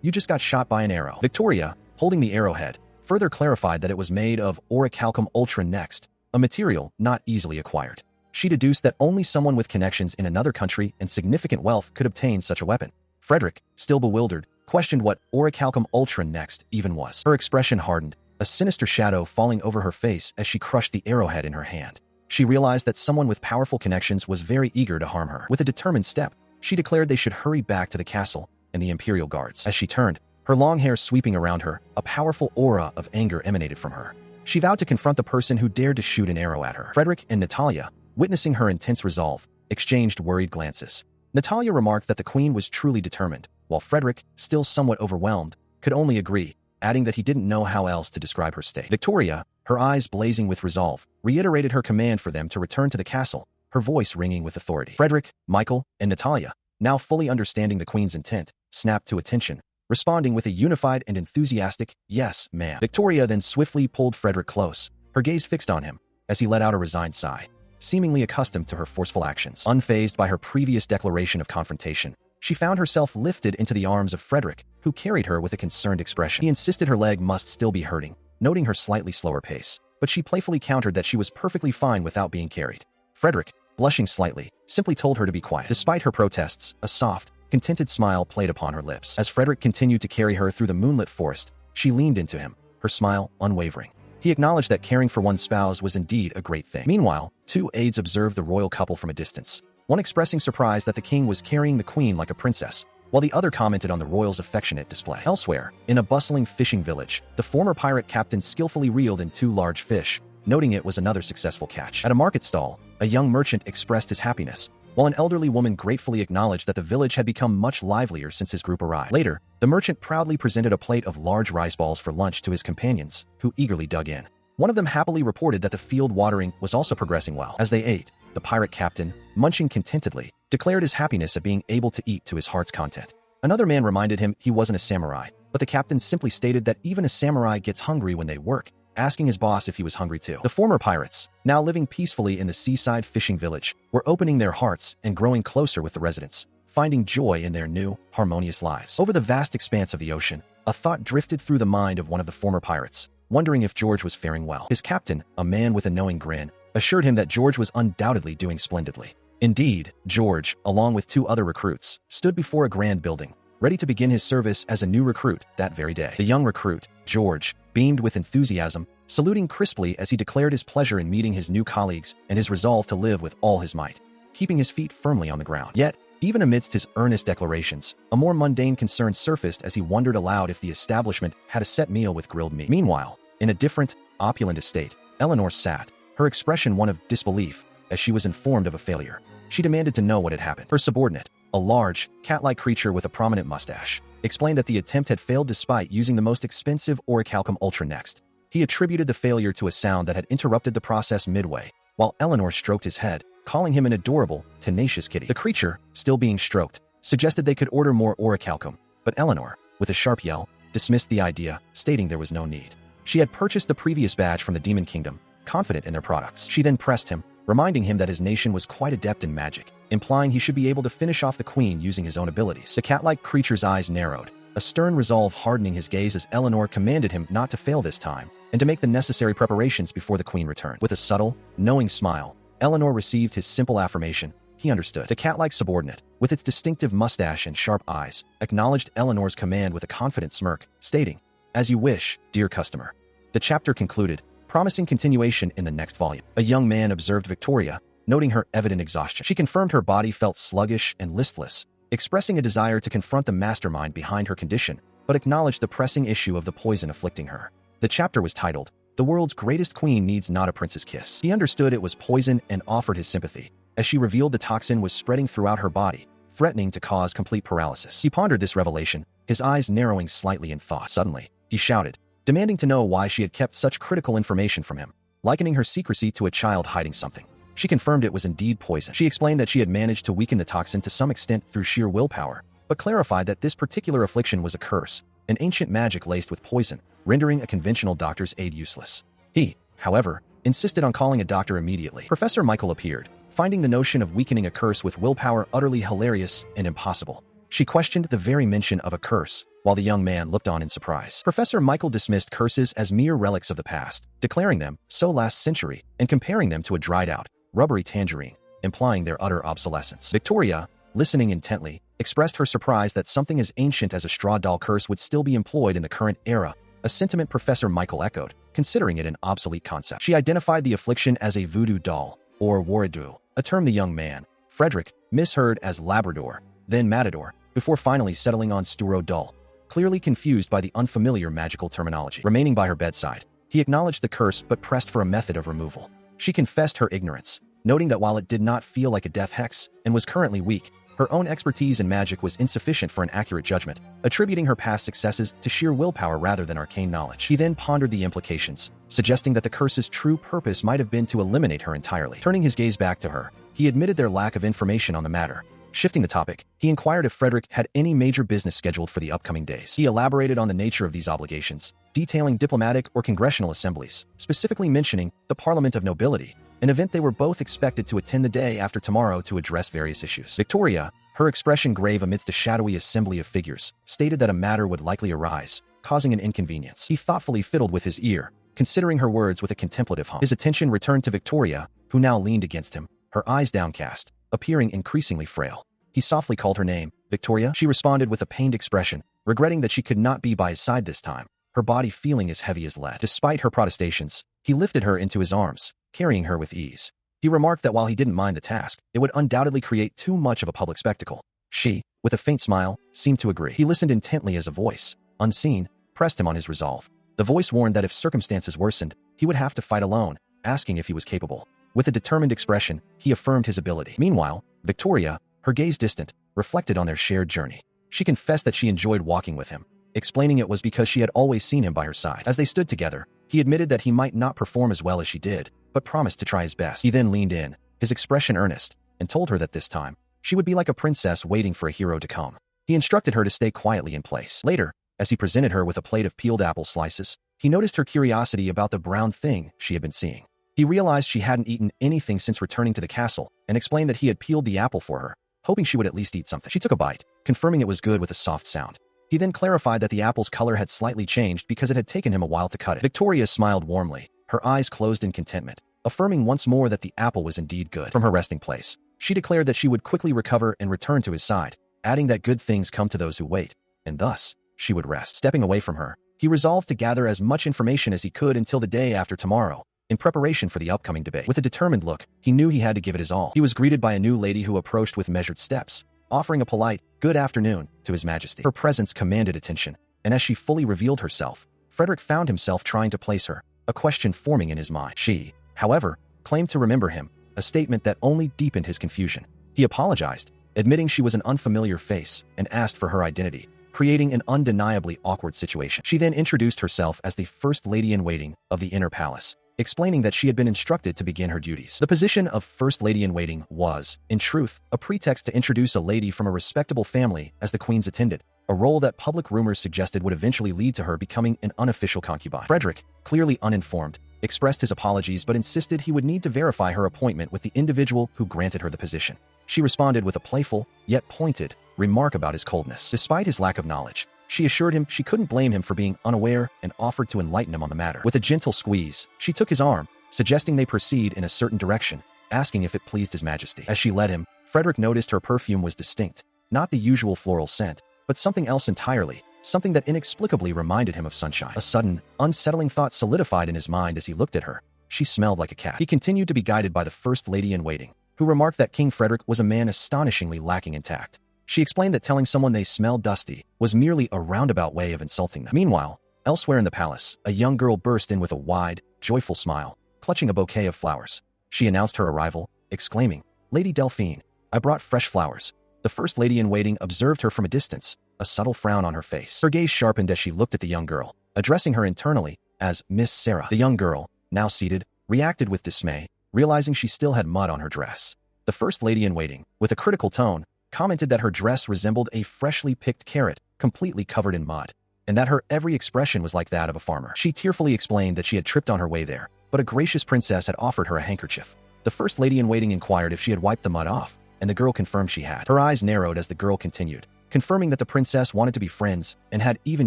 "You just got shot by an arrow." Victoria, holding the arrowhead, further clarified that it was made of orichalcum ultra next, a material not easily acquired. She deduced that only someone with connections in another country and significant wealth could obtain such a weapon. Frederick, still bewildered, questioned what orichalcum ultra next even was. Her expression hardened, a sinister shadow falling over her face as she crushed the arrowhead in her hand. She realized that someone with powerful connections was very eager to harm her. With a determined step, she declared they should hurry back to the castle and the imperial guards. As she turned, her long hair sweeping around her, a powerful aura of anger emanated from her. She vowed to confront the person who dared to shoot an arrow at her. Frederick and Natalia, witnessing her intense resolve, exchanged worried glances. Natalia remarked that the queen was truly determined, while Frederick, still somewhat overwhelmed, could only agree, adding that he didn't know how else to describe her state. Victoria, her eyes blazing with resolve, reiterated her command for them to return to the castle, her voice ringing with authority. Frederick, Michael, and Natalia, now fully understanding the queen's intent, snapped to attention, responding with a unified and enthusiastic, "Yes, ma'am." Victoria then swiftly pulled Frederick close, her gaze fixed on him, as he let out a resigned sigh, seemingly accustomed to her forceful actions. Unfazed by her previous declaration of confrontation, she found herself lifted into the arms of Frederick, who carried her with a concerned expression. He insisted her leg must still be hurting, noting her slightly slower pace, but she playfully countered that she was perfectly fine without being carried. Frederick, blushing slightly, simply told her to be quiet. Despite her protests, a soft, contented smile played upon her lips. As Frederick continued to carry her through the moonlit forest, she leaned into him, her smile unwavering. He acknowledged that caring for one's spouse was indeed a great thing. Meanwhile, two aides observed the royal couple from a distance, one expressing surprise that the king was carrying the queen like a princess, while the other commented on the royal's affectionate display. Elsewhere, in a bustling fishing village, the former pirate captain skillfully reeled in two large fish, noting it was another successful catch. At a market stall, a young merchant expressed his happiness, while an elderly woman gratefully acknowledged that the village had become much livelier since his group arrived. Later, the merchant proudly presented a plate of large rice balls for lunch to his companions, who eagerly dug in. One of them happily reported that the field watering was also progressing well. As they ate, the pirate captain, munching contentedly, declared his happiness at being able to eat to his heart's content. Another man reminded him he wasn't a samurai, but the captain simply stated that even a samurai gets hungry when they work, asking his boss if he was hungry too. The former pirates, now living peacefully in the seaside fishing village, were opening their hearts and growing closer with the residents, finding joy in their new, harmonious lives. Over the vast expanse of the ocean, a thought drifted through the mind of one of the former pirates, wondering if George was faring well. His captain, a man with a knowing grin, assured him that George was undoubtedly doing splendidly. Indeed, George, along with two other recruits, stood before a grand building, ready to begin his service as a new recruit that very day. The young recruit, George, beamed with enthusiasm, saluting crisply as he declared his pleasure in meeting his new colleagues and his resolve to live with all his might, keeping his feet firmly on the ground. Yet, even amidst his earnest declarations, a more mundane concern surfaced as he wondered aloud if the establishment had a set meal with grilled meat. Meanwhile, in a different, opulent estate, Eleanor sat, her expression one of disbelief, as she was informed of a failure. She demanded to know what had happened. Her subordinate, a large, cat-like creature with a prominent mustache, explained that the attempt had failed despite using the most expensive orichalcum Ultra Next. He attributed the failure to a sound that had interrupted the process midway, while Eleanor stroked his head, calling him an adorable, tenacious kitty. The creature, still being stroked, suggested they could order more orichalcum, but Eleanor, with a sharp yell, dismissed the idea, stating there was no need. She had purchased the previous batch from the Demon Kingdom, confident in their products. She then pressed him, reminding him that his nation was quite adept in magic, implying he should be able to finish off the queen using his own abilities. The cat-like creature's eyes narrowed, a stern resolve hardening his gaze as Eleanor commanded him not to fail this time, and to make the necessary preparations before the queen returned. With a subtle, knowing smile, Eleanor received his simple affirmation. He understood. The cat-like subordinate, with its distinctive mustache and sharp eyes, acknowledged Eleanor's command with a confident smirk, stating, "As you wish, dear customer." The chapter concluded, promising continuation in the next volume. A young man observed Victoria, noting her evident exhaustion. She confirmed her body felt sluggish and listless, expressing a desire to confront the mastermind behind her condition, but acknowledged the pressing issue of the poison afflicting her. The chapter was titled, "The World's Greatest Queen Needs Not a Prince's Kiss." He understood it was poison and offered his sympathy, as she revealed the toxin was spreading throughout her body, threatening to cause complete paralysis. He pondered this revelation, his eyes narrowing slightly in thought. Suddenly, he shouted, demanding to know why she had kept such critical information from him, likening her secrecy to a child hiding something. She confirmed it was indeed poison. She explained that she had managed to weaken the toxin to some extent through sheer willpower, but clarified that this particular affliction was a curse, an ancient magic laced with poison, rendering a conventional doctor's aid useless. He, however, insisted on calling a doctor immediately. Professor Michael appeared, finding the notion of weakening a curse with willpower utterly hilarious and impossible. She questioned the very mention of a curse, while the young man looked on in surprise. Professor Michael dismissed curses as mere relics of the past, declaring them so last century, and comparing them to a dried-out, rubbery tangerine, implying their utter obsolescence. Victoria, listening intently, expressed her surprise that something as ancient as a straw doll curse would still be employed in the current era, a sentiment Professor Michael echoed, considering it an obsolete concept. She identified the affliction as a voodoo doll, or waridu, a term the young man, Frederick, misheard as Labrador, then Matador, before finally settling on Sturo doll, clearly confused by the unfamiliar magical terminology. Remaining by her bedside, he acknowledged the curse but pressed for a method of removal. She confessed her ignorance, noting that while it did not feel like a death hex and was currently weak, her own expertise in magic was insufficient for an accurate judgment, attributing her past successes to sheer willpower rather than arcane knowledge. He then pondered the implications, suggesting that the curse's true purpose might have been to eliminate her entirely. Turning his gaze back to her, he admitted their lack of information on the matter. Shifting the topic, he inquired if Frederick had any major business scheduled for the upcoming days. He elaborated on the nature of these obligations, detailing diplomatic or congressional assemblies, specifically mentioning the Parliament of Nobility, an event they were both expected to attend the day after tomorrow to address various issues. Victoria, her expression grave amidst a shadowy assembly of figures, stated that a matter would likely arise, causing an inconvenience. He thoughtfully fiddled with his ear, considering her words with a contemplative hum. His attention returned to Victoria, who now leaned against him, her eyes downcast, appearing increasingly frail. He softly called her name, Victoria. She responded with a pained expression, regretting that she could not be by his side this time, her body feeling as heavy as lead. Despite her protestations, he lifted her into his arms, carrying her with ease. He remarked that while he didn't mind the task, it would undoubtedly create too much of a public spectacle. She, with a faint smile, seemed to agree. He listened intently as a voice, unseen, pressed him on his resolve. The voice warned that if circumstances worsened, he would have to fight alone, asking if he was capable. With a determined expression, he affirmed his ability. Meanwhile, Victoria, her gaze distant, reflected on their shared journey. She confessed that she enjoyed walking with him, explaining it was because she had always seen him by her side. As they stood together, he admitted that he might not perform as well as she did, but promised to try his best. He then leaned in, his expression earnest, and told her that this time, she would be like a princess waiting for a hero to come. He instructed her to stay quietly in place. Later, as he presented her with a plate of peeled apple slices, he noticed her curiosity about the brown thing she had been seeing. He realized she hadn't eaten anything since returning to the castle, and explained that he had peeled the apple for her, hoping she would at least eat something. She took a bite, confirming it was good with a soft sound. He then clarified that the apple's color had slightly changed because it had taken him a while to cut it. Victoria smiled warmly, her eyes closed in contentment, affirming once more that the apple was indeed good. From her resting place, she declared that she would quickly recover and return to his side, adding that good things come to those who wait, and thus, she would rest. Stepping away from her, he resolved to gather as much information as he could until the day after tomorrow, in preparation for the upcoming debate. With a determined look, he knew he had to give it his all. He was greeted by a new lady who approached with measured steps, offering a polite, "Good afternoon," to his majesty. Her presence commanded attention, and as she fully revealed herself, Frederick found himself trying to place her, a question forming in his mind. She, however, claimed to remember him, a statement that only deepened his confusion. He apologized, admitting she was an unfamiliar face, and asked for her identity, creating an undeniably awkward situation. She then introduced herself as the First Lady-in-Waiting of the Inner Palace, explaining that she had been instructed to begin her duties. The position of First Lady-in-Waiting was, in truth, a pretext to introduce a lady from a respectable family as the queen's attendant, a role that public rumors suggested would eventually lead to her becoming an unofficial concubine. Frederick, clearly uninformed, expressed his apologies but insisted he would need to verify her appointment with the individual who granted her the position. She responded with a playful, yet pointed, remark about his coldness. Despite his lack of knowledge, she assured him she couldn't blame him for being unaware and offered to enlighten him on the matter. With a gentle squeeze, she took his arm, suggesting they proceed in a certain direction, asking if it pleased his majesty. As she led him, Frederick noticed her perfume was distinct, not the usual floral scent, but something else entirely, something that inexplicably reminded him of sunshine. A sudden, unsettling thought solidified in his mind as he looked at her. She smelled like a cat. He continued to be guided by the First Lady-in-Waiting, who remarked that King Frederick was a man astonishingly lacking in tact. She explained that telling someone they smelled dusty was merely a roundabout way of insulting them. Meanwhile, elsewhere in the palace, a young girl burst in with a wide, joyful smile, clutching a bouquet of flowers. She announced her arrival, exclaiming, "Lady Delphine, I brought fresh flowers." The First Lady-in-Waiting observed her from a distance, a subtle frown on her face. Her gaze sharpened as she looked at the young girl, addressing her internally as Miss Sarah. The young girl, now seated, reacted with dismay, realizing she still had mud on her dress. The First Lady-in-Waiting, with a critical tone, commented that her dress resembled a freshly picked carrot, completely covered in mud, and that her every expression was like that of a farmer. She tearfully explained that she had tripped on her way there, but a gracious princess had offered her a handkerchief. The First Lady-in-Waiting inquired if she had wiped the mud off, and the girl confirmed she had. Her eyes narrowed as the girl continued, confirming that the princess wanted to be friends and had even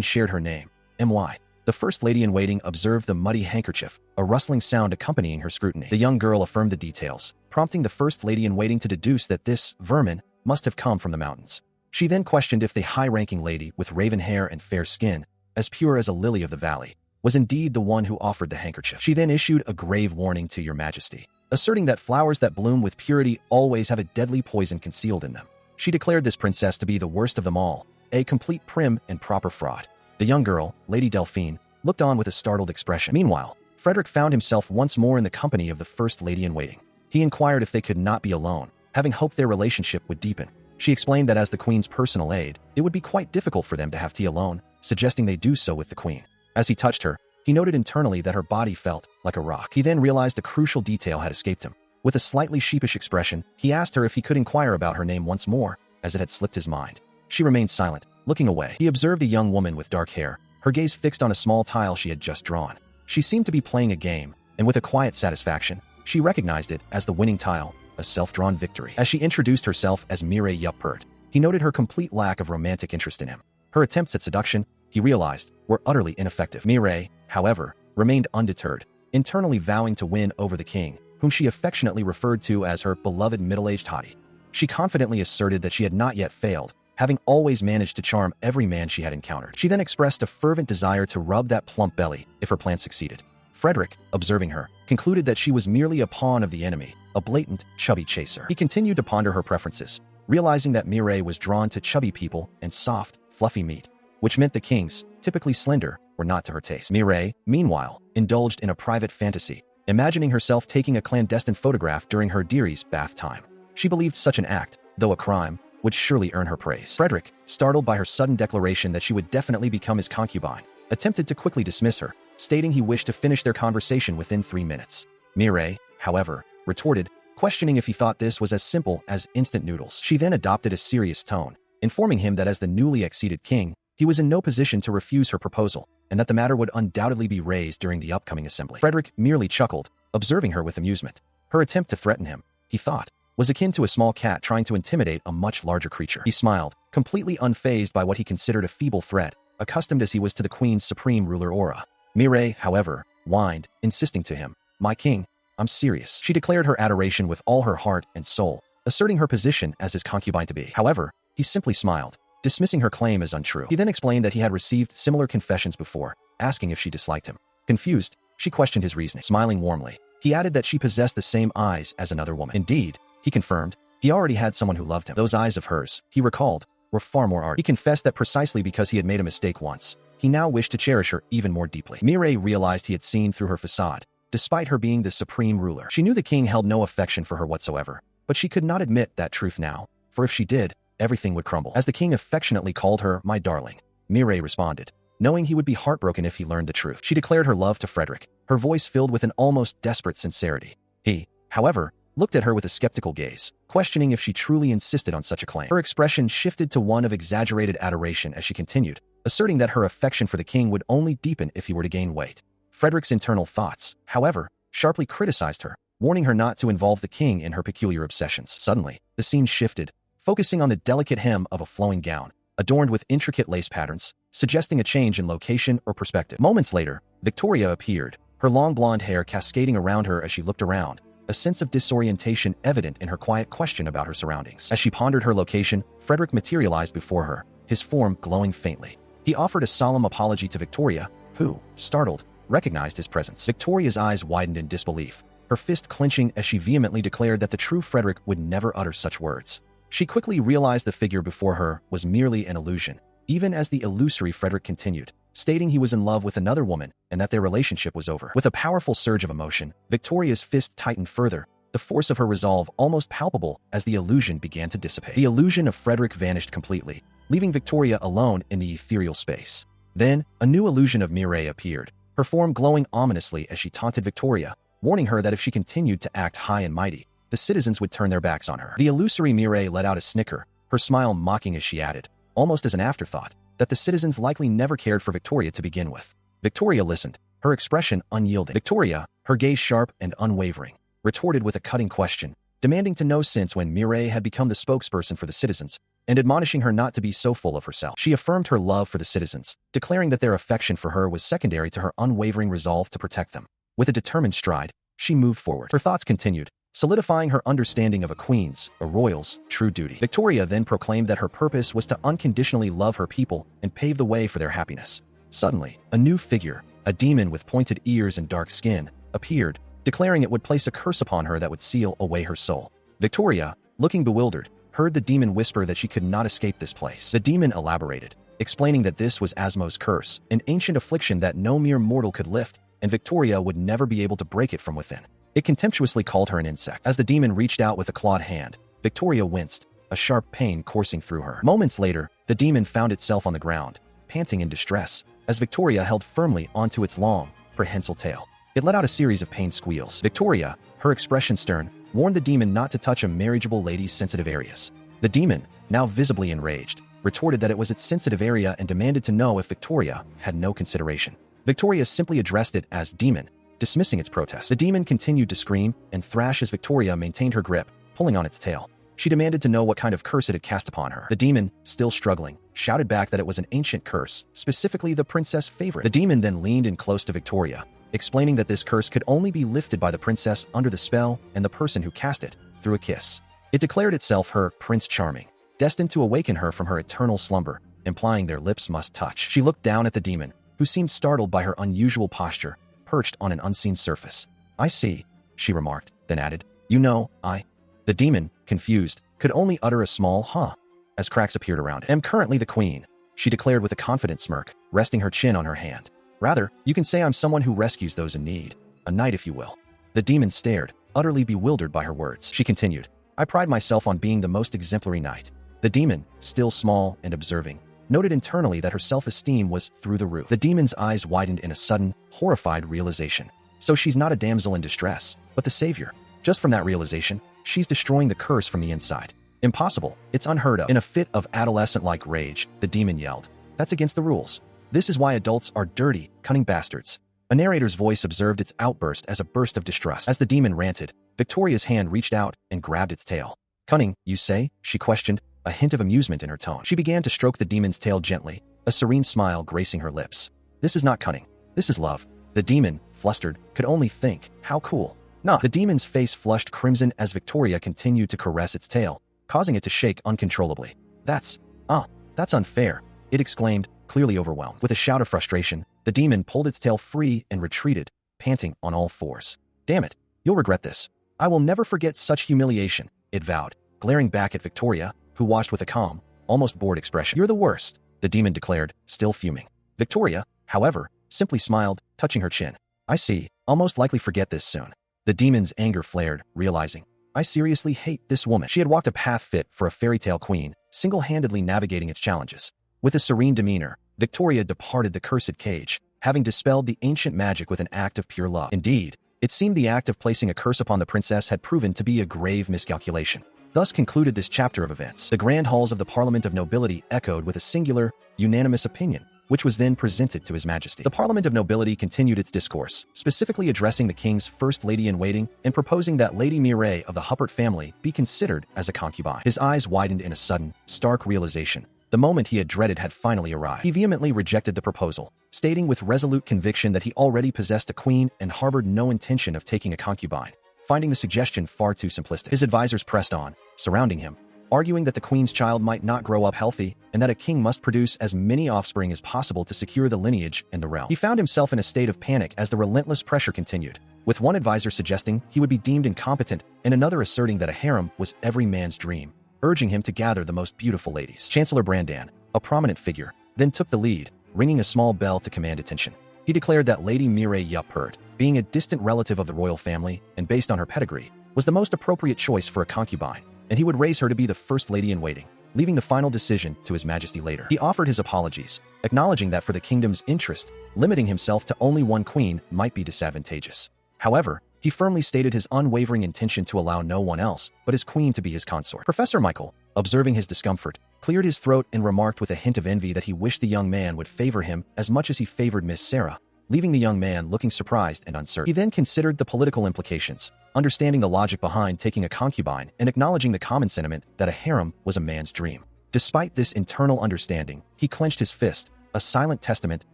shared her name, manhwa. The First Lady-in-Waiting observed the muddy handkerchief, a rustling sound accompanying her scrutiny. The young girl affirmed the details, prompting the First Lady-in-Waiting to deduce that this vermin must have come from the mountains. She then questioned if the high-ranking lady with raven hair and fair skin, as pure as a lily of the valley, was indeed the one who offered the handkerchief. She then issued a grave warning to your majesty, asserting that flowers that bloom with purity always have a deadly poison concealed in them. She declared this princess to be the worst of them all, a complete prim and proper fraud. The young girl, Lady Delphine, looked on with a startled expression. Meanwhile, Frederick found himself once more in the company of the First Lady-in-Waiting. He inquired if they could not be alone, having hoped their relationship would deepen. She explained that as the queen's personal aide, it would be quite difficult for them to have tea alone, suggesting they do so with the queen. As he touched her, he noted internally that her body felt like a rock. He then realized a crucial detail had escaped him. With a slightly sheepish expression, he asked her if he could inquire about her name once more, as it had slipped his mind. She remained silent, looking away. He observed a young woman with dark hair, her gaze fixed on a small tile she had just drawn. She seemed to be playing a game, and with a quiet satisfaction, she recognized it as the winning tile, a self-drawn victory. As she introduced herself as Mireille Yuppert, he noted her complete lack of romantic interest in him. Her attempts at seduction, he realized, were utterly ineffective. Mireille, however, remained undeterred, internally vowing to win over the king, whom she affectionately referred to as her beloved middle-aged hottie. She confidently asserted that she had not yet failed, having always managed to charm every man she had encountered. She then expressed a fervent desire to rub that plump belly if her plan succeeded. Frederick, observing her, concluded that she was merely a pawn of the enemy, a blatant, chubby chaser. He continued to ponder her preferences, realizing that Mireille was drawn to chubby people and soft, fluffy meat, which meant the kings, typically slender, were not to her taste. Mireille, meanwhile, indulged in a private fantasy, imagining herself taking a clandestine photograph during her dearie's bath time. She believed such an act, though a crime, would surely earn her praise. Frederick, startled by her sudden declaration that she would definitely become his concubine, attempted to quickly dismiss her, stating he wished to finish their conversation within 3 minutes. Mireille, however, retorted, questioning if he thought this was as simple as instant noodles. She then adopted a serious tone, informing him that as the newly acceded king, he was in no position to refuse her proposal, and that the matter would undoubtedly be raised during the upcoming assembly. Frederick merely chuckled, observing her with amusement. Her attempt to threaten him, he thought, was akin to a small cat trying to intimidate a much larger creature. He smiled, completely unfazed by what he considered a feeble threat, accustomed as he was to the queen's supreme ruler aura. Mireille, however, whined, insisting to him, "My king, I'm serious." She declared her adoration with all her heart and soul, asserting her position as his concubine to be. However, he simply smiled, dismissing her claim as untrue. He then explained that he had received similar confessions before, asking if she disliked him. Confused, she questioned his reasoning. Smiling warmly, he added that she possessed the same eyes as another woman. Indeed, he confirmed, he already had someone who loved him. Those eyes of hers, he recalled, were far more ardent. He confessed that precisely because he had made a mistake once, he now wished to cherish her even more deeply. Mireille realized he had seen through her facade, despite her being the supreme ruler. She knew the king held no affection for her whatsoever, but she could not admit that truth now, for if she did, everything would crumble. As the king affectionately called her "my darling," Mireille responded, knowing he would be heartbroken if he learned the truth. She declared her love to Frederick, her voice filled with an almost desperate sincerity. He, however, looked at her with a skeptical gaze, questioning if she truly insisted on such a claim. Her expression shifted to one of exaggerated adoration as she continued, asserting that her affection for the king would only deepen if he were to gain weight. Frederick's internal thoughts, however, sharply criticized her, warning her not to involve the king in her peculiar obsessions. Suddenly, the scene shifted, focusing on the delicate hem of a flowing gown, adorned with intricate lace patterns, suggesting a change in location or perspective. Moments later, Victoria appeared, her long blonde hair cascading around her as she looked around, a sense of disorientation evident in her quiet question about her surroundings. As she pondered her location, Frederick materialized before her, his form glowing faintly. He offered a solemn apology to Victoria, who, startled, recognized his presence. Victoria's eyes widened in disbelief, her fist clenching as she vehemently declared that the true Frederick would never utter such words. She quickly realized the figure before her was merely an illusion, even as the illusory Frederick continued, stating he was in love with another woman and that their relationship was over. With a powerful surge of emotion, Victoria's fist tightened further, the force of her resolve almost palpable as the illusion began to dissipate. The illusion of Frederick vanished completely, leaving Victoria alone in the ethereal space. Then, a new illusion of Mireille appeared, her form glowing ominously as she taunted Victoria, warning her that if she continued to act high and mighty, the citizens would turn their backs on her. The illusory Mireille let out a snicker, her smile mocking as she added, almost as an afterthought, that the citizens likely never cared for Victoria to begin with. Victoria listened, her expression unyielding. Victoria, her gaze sharp and unwavering, retorted with a cutting question, demanding to know since when Mireille had become the spokesperson for the citizens, and admonishing her not to be so full of herself. She affirmed her love for the citizens, declaring that their affection for her was secondary to her unwavering resolve to protect them. With a determined stride, she moved forward. Her thoughts continued, solidifying her understanding of a queen's, a royal's, true duty. Victoria then proclaimed that her purpose was to unconditionally love her people and pave the way for their happiness. Suddenly, a new figure, a demon with pointed ears and dark skin, appeared, declaring it would place a curse upon her that would seal away her soul. Victoria, looking bewildered, heard the demon whisper that she could not escape this place. The demon elaborated, explaining that this was Asmo's curse, an ancient affliction that no mere mortal could lift, and Victoria would never be able to break it from within. It contemptuously called her an insect. As the demon reached out with a clawed hand, Victoria winced, a sharp pain coursing through her. Moments later, the demon found itself on the ground, panting in distress, as Victoria held firmly onto its long, prehensile tail. It let out a series of pained squeals. Victoria, her expression stern, warned the demon not to touch a marriageable lady's sensitive areas. The demon, now visibly enraged, retorted that it was its sensitive area and demanded to know if Victoria had no consideration. Victoria simply addressed it as demon, dismissing its protest. The demon continued to scream and thrash as Victoria maintained her grip, pulling on its tail. She demanded to know what kind of curse it had cast upon her. The demon, still struggling, shouted back that it was an ancient curse, specifically the princess favorite. The demon then leaned in close to Victoria, explaining that this curse could only be lifted by the princess under the spell and the person who cast it through a kiss. It declared itself her Prince Charming, destined to awaken her from her eternal slumber, implying their lips must touch. She looked down at the demon, who seemed startled by her unusual posture, perched on an unseen surface. "I see," she remarked, then added, "You know, I—" The demon, confused, could only utter a small "huh" as cracks appeared around it. "Am currently the queen," she declared with a confident smirk, resting her chin on her hand. "Rather, you can say I'm someone who rescues those in need. A knight, if you will." The demon stared, utterly bewildered by her words. She continued, "I pride myself on being the most exemplary knight." The demon, still small and observing, noted internally that her self-esteem was through the roof. The demon's eyes widened in a sudden, horrified realization. So she's not a damsel in distress, but the savior. Just from that realization, she's destroying the curse from the inside. Impossible. It's unheard of. In a fit of adolescent-like rage, the demon yelled, "That's against the rules. This is why adults are dirty, cunning bastards." A narrator's voice observed its outburst as a burst of distrust. As the demon ranted, Victoria's hand reached out and grabbed its tail. "Cunning, you say?" she questioned, a hint of amusement in her tone. She began to stroke the demon's tail gently, a serene smile gracing her lips. "This is not cunning. This is love." The demon, flustered, could only think, "How cool." Nah. The demon's face flushed crimson as Victoria continued to caress its tail, causing it to shake uncontrollably. That's unfair," it exclaimed, clearly overwhelmed. With a shout of frustration, the demon pulled its tail free and retreated, panting on all fours. "Damn it, you'll regret this. I will never forget such humiliation," it vowed, glaring back at Victoria, who watched with a calm, almost bored expression. "You're the worst," the demon declared, still fuming. Victoria, however, simply smiled, touching her chin. "I see. I'll most likely forget this soon." The demon's anger flared, realizing, "I seriously hate this woman." She had walked a path fit for a fairy tale queen, single-handedly navigating its challenges. With a serene demeanor, Victoria departed the cursed cage, having dispelled the ancient magic with an act of pure love. Indeed, it seemed the act of placing a curse upon the princess had proven to be a grave miscalculation. Thus concluded this chapter of events. The grand halls of the Parliament of Nobility echoed with a singular, unanimous opinion, which was then presented to His Majesty. The Parliament of Nobility continued its discourse, specifically addressing the king's first lady-in-waiting and proposing that Lady Mireille of the Huppert family be considered as a concubine. His eyes widened in a sudden, stark realization. The moment he had dreaded had finally arrived. He vehemently rejected the proposal, stating with resolute conviction that he already possessed a queen and harbored no intention of taking a concubine, finding the suggestion far too simplistic. His advisors pressed on, surrounding him, arguing that the queen's child might not grow up healthy and that a king must produce as many offspring as possible to secure the lineage and the realm. He found himself in a state of panic as the relentless pressure continued, with one advisor suggesting he would be deemed incompetent and another asserting that a harem was every man's dream, urging him to gather the most beautiful ladies. Chancellor Brandan, a prominent figure, then took the lead, ringing a small bell to command attention. He declared that Lady Mireille Yuppert, being a distant relative of the royal family and based on her pedigree, was the most appropriate choice for a concubine, and he would raise her to be the first lady-in-waiting, leaving the final decision to His Majesty later. He offered his apologies, acknowledging that for the kingdom's interest, limiting himself to only one queen might be disadvantageous. However, he firmly stated his unwavering intention to allow no one else but his queen to be his consort. Professor Michael, observing his discomfort, cleared his throat and remarked with a hint of envy that he wished the young man would favor him as much as he favored Miss Sarah, leaving the young man looking surprised and uncertain. He then considered the political implications, understanding the logic behind taking a concubine and acknowledging the common sentiment that a harem was a man's dream. Despite this internal understanding, he clenched his fist, a silent testament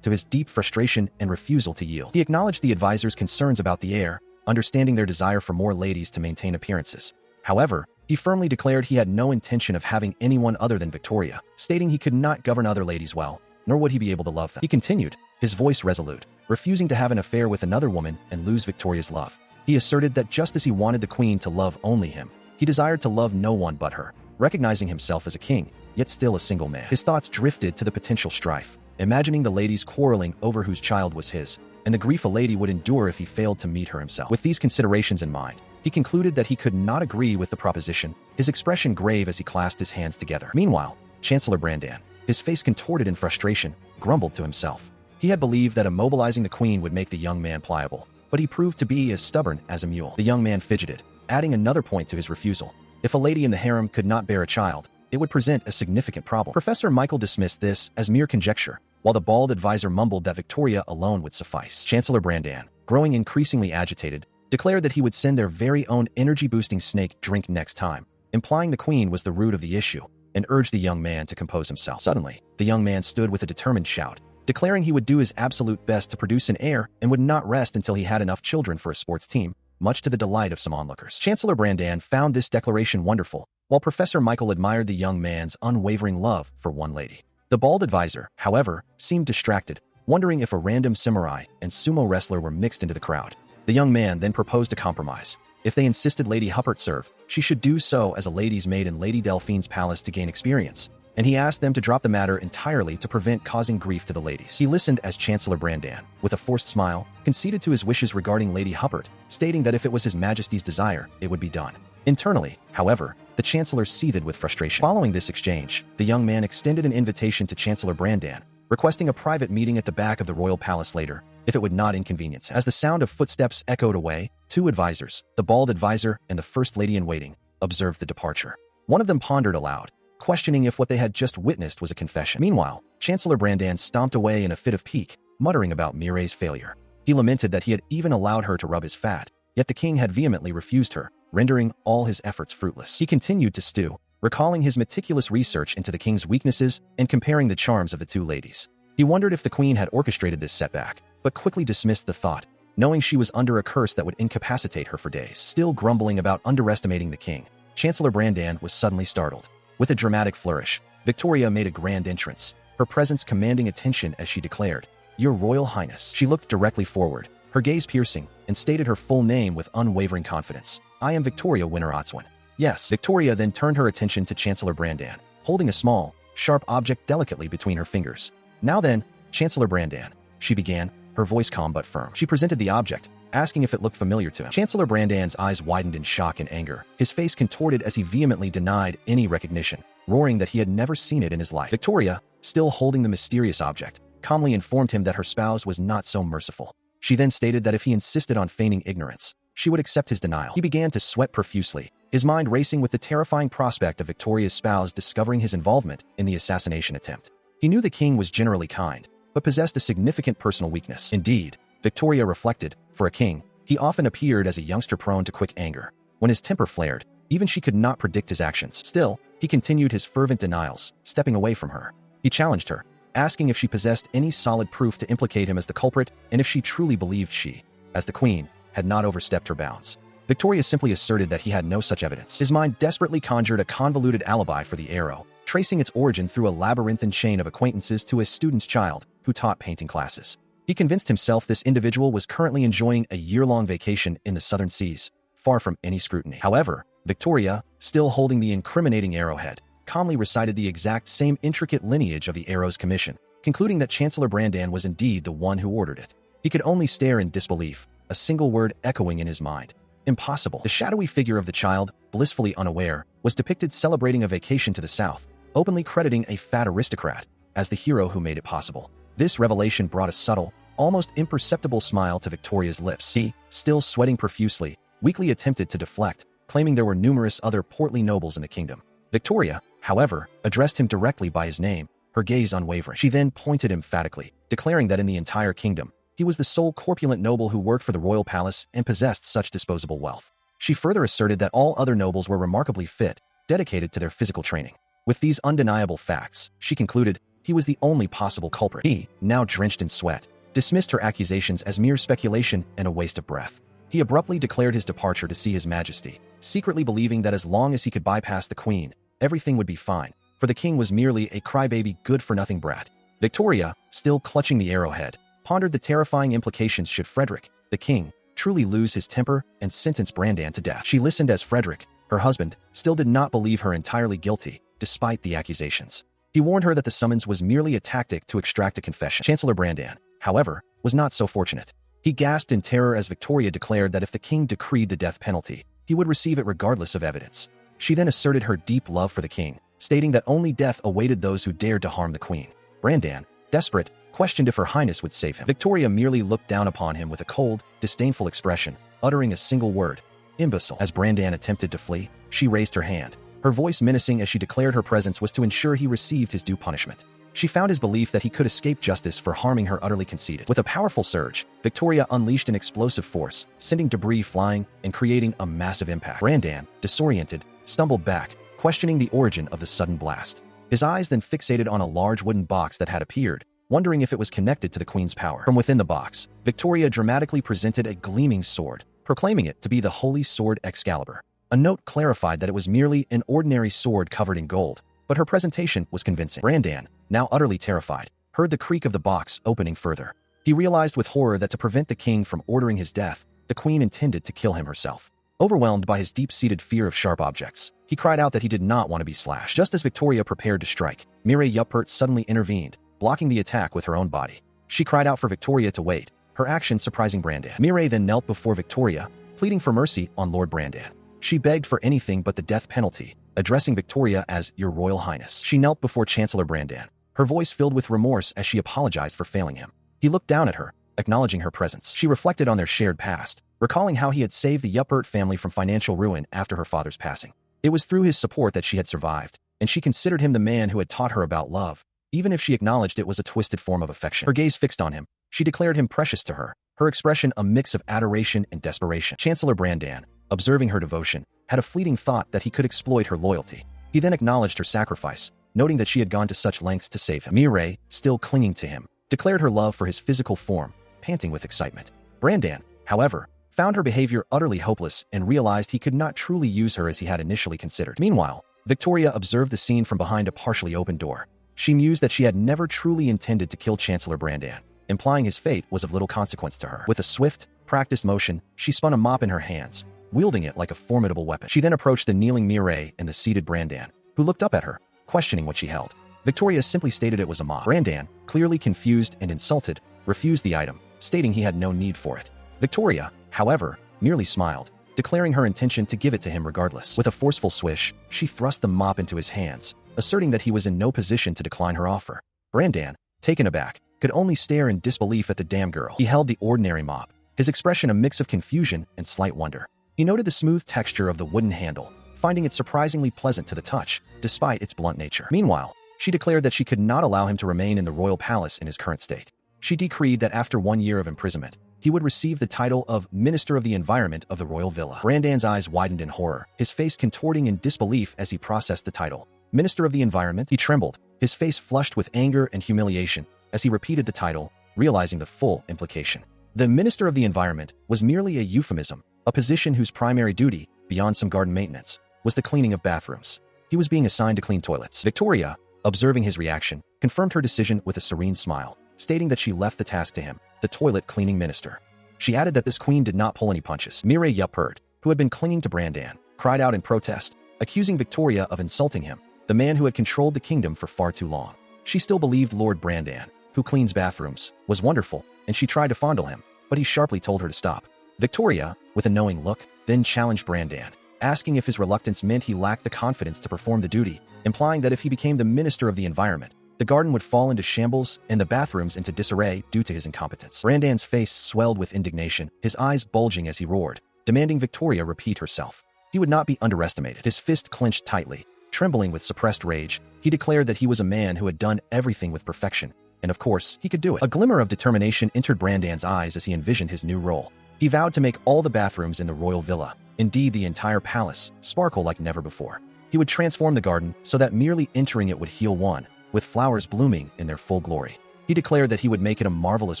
to his deep frustration and refusal to yield. He acknowledged the advisor's concerns about the heir, understanding their desire for more ladies to maintain appearances. However, he firmly declared he had no intention of having anyone other than Victoria, stating he could not govern other ladies well, nor would he be able to love them. He continued, his voice resolute, refusing to have an affair with another woman and lose Victoria's love. He asserted that just as he wanted the queen to love only him, he desired to love no one but her, recognizing himself as a king, yet still a single man. His thoughts drifted to the potential strife, imagining the ladies quarreling over whose child was his, and the grief a lady would endure if he failed to meet her himself. With these considerations in mind, he concluded that he could not agree with the proposition, his expression grave as he clasped his hands together. Meanwhile, Chancellor Brandan, his face contorted in frustration, grumbled to himself. He had believed that immobilizing the queen would make the young man pliable, but he proved to be as stubborn as a mule. The young man fidgeted, adding another point to his refusal. If a lady in the harem could not bear a child, it would present a significant problem. Professor Michael dismissed this as mere conjecture, while the bald advisor mumbled that Victoria alone would suffice. Chancellor Brandan, growing increasingly agitated, declared that he would send their very own energy-boosting snake drink next time, implying the queen was the root of the issue, and urged the young man to compose himself. Suddenly, the young man stood with a determined shout, declaring he would do his absolute best to produce an heir and would not rest until he had enough children for a sports team, much to the delight of some onlookers. Chancellor Brandan found this declaration wonderful, while Professor Michael admired the young man's unwavering love for one lady. The bald advisor, however, seemed distracted, wondering if a random samurai and sumo wrestler were mixed into the crowd. The young man then proposed a compromise. If they insisted Lady Huppert serve, she should do so as a lady's maid in Lady Delphine's palace to gain experience, and he asked them to drop the matter entirely to prevent causing grief to the ladies. He listened as Chancellor Brandan, with a forced smile, conceded to his wishes regarding Lady Huppert, stating that if it was His Majesty's desire, it would be done. Internally, however, the Chancellor seethed with frustration. Following this exchange, the young man extended an invitation to Chancellor Brandan, requesting a private meeting at the back of the royal palace later, if it would not inconvenience him. As the sound of footsteps echoed away, two advisors, the bald advisor and the First Lady-in-Waiting, observed the departure. One of them pondered aloud, questioning if what they had just witnessed was a confession. Meanwhile, Chancellor Brandan stomped away in a fit of pique, muttering about Miray's failure. He lamented that he had even allowed her to rub his fat, yet the king had vehemently refused her, rendering all his efforts fruitless. He continued to stew, recalling his meticulous research into the king's weaknesses and comparing the charms of the two ladies. He wondered if the queen had orchestrated this setback, but quickly dismissed the thought, knowing she was under a curse that would incapacitate her for days. Still grumbling about underestimating the king, Chancellor Brandan was suddenly startled. With a dramatic flourish, Victoria made a grand entrance, her presence commanding attention as she declared, "Your Royal Highness." She looked directly forward, her gaze piercing, and stated her full name with unwavering confidence. "I am Victoria Winter Otswin." Yes. Victoria then turned her attention to Chancellor Brandan, holding a small, sharp object delicately between her fingers. "Now then, Chancellor Brandan," she began, her voice calm but firm. She presented the object, asking if it looked familiar to him. Chancellor Brandan's eyes widened in shock and anger, his face contorted as he vehemently denied any recognition, roaring that he had never seen it in his life. Victoria, still holding the mysterious object, calmly informed him that her spouse was not so merciful. She then stated that if he insisted on feigning ignorance, she would accept his denial. He began to sweat profusely, his mind racing with the terrifying prospect of Victoria's spouse discovering his involvement in the assassination attempt. He knew the king was generally kind, but possessed a significant personal weakness. Indeed, Victoria reflected, for a king, he often appeared as a youngster prone to quick anger. When his temper flared, even she could not predict his actions. Still, he continued his fervent denials, stepping away from her. He challenged her, asking if she possessed any solid proof to implicate him as the culprit and if she truly believed she, as the queen, had not overstepped her bounds. Victoria simply asserted that he had no such evidence. His mind desperately conjured a convoluted alibi for the arrow, tracing its origin through a labyrinthine chain of acquaintances to a student's child who taught painting classes. He convinced himself this individual was currently enjoying a year-long vacation in the southern seas, far from any scrutiny. However, Victoria, still holding the incriminating arrowhead, calmly recited the exact same intricate lineage of the arrow's commission, concluding that Chancellor Brandan was indeed the one who ordered it. He could only stare in disbelief, a single word echoing in his mind. Impossible. The shadowy figure of the child, blissfully unaware, was depicted celebrating a vacation to the south, openly crediting a fat aristocrat as the hero who made it possible. This revelation brought a subtle, almost imperceptible smile to Victoria's lips. He, still sweating profusely, weakly attempted to deflect, claiming there were numerous other portly nobles in the kingdom. Victoria, however, addressed him directly by his name, her gaze unwavering. She then pointed emphatically, declaring that in the entire kingdom, he was the sole corpulent noble who worked for the royal palace and possessed such disposable wealth. She further asserted that all other nobles were remarkably fit, dedicated to their physical training. With these undeniable facts, she concluded, he was the only possible culprit. He, now drenched in sweat, dismissed her accusations as mere speculation and a waste of breath. He abruptly declared his departure to see His Majesty, secretly believing that as long as he could bypass the queen, everything would be fine, for the king was merely a crybaby good-for-nothing brat. Victoria, still clutching the arrowhead, pondered the terrifying implications should Frederick, the king, truly lose his temper and sentence Brandan to death. She listened as Frederick, her husband, still did not believe her entirely guilty, despite the accusations. He warned her that the summons was merely a tactic to extract a confession. Chancellor Brandan, however, was not so fortunate. He gasped in terror as Victoria declared that if the king decreed the death penalty, he would receive it regardless of evidence. She then asserted her deep love for the king, stating that only death awaited those who dared to harm the queen. Brandan, desperate, questioned if Her Highness would save him. Victoria merely looked down upon him with a cold, disdainful expression, uttering a single word, "Imbecile." As Brandan attempted to flee, she raised her hand, her voice menacing as she declared her presence was to ensure he received his due punishment. She found his belief that he could escape justice for harming her utterly conceited. With a powerful surge, Victoria unleashed an explosive force, sending debris flying and creating a massive impact. Brandan, disoriented, stumbled back, questioning the origin of the sudden blast. His eyes then fixated on a large wooden box that had appeared, wondering if it was connected to the queen's power. From within the box, Victoria dramatically presented a gleaming sword, proclaiming it to be the Holy Sword Excalibur. A note clarified that it was merely an ordinary sword covered in gold, but her presentation was convincing. Brandan, now utterly terrified, heard the creak of the box opening further. He realized with horror that to prevent the king from ordering his death, the queen intended to kill him herself. Overwhelmed by his deep-seated fear of sharp objects, he cried out that he did not want to be slashed. Just as Victoria prepared to strike, Mirai Yuppert suddenly intervened, blocking the attack with her own body. She cried out for Victoria to wait, her action surprising Brandan. Mirai then knelt before Victoria, pleading for mercy on Lord Brandan. She begged for anything but the death penalty, addressing Victoria as Your Royal Highness. She knelt before Chancellor Brandan, her voice filled with remorse as she apologized for failing him. He looked down at her, acknowledging her presence. She reflected on their shared past, recalling how he had saved the Yuppert family from financial ruin after her father's passing. It was through his support that she had survived, and she considered him the man who had taught her about love, even if she acknowledged it was a twisted form of affection. Her gaze fixed on him, she declared him precious to her, her expression a mix of adoration and desperation. Chancellor Brandan, observing her devotion, had a fleeting thought that he could exploit her loyalty. He then acknowledged her sacrifice, noting that she had gone to such lengths to save him. Mirai, still clinging to him, declared her love for his physical form, panting with excitement. Brandan, however, found her behavior utterly hopeless and realized he could not truly use her as he had initially considered. Meanwhile, Victoria observed the scene from behind a partially open door. She mused that she had never truly intended to kill Chancellor Brandan, implying his fate was of little consequence to her. With a swift, practiced motion, she spun a mop in her hands, wielding it like a formidable weapon. She then approached the kneeling Mirai and the seated Brandan, who looked up at her, questioning what she held. Victoria simply stated it was a mop. Brandan, clearly confused and insulted, refused the item, stating he had no need for it. Victoria, however, merely smiled, declaring her intention to give it to him regardless. With a forceful swish, she thrust the mop into his hands, asserting that he was in no position to decline her offer. Brandan, taken aback, could only stare in disbelief at the damn girl. He held the ordinary mop, his expression a mix of confusion and slight wonder. He noted the smooth texture of the wooden handle, finding it surprisingly pleasant to the touch, despite its blunt nature. Meanwhile, she declared that she could not allow him to remain in the royal palace in his current state. She decreed that after 1 year of imprisonment, he would receive the title of Minister of the Environment of the Royal Villa. Brandan's eyes widened in horror, his face contorting in disbelief as he processed the title. Minister of the Environment? He trembled, his face flushed with anger and humiliation, as he repeated the title, realizing the full implication. The Minister of the Environment was merely a euphemism, a position whose primary duty, beyond some garden maintenance, was the cleaning of bathrooms. He was being assigned to clean toilets. Victoria, observing his reaction, confirmed her decision with a serene smile, stating that she left the task to him, the toilet cleaning minister. She added that this queen did not pull any punches. Mirai Yuppert, who had been clinging to Brandan, cried out in protest, accusing Victoria of insulting him, the man who had controlled the kingdom for far too long. She still believed Lord Brandan, who cleans bathrooms, was wonderful, and she tried to fondle him, but he sharply told her to stop. Victoria, with a knowing look, then challenged Brandan, asking if his reluctance meant he lacked the confidence to perform the duty, implying that if he became the Minister of the Environment, the garden would fall into shambles and the bathrooms into disarray due to his incompetence. Brandan's face swelled with indignation, his eyes bulging as he roared, demanding Victoria repeat herself. He would not be underestimated. His fist clenched tightly. Trembling with suppressed rage, he declared that he was a man who had done everything with perfection, and of course, he could do it. A glimmer of determination entered Brandan's eyes as he envisioned his new role. He vowed to make all the bathrooms in the royal villa, indeed the entire palace, sparkle like never before. He would transform the garden so that merely entering it would heal one, with flowers blooming in their full glory. He declared that he would make it a marvelous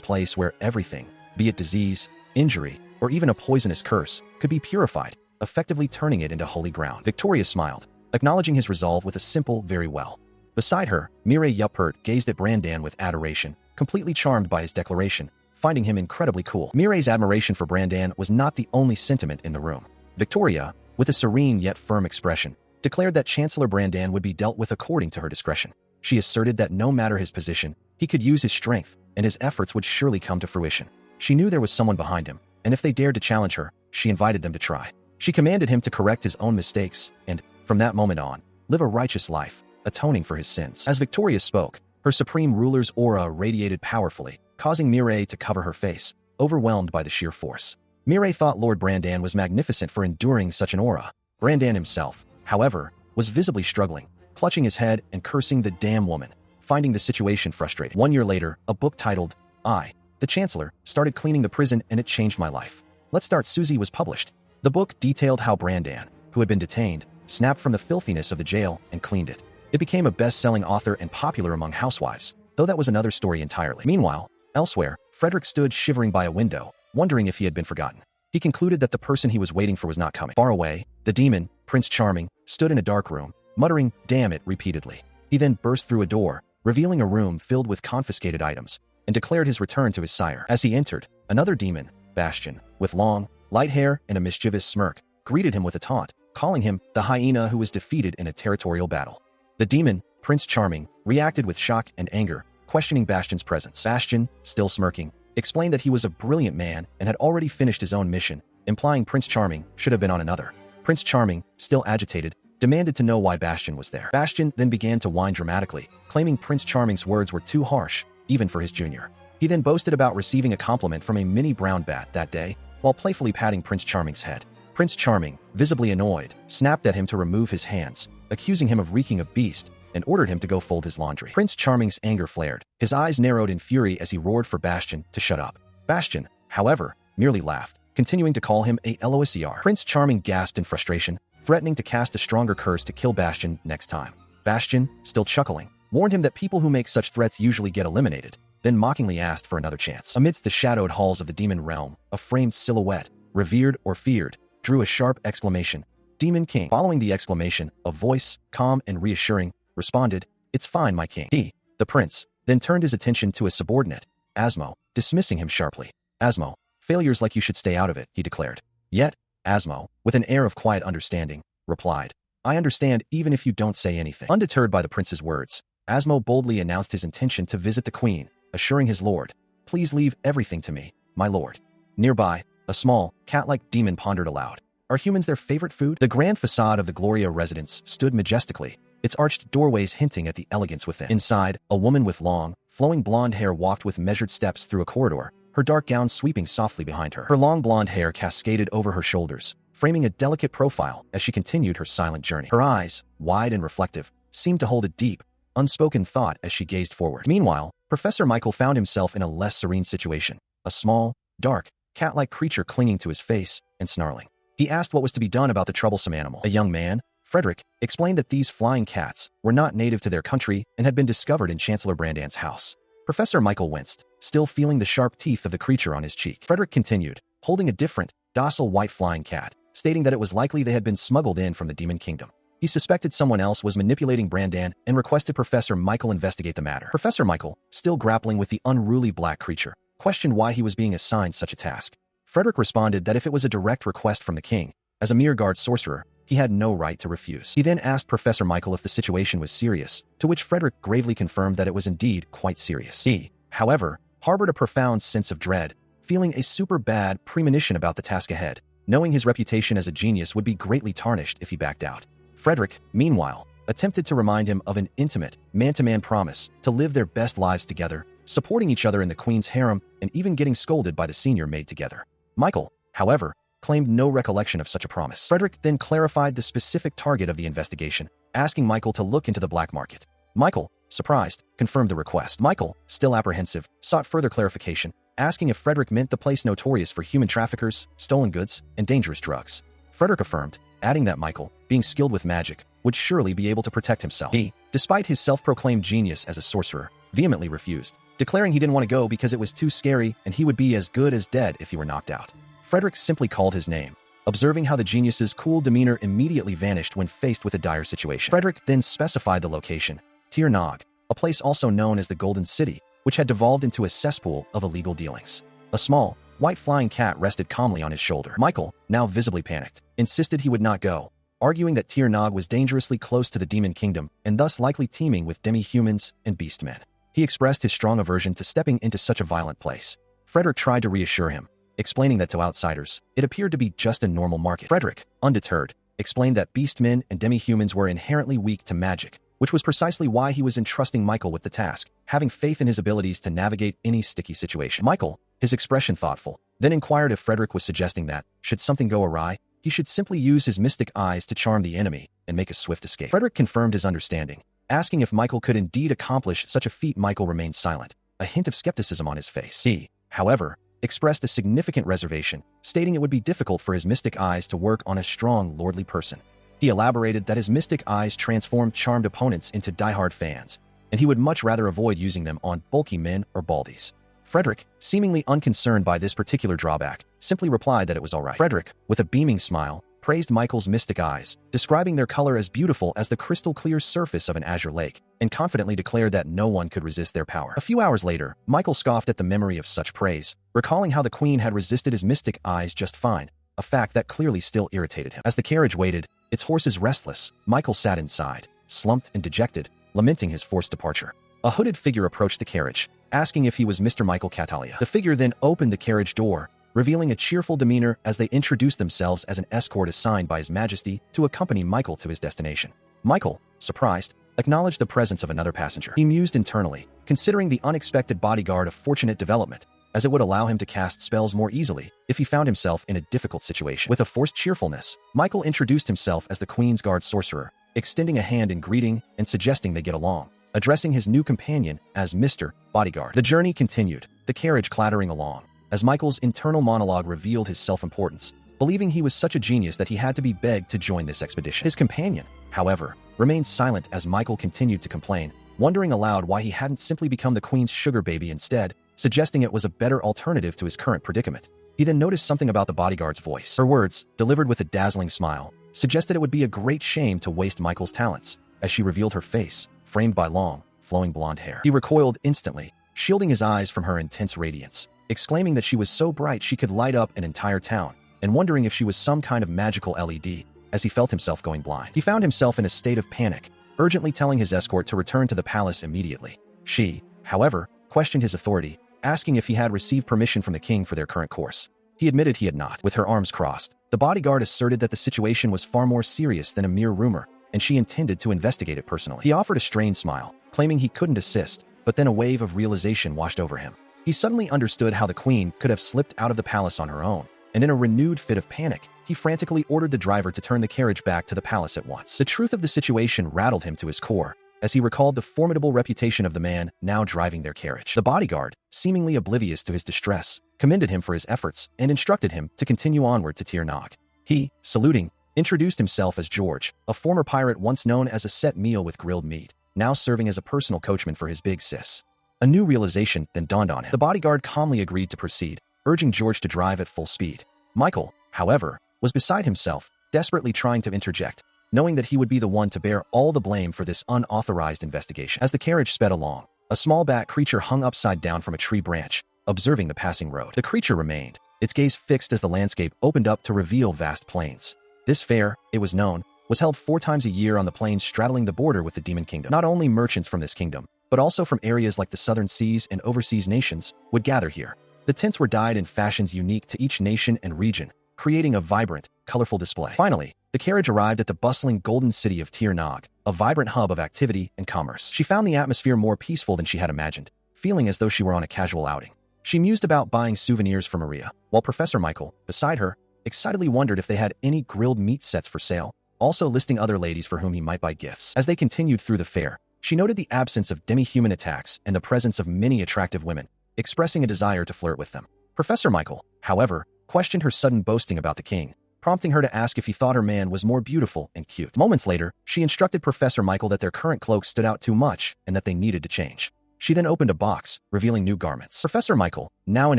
place where everything, be it disease, injury, or even a poisonous curse, could be purified, effectively turning it into holy ground. Victoria smiled, acknowledging his resolve with a simple very well. Beside her, Mirai Yuppert gazed at Brandan with adoration, completely charmed by his declaration, finding him incredibly cool. Mirai's admiration for Brandan was not the only sentiment in the room. Victoria, with a serene yet firm expression, declared that Chancellor Brandan would be dealt with according to her discretion. She asserted that no matter his position, he could use his strength, and his efforts would surely come to fruition. She knew there was someone behind him, and if they dared to challenge her, she invited them to try. She commanded him to correct his own mistakes, and, from that moment on, live a righteous life, atoning for his sins. As Victoria spoke, her supreme ruler's aura radiated powerfully, causing Mirai to cover her face, overwhelmed by the sheer force. Mirai thought Lord Brandan was magnificent for enduring such an aura. Brandan himself, however, was visibly struggling, clutching his head and cursing the damn woman, finding the situation frustrating. 1 year later, a book titled, I, the Chancellor, started cleaning the prison and it changed my life. Let's Start Susie was published. The book detailed how Brandan, who had been detained, snapped from the filthiness of the jail and cleaned it. It became a best-selling author and popular among housewives, though that was another story entirely. Meanwhile, elsewhere, Frederick stood shivering by a window, wondering if he had been forgotten. He concluded that the person he was waiting for was not coming. Far away, the demon, Prince Charming, stood in a dark room, muttering, "Damn it," repeatedly. He then burst through a door, revealing a room filled with confiscated items, and declared his return to his sire. As he entered, another demon, Bastion, with long, light hair and a mischievous smirk, greeted him with a taunt, calling him the hyena who was defeated in a territorial battle. The demon, Prince Charming, reacted with shock and anger, questioning Bastion's presence. Bastion, still smirking, explained that he was a brilliant man and had already finished his own mission, implying Prince Charming should have been on another. Prince Charming, still agitated, demanded to know why Bastion was there. Bastion then began to whine dramatically, claiming Prince Charming's words were too harsh, even for his junior. He then boasted about receiving a compliment from a mini brown bat that day, while playfully patting Prince Charming's head. Prince Charming, visibly annoyed, snapped at him to remove his hands, accusing him of reeking of beast, and ordered him to go fold his laundry. Prince Charming's anger flared. His eyes narrowed in fury as he roared for Bastion to shut up. Bastion, however, merely laughed, continuing to call him a LOSER. Prince Charming gasped in frustration, threatening to cast a stronger curse to kill Bastion next time. Bastion, still chuckling, warned him that people who make such threats usually get eliminated, then mockingly asked for another chance. Amidst the shadowed halls of the demon realm, a framed silhouette, revered or feared, drew a sharp exclamation. Demon King. Following the exclamation, a voice, calm and reassuring, responded, "It's fine, my king." He, the prince, then turned his attention to a subordinate, Asmo, dismissing him sharply. "Asmo, failure's like you should stay out of it," he declared. Yet, Asmo, with an air of quiet understanding, replied, "I understand even if you don't say anything." Undeterred by the prince's words, Asmo boldly announced his intention to visit the queen, assuring his lord, "Please leave everything to me, my lord." Nearby, a small, cat-like demon pondered aloud. Are humans their favorite food? The grand facade of the Gloria residence stood majestically, its arched doorways hinting at the elegance within. Inside, a woman with long, flowing blonde hair walked with measured steps through a corridor, her dark gown sweeping softly behind her. Her long blonde hair cascaded over her shoulders, framing a delicate profile as she continued her silent journey. Her eyes, wide and reflective, seemed to hold a deep, unspoken thought as she gazed forward. Meanwhile, Professor Michael found himself in a less serene situation, a small, dark, cat-like creature clinging to his face and snarling. He asked what was to be done about the troublesome animal. A young man, Frederick, explained that these flying cats were not native to their country and had been discovered in Chancellor Brandan's house. Professor Michael winced, still feeling the sharp teeth of the creature on his cheek. Frederick continued, holding a different, docile white flying cat, stating that it was likely they had been smuggled in from the Demon Kingdom. He suspected someone else was manipulating Brandan and requested Professor Michael investigate the matter. Professor Michael, still grappling with the unruly black creature, questioned why he was being assigned such a task. Frederick responded that if it was a direct request from the king, as a mere guard sorcerer, he had no right to refuse. He then asked Professor Michael if the situation was serious, to which Frederick gravely confirmed that it was indeed quite serious. He, however, harbored a profound sense of dread, feeling a super bad premonition about the task ahead, knowing his reputation as a genius would be greatly tarnished if he backed out. Frederick, meanwhile, attempted to remind him of an intimate, man-to-man promise to live their best lives together, supporting each other in the queen's harem and even getting scolded by the senior maid together. Michael, however, claimed no recollection of such a promise. Frederick then clarified the specific target of the investigation, asking Michael to look into the black market. Michael, surprised, confirmed the request. Michael, still apprehensive, sought further clarification, asking if Frederick meant the place notorious for human traffickers, stolen goods, and dangerous drugs. Frederick affirmed, adding that Michael, being skilled with magic, would surely be able to protect himself. He, despite his self-proclaimed genius as a sorcerer, vehemently refused, declaring he didn't want to go because it was too scary and he would be as good as dead if he were knocked out. Frederick simply called his name, observing how the genius's cool demeanor immediately vanished when faced with a dire situation. Frederick then specified the location, Tir Nog, a place also known as the Golden City, which had devolved into a cesspool of illegal dealings. A small, white flying cat rested calmly on his shoulder. Michael, now visibly panicked, insisted he would not go, arguing that Tir Nog was dangerously close to the Demon Kingdom and thus likely teeming with demi-humans and beast-men. He expressed his strong aversion to stepping into such a violent place. Frederick tried to reassure him, explaining that to outsiders, it appeared to be just a normal market. Frederick, undeterred, explained that beast-men and demi-humans were inherently weak to magic, which was precisely why he was entrusting Michael with the task, having faith in his abilities to navigate any sticky situation. Michael, his expression thoughtful, then inquired if Frederick was suggesting that, should something go awry, he should simply use his mystic eyes to charm the enemy and make a swift escape. Frederick confirmed his understanding, asking if Michael could indeed accomplish such a feat. Michael remained silent, a hint of skepticism on his face. He, however, expressed a significant reservation, stating it would be difficult for his mystic eyes to work on a strong, lordly person. He elaborated that his mystic eyes transformed charmed opponents into diehard fans, and he would much rather avoid using them on bulky men or baldies. Frederick, seemingly unconcerned by this particular drawback, simply replied that it was all right. Frederick, with a beaming smile, praised Michael's mystic eyes, describing their color as beautiful as the crystal-clear surface of an azure lake, and confidently declared that no one could resist their power. A few hours later, Michael scoffed at the memory of such praise, recalling how the queen had resisted his mystic eyes just fine, a fact that clearly still irritated him. As the carriage waited, its horses restless, Michael sat inside, slumped and dejected, lamenting his forced departure. A hooded figure approached the carriage, asking if he was Mr. Michael Catalia. The figure then opened the carriage door, revealing a cheerful demeanor as they introduced themselves as an escort assigned by His Majesty to accompany Michael to his destination. Michael, surprised, acknowledged the presence of another passenger. He mused internally, considering the unexpected bodyguard a fortunate development, as it would allow him to cast spells more easily if he found himself in a difficult situation. With a forced cheerfulness, Michael introduced himself as the Queen's Guard sorcerer, extending a hand in greeting and suggesting they get along, addressing his new companion as Mr. Bodyguard. The journey continued, the carriage clattering along, as Michael's internal monologue revealed his self-importance, believing he was such a genius that he had to be begged to join this expedition. His companion, however, remained silent as Michael continued to complain, wondering aloud why he hadn't simply become the Queen's sugar baby instead, suggesting it was a better alternative to his current predicament. He then noticed something about the bodyguard's voice. Her words, delivered with a dazzling smile, suggested it would be a great shame to waste Michael's talents, as she revealed her face, framed by long, flowing blonde hair. He recoiled instantly, shielding his eyes from her intense radiance, exclaiming that she was so bright she could light up an entire town, and wondering if she was some kind of magical LED, as he felt himself going blind. He found himself in a state of panic, urgently telling his escort to return to the palace immediately. She, however, questioned his authority, asking if he had received permission from the king for their current course. He admitted he had not. With her arms crossed, the bodyguard asserted that the situation was far more serious than a mere rumor, and she intended to investigate it personally. He offered a strained smile, claiming he couldn't assist, but then a wave of realization washed over him. He suddenly understood how the queen could have slipped out of the palace on her own, and in a renewed fit of panic, he frantically ordered the driver to turn the carriage back to the palace at once. The truth of the situation rattled him to his core, as he recalled the formidable reputation of the man now driving their carriage. The bodyguard, seemingly oblivious to his distress, commended him for his efforts and instructed him to continue onward to Tir Nog. He, saluting, introduced himself as George, a former pirate once known as a set meal with grilled meat, now serving as a personal coachman for his big sis. A new realization then dawned on him. The bodyguard calmly agreed to proceed, urging George to drive at full speed. Michael, however, was beside himself, desperately trying to interject, knowing that he would be the one to bear all the blame for this unauthorized investigation. As the carriage sped along, a small bat creature hung upside down from a tree branch, observing the passing road. The creature remained, its gaze fixed as the landscape opened up to reveal vast plains. This fair, it was known, was held 4 times a year on the plains straddling the border with the Demon Kingdom. Not only merchants from this kingdom, but also from areas like the southern seas and overseas nations, would gather here. The tents were dyed in fashions unique to each nation and region, creating a vibrant, colorful display. Finally, the carriage arrived at the bustling golden city of Tir Nog, a vibrant hub of activity and commerce. She found the atmosphere more peaceful than she had imagined, feeling as though she were on a casual outing. She mused about buying souvenirs for Maria, while Professor Michael, beside her, excitedly wondered if they had any grilled meat sets for sale, also listing other ladies for whom he might buy gifts. As they continued through the fair, she noted the absence of demi-human attacks and the presence of many attractive women, expressing a desire to flirt with them. Professor Michael, however, questioned her sudden boasting about the king, prompting her to ask if he thought her man was more beautiful and cute. Moments later, she instructed Professor Michael that their current cloaks stood out too much and that they needed to change. She then opened a box, revealing new garments. Professor Michael, now in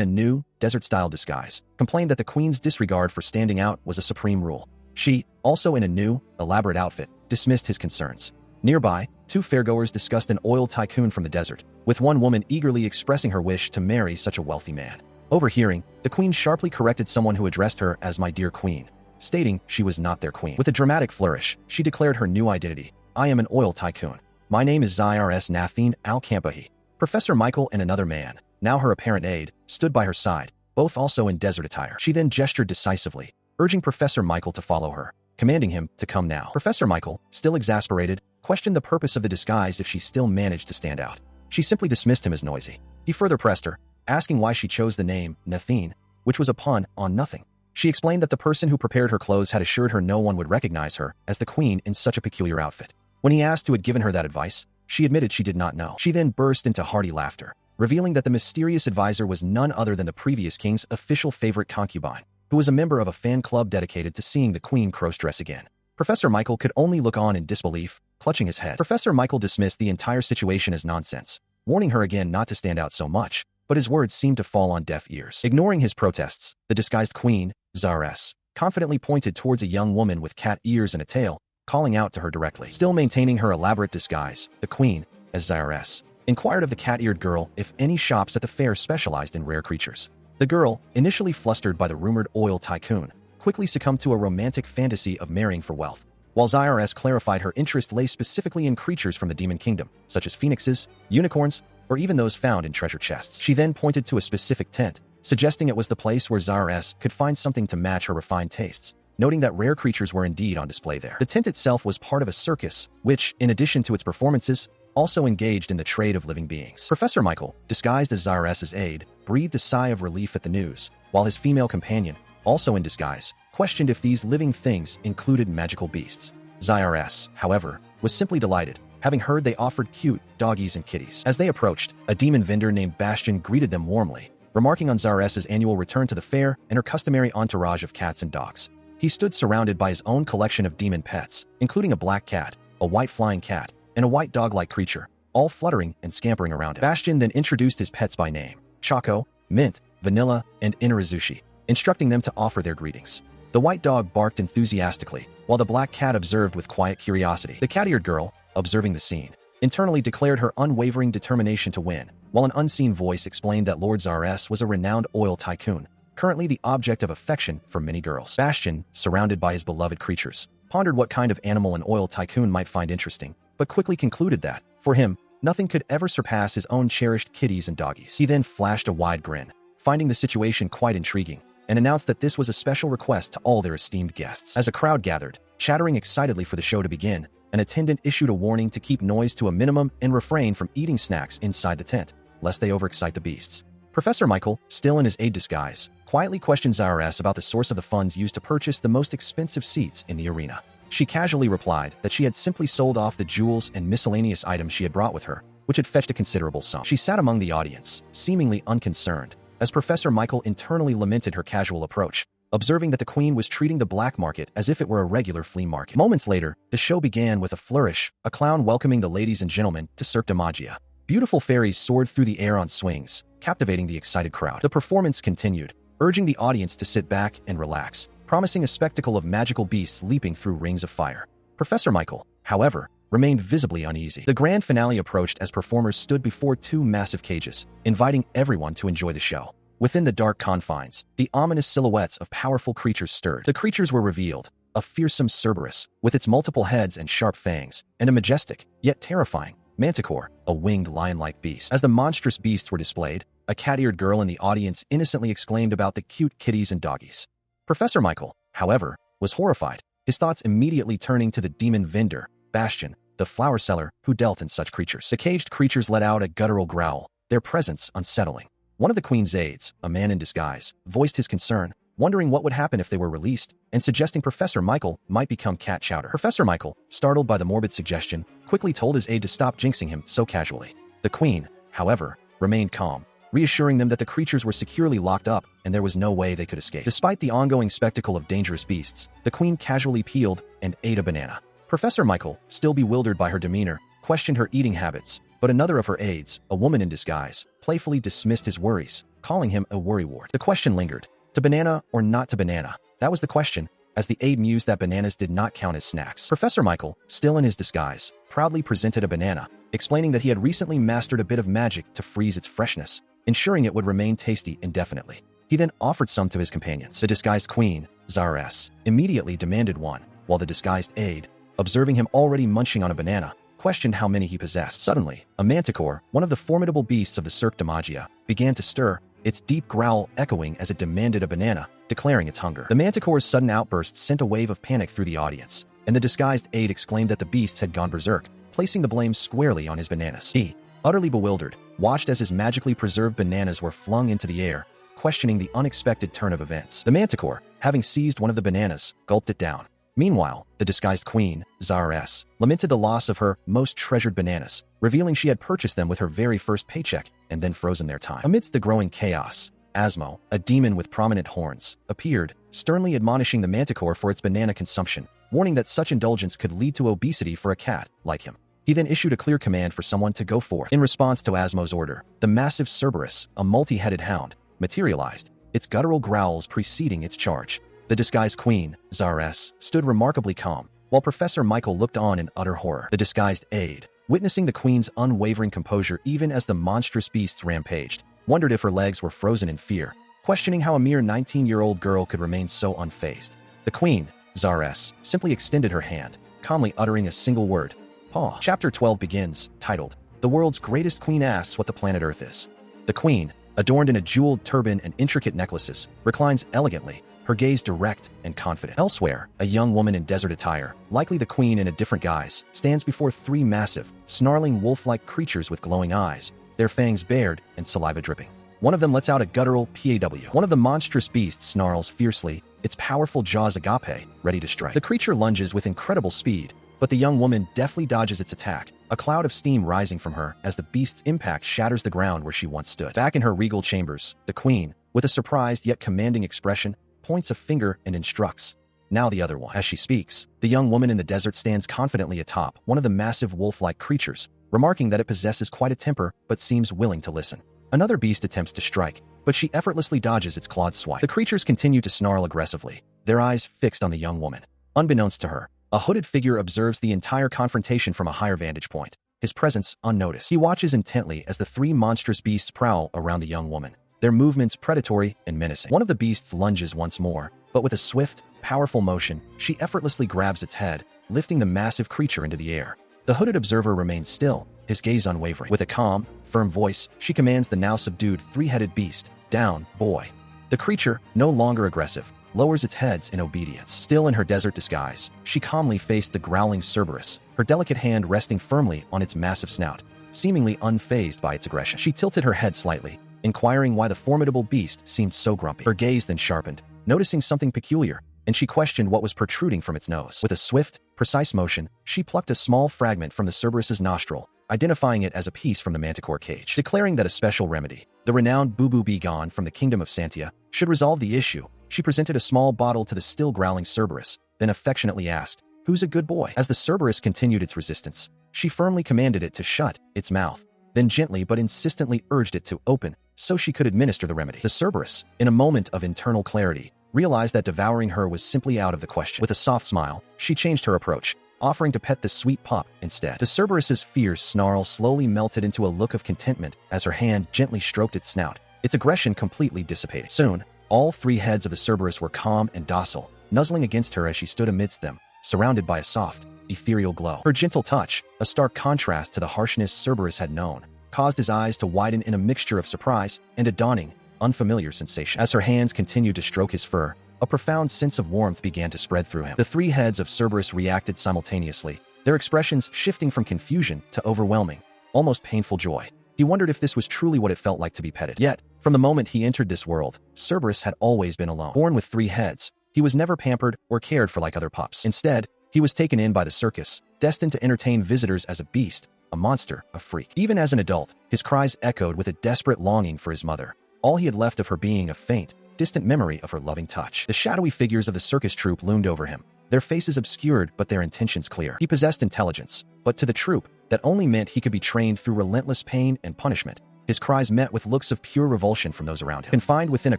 a new, desert-style disguise, complained that the queen's disregard for standing out was a supreme rule. She, also in a new, elaborate outfit, dismissed his concerns. Nearby, 2 fairgoers discussed an oil tycoon from the desert, with one woman eagerly expressing her wish to marry such a wealthy man. Overhearing, the queen sharply corrected someone who addressed her as "my dear queen," stating she was not their queen. With a dramatic flourish, she declared her new identity. "I am an oil tycoon. My name is Zyrs Nathin Al-Kampahi." Professor Michael and another man, now her apparent aide, stood by her side, both also in desert attire. She then gestured decisively, urging Professor Michael to follow her, commanding him to come now. Professor Michael, still exasperated, questioned the purpose of the disguise if she still managed to stand out. She simply dismissed him as noisy. He further pressed her, asking why she chose the name Nathin, which was a pun on nothing. She explained that the person who prepared her clothes had assured her no one would recognize her as the queen in such a peculiar outfit. When he asked who had given her that advice, she admitted she did not know. She then burst into hearty laughter, revealing that the mysterious advisor was none other than the previous king's official favorite concubine, who was a member of a fan club dedicated to seeing the queen cross-dress again. Professor Michael could only look on in disbelief, clutching his head. Professor Michael dismissed the entire situation as nonsense, warning her again not to stand out so much, but his words seemed to fall on deaf ears. Ignoring his protests, the disguised queen, Czaress, confidently pointed towards a young woman with cat ears and a tail, calling out to her directly. Still maintaining her elaborate disguise, the queen, as Czaress, inquired of the cat-eared girl if any shops at the fair specialized in rare creatures. The girl, initially flustered by the rumored oil tycoon, quickly succumbed to a romantic fantasy of marrying for wealth, while Czaress clarified her interest lay specifically in creatures from the demon kingdom, such as phoenixes, unicorns, or even those found in treasure chests. She then pointed to a specific tent, suggesting it was the place where Czaress could find something to match her refined tastes, noting that rare creatures were indeed on display there. The tent itself was part of a circus, which, in addition to its performances, also engaged in the trade of living beings. Professor Michael, disguised as Czaress's aide, breathed a sigh of relief at the news, while his female companion, also in disguise, questioned if these living things included magical beasts. Czaress, however, was simply delighted, having heard they offered cute doggies and kitties. As they approached, a demon vendor named Bastion greeted them warmly, remarking on Czaress's annual return to the fair and her customary entourage of cats and dogs. He stood surrounded by his own collection of demon pets, including a black cat, a white flying cat, and a white dog-like creature, all fluttering and scampering around him. Bastion then introduced his pets by name: Choco, Mint, Vanilla, and Inarazushi, instructing them to offer their greetings. The white dog barked enthusiastically, while the black cat observed with quiet curiosity. The cat-eared girl, observing the scene, internally declared her unwavering determination to win, while an unseen voice explained that Lord Czaress was a renowned oil tycoon, currently the object of affection for many girls. Bastion, surrounded by his beloved creatures, pondered what kind of animal an oil tycoon might find interesting, but quickly concluded that, for him, nothing could ever surpass his own cherished kitties and doggies. He then flashed a wide grin, finding the situation quite intriguing, and announced that this was a special request to all their esteemed guests. As a crowd gathered, chattering excitedly for the show to begin, an attendant issued a warning to keep noise to a minimum and refrain from eating snacks inside the tent, lest they overexcite the beasts. Professor Michael, still in his aide disguise, quietly questioned Czaress about the source of the funds used to purchase the most expensive seats in the arena. She casually replied that she had simply sold off the jewels and miscellaneous items she had brought with her, which had fetched a considerable sum. She sat among the audience, seemingly unconcerned, as Professor Michael internally lamented her casual approach, observing that the queen was treating the black market as if it were a regular flea market. Moments later, the show began with a flourish, a clown welcoming the ladies and gentlemen to Cirque de Magia. Beautiful fairies soared through the air on swings, captivating the excited crowd. The performance continued, urging the audience to sit back and relax, promising a spectacle of magical beasts leaping through rings of fire. Professor Michael, however, remained visibly uneasy. The grand finale approached as performers stood before two massive cages, inviting everyone to enjoy the show. Within the dark confines, the ominous silhouettes of powerful creatures stirred. The creatures were revealed: a fearsome Cerberus, with its multiple heads and sharp fangs, and a majestic, yet terrifying, Manticore, a winged lion-like beast. As the monstrous beasts were displayed, a cat-eared girl in the audience innocently exclaimed about the cute kitties and doggies. Professor Michael, however, was horrified, his thoughts immediately turning to the demon vendor, Bastion, the flower seller who dealt in such creatures. The caged creatures let out a guttural growl, their presence unsettling. One of the queen's aides, a man in disguise, voiced his concern, wondering what would happen if they were released, and suggesting Professor Michael might become cat chowder. Professor Michael, startled by the morbid suggestion, quickly told his aide to stop jinxing him so casually. The queen, however, remained calm, reassuring them that the creatures were securely locked up and there was no way they could escape. Despite the ongoing spectacle of dangerous beasts, the queen casually peeled and ate a banana. Professor Michael, still bewildered by her demeanor, questioned her eating habits, but another of her aides, a woman in disguise, playfully dismissed his worries, calling him a worrywart. The question lingered: to banana or not to banana? That was the question, as the aide mused that bananas did not count as snacks. Professor Michael, still in his disguise, proudly presented a banana, explaining that he had recently mastered a bit of magic to freeze its freshness, ensuring it would remain tasty indefinitely. He then offered some to his companions. The disguised queen, Czaress, immediately demanded one, while the disguised aide, observing him already munching on a banana, questioned how many he possessed. Suddenly, a manticore, one of the formidable beasts of the Cirque de Magia, began to stir, its deep growl echoing as it demanded a banana, declaring its hunger. The manticore's sudden outburst sent a wave of panic through the audience, and the disguised aide exclaimed that the beast had gone berserk, placing the blame squarely on his bananas. He, utterly bewildered, watched as his magically preserved bananas were flung into the air, questioning the unexpected turn of events. The manticore, having seized one of the bananas, gulped it down. Meanwhile, the disguised queen, Czaress, lamented the loss of her most treasured bananas, revealing she had purchased them with her very first paycheck and then frozen their time. Amidst the growing chaos, Asmo, a demon with prominent horns, appeared, sternly admonishing the manticore for its banana consumption, warning that such indulgence could lead to obesity for a cat like him. He then issued a clear command for someone to go forth. In response to Asmo's order, the massive Cerberus, a multi-headed hound, materialized, its guttural growls preceding its charge. The disguised queen, Zares, stood remarkably calm, while Professor Michael looked on in utter horror. The disguised aide, witnessing the queen's unwavering composure even as the monstrous beasts rampaged, wondered if her legs were frozen in fear, questioning how a mere 19-year-old girl could remain so unfazed. The queen, Zares, simply extended her hand, calmly uttering a single word, paw. Chapter 12 begins, titled, The World's Greatest Queen Asks What the Planet Earth Is. The queen, adorned in a jeweled turban and intricate necklaces, reclines elegantly, her gaze direct and confident. Elsewhere, a young woman in desert attire, likely the queen in a different guise, stands before three massive, snarling wolf-like creatures with glowing eyes, their fangs bared and saliva dripping. One of them lets out a guttural PAW. One of the monstrous beasts snarls fiercely, its powerful jaws agape, ready to strike. The creature lunges with incredible speed, but the young woman deftly dodges its attack, a cloud of steam rising from her as the beast's impact shatters the ground where she once stood. Back in her regal chambers, the queen, with a surprised yet commanding expression, points a finger and instructs, now the other one. As she speaks, the young woman in the desert stands confidently atop one of the massive wolf-like creatures, remarking that it possesses quite a temper but seems willing to listen. Another beast attempts to strike, but she effortlessly dodges its clawed swipe. The creatures continue to snarl aggressively, their eyes fixed on the young woman. Unbeknownst to her, a hooded figure observes the entire confrontation from a higher vantage point, his presence unnoticed. He watches intently as the three monstrous beasts prowl around the young woman, their movements predatory and menacing. One of the beasts lunges once more, but with a swift, powerful motion, she effortlessly grabs its head, lifting the massive creature into the air. The hooded observer remains still, his gaze unwavering. With a calm, firm voice, she commands the now subdued three-headed beast, down, boy. The creature, no longer aggressive, lowers its heads in obedience. Still in her desert disguise, she calmly faced the growling Cerberus, her delicate hand resting firmly on its massive snout, seemingly unfazed by its aggression. She tilted her head slightly, inquiring why the formidable beast seemed so grumpy. Her gaze then sharpened, noticing something peculiar, and she questioned what was protruding from its nose. With a swift, precise motion, she plucked a small fragment from the Cerberus's nostril, identifying it as a piece from the manticore cage. Declaring that a special remedy, the renowned Boo Boo Be Gone from the kingdom of Santia, should resolve the issue, she presented a small bottle to the still growling Cerberus, then affectionately asked, "Who's a good boy?" As the Cerberus continued its resistance, she firmly commanded it to shut its mouth, then gently but insistently urged it to open, so she could administer the remedy. The Cerberus, in a moment of internal clarity, realized that devouring her was simply out of the question. With a soft smile, she changed her approach, offering to pet the sweet pup instead. The Cerberus's fierce snarl slowly melted into a look of contentment as her hand gently stroked its snout, its aggression completely dissipating. Soon, all three heads of the Cerberus were calm and docile, nuzzling against her as she stood amidst them, surrounded by a soft, ethereal glow. Her gentle touch, a stark contrast to the harshness Cerberus had known, caused his eyes to widen in a mixture of surprise and a dawning, unfamiliar sensation. As her hands continued to stroke his fur, a profound sense of warmth began to spread through him. The three heads of Cerberus reacted simultaneously, their expressions shifting from confusion to overwhelming, almost painful joy. He wondered if this was truly what it felt like to be petted. Yet, from the moment he entered this world, Cerberus had always been alone. Born with three heads, he was never pampered or cared for like other pups. Instead, he was taken in by the circus, destined to entertain visitors as a beast, a monster, a freak. Even as an adult, his cries echoed with a desperate longing for his mother, all he had left of her being a faint, distant memory of her loving touch. The shadowy figures of the circus troupe loomed over him, their faces obscured but their intentions clear. He possessed intelligence, but to the troupe, that only meant he could be trained through relentless pain and punishment. His cries met with looks of pure revulsion from those around him. Confined within a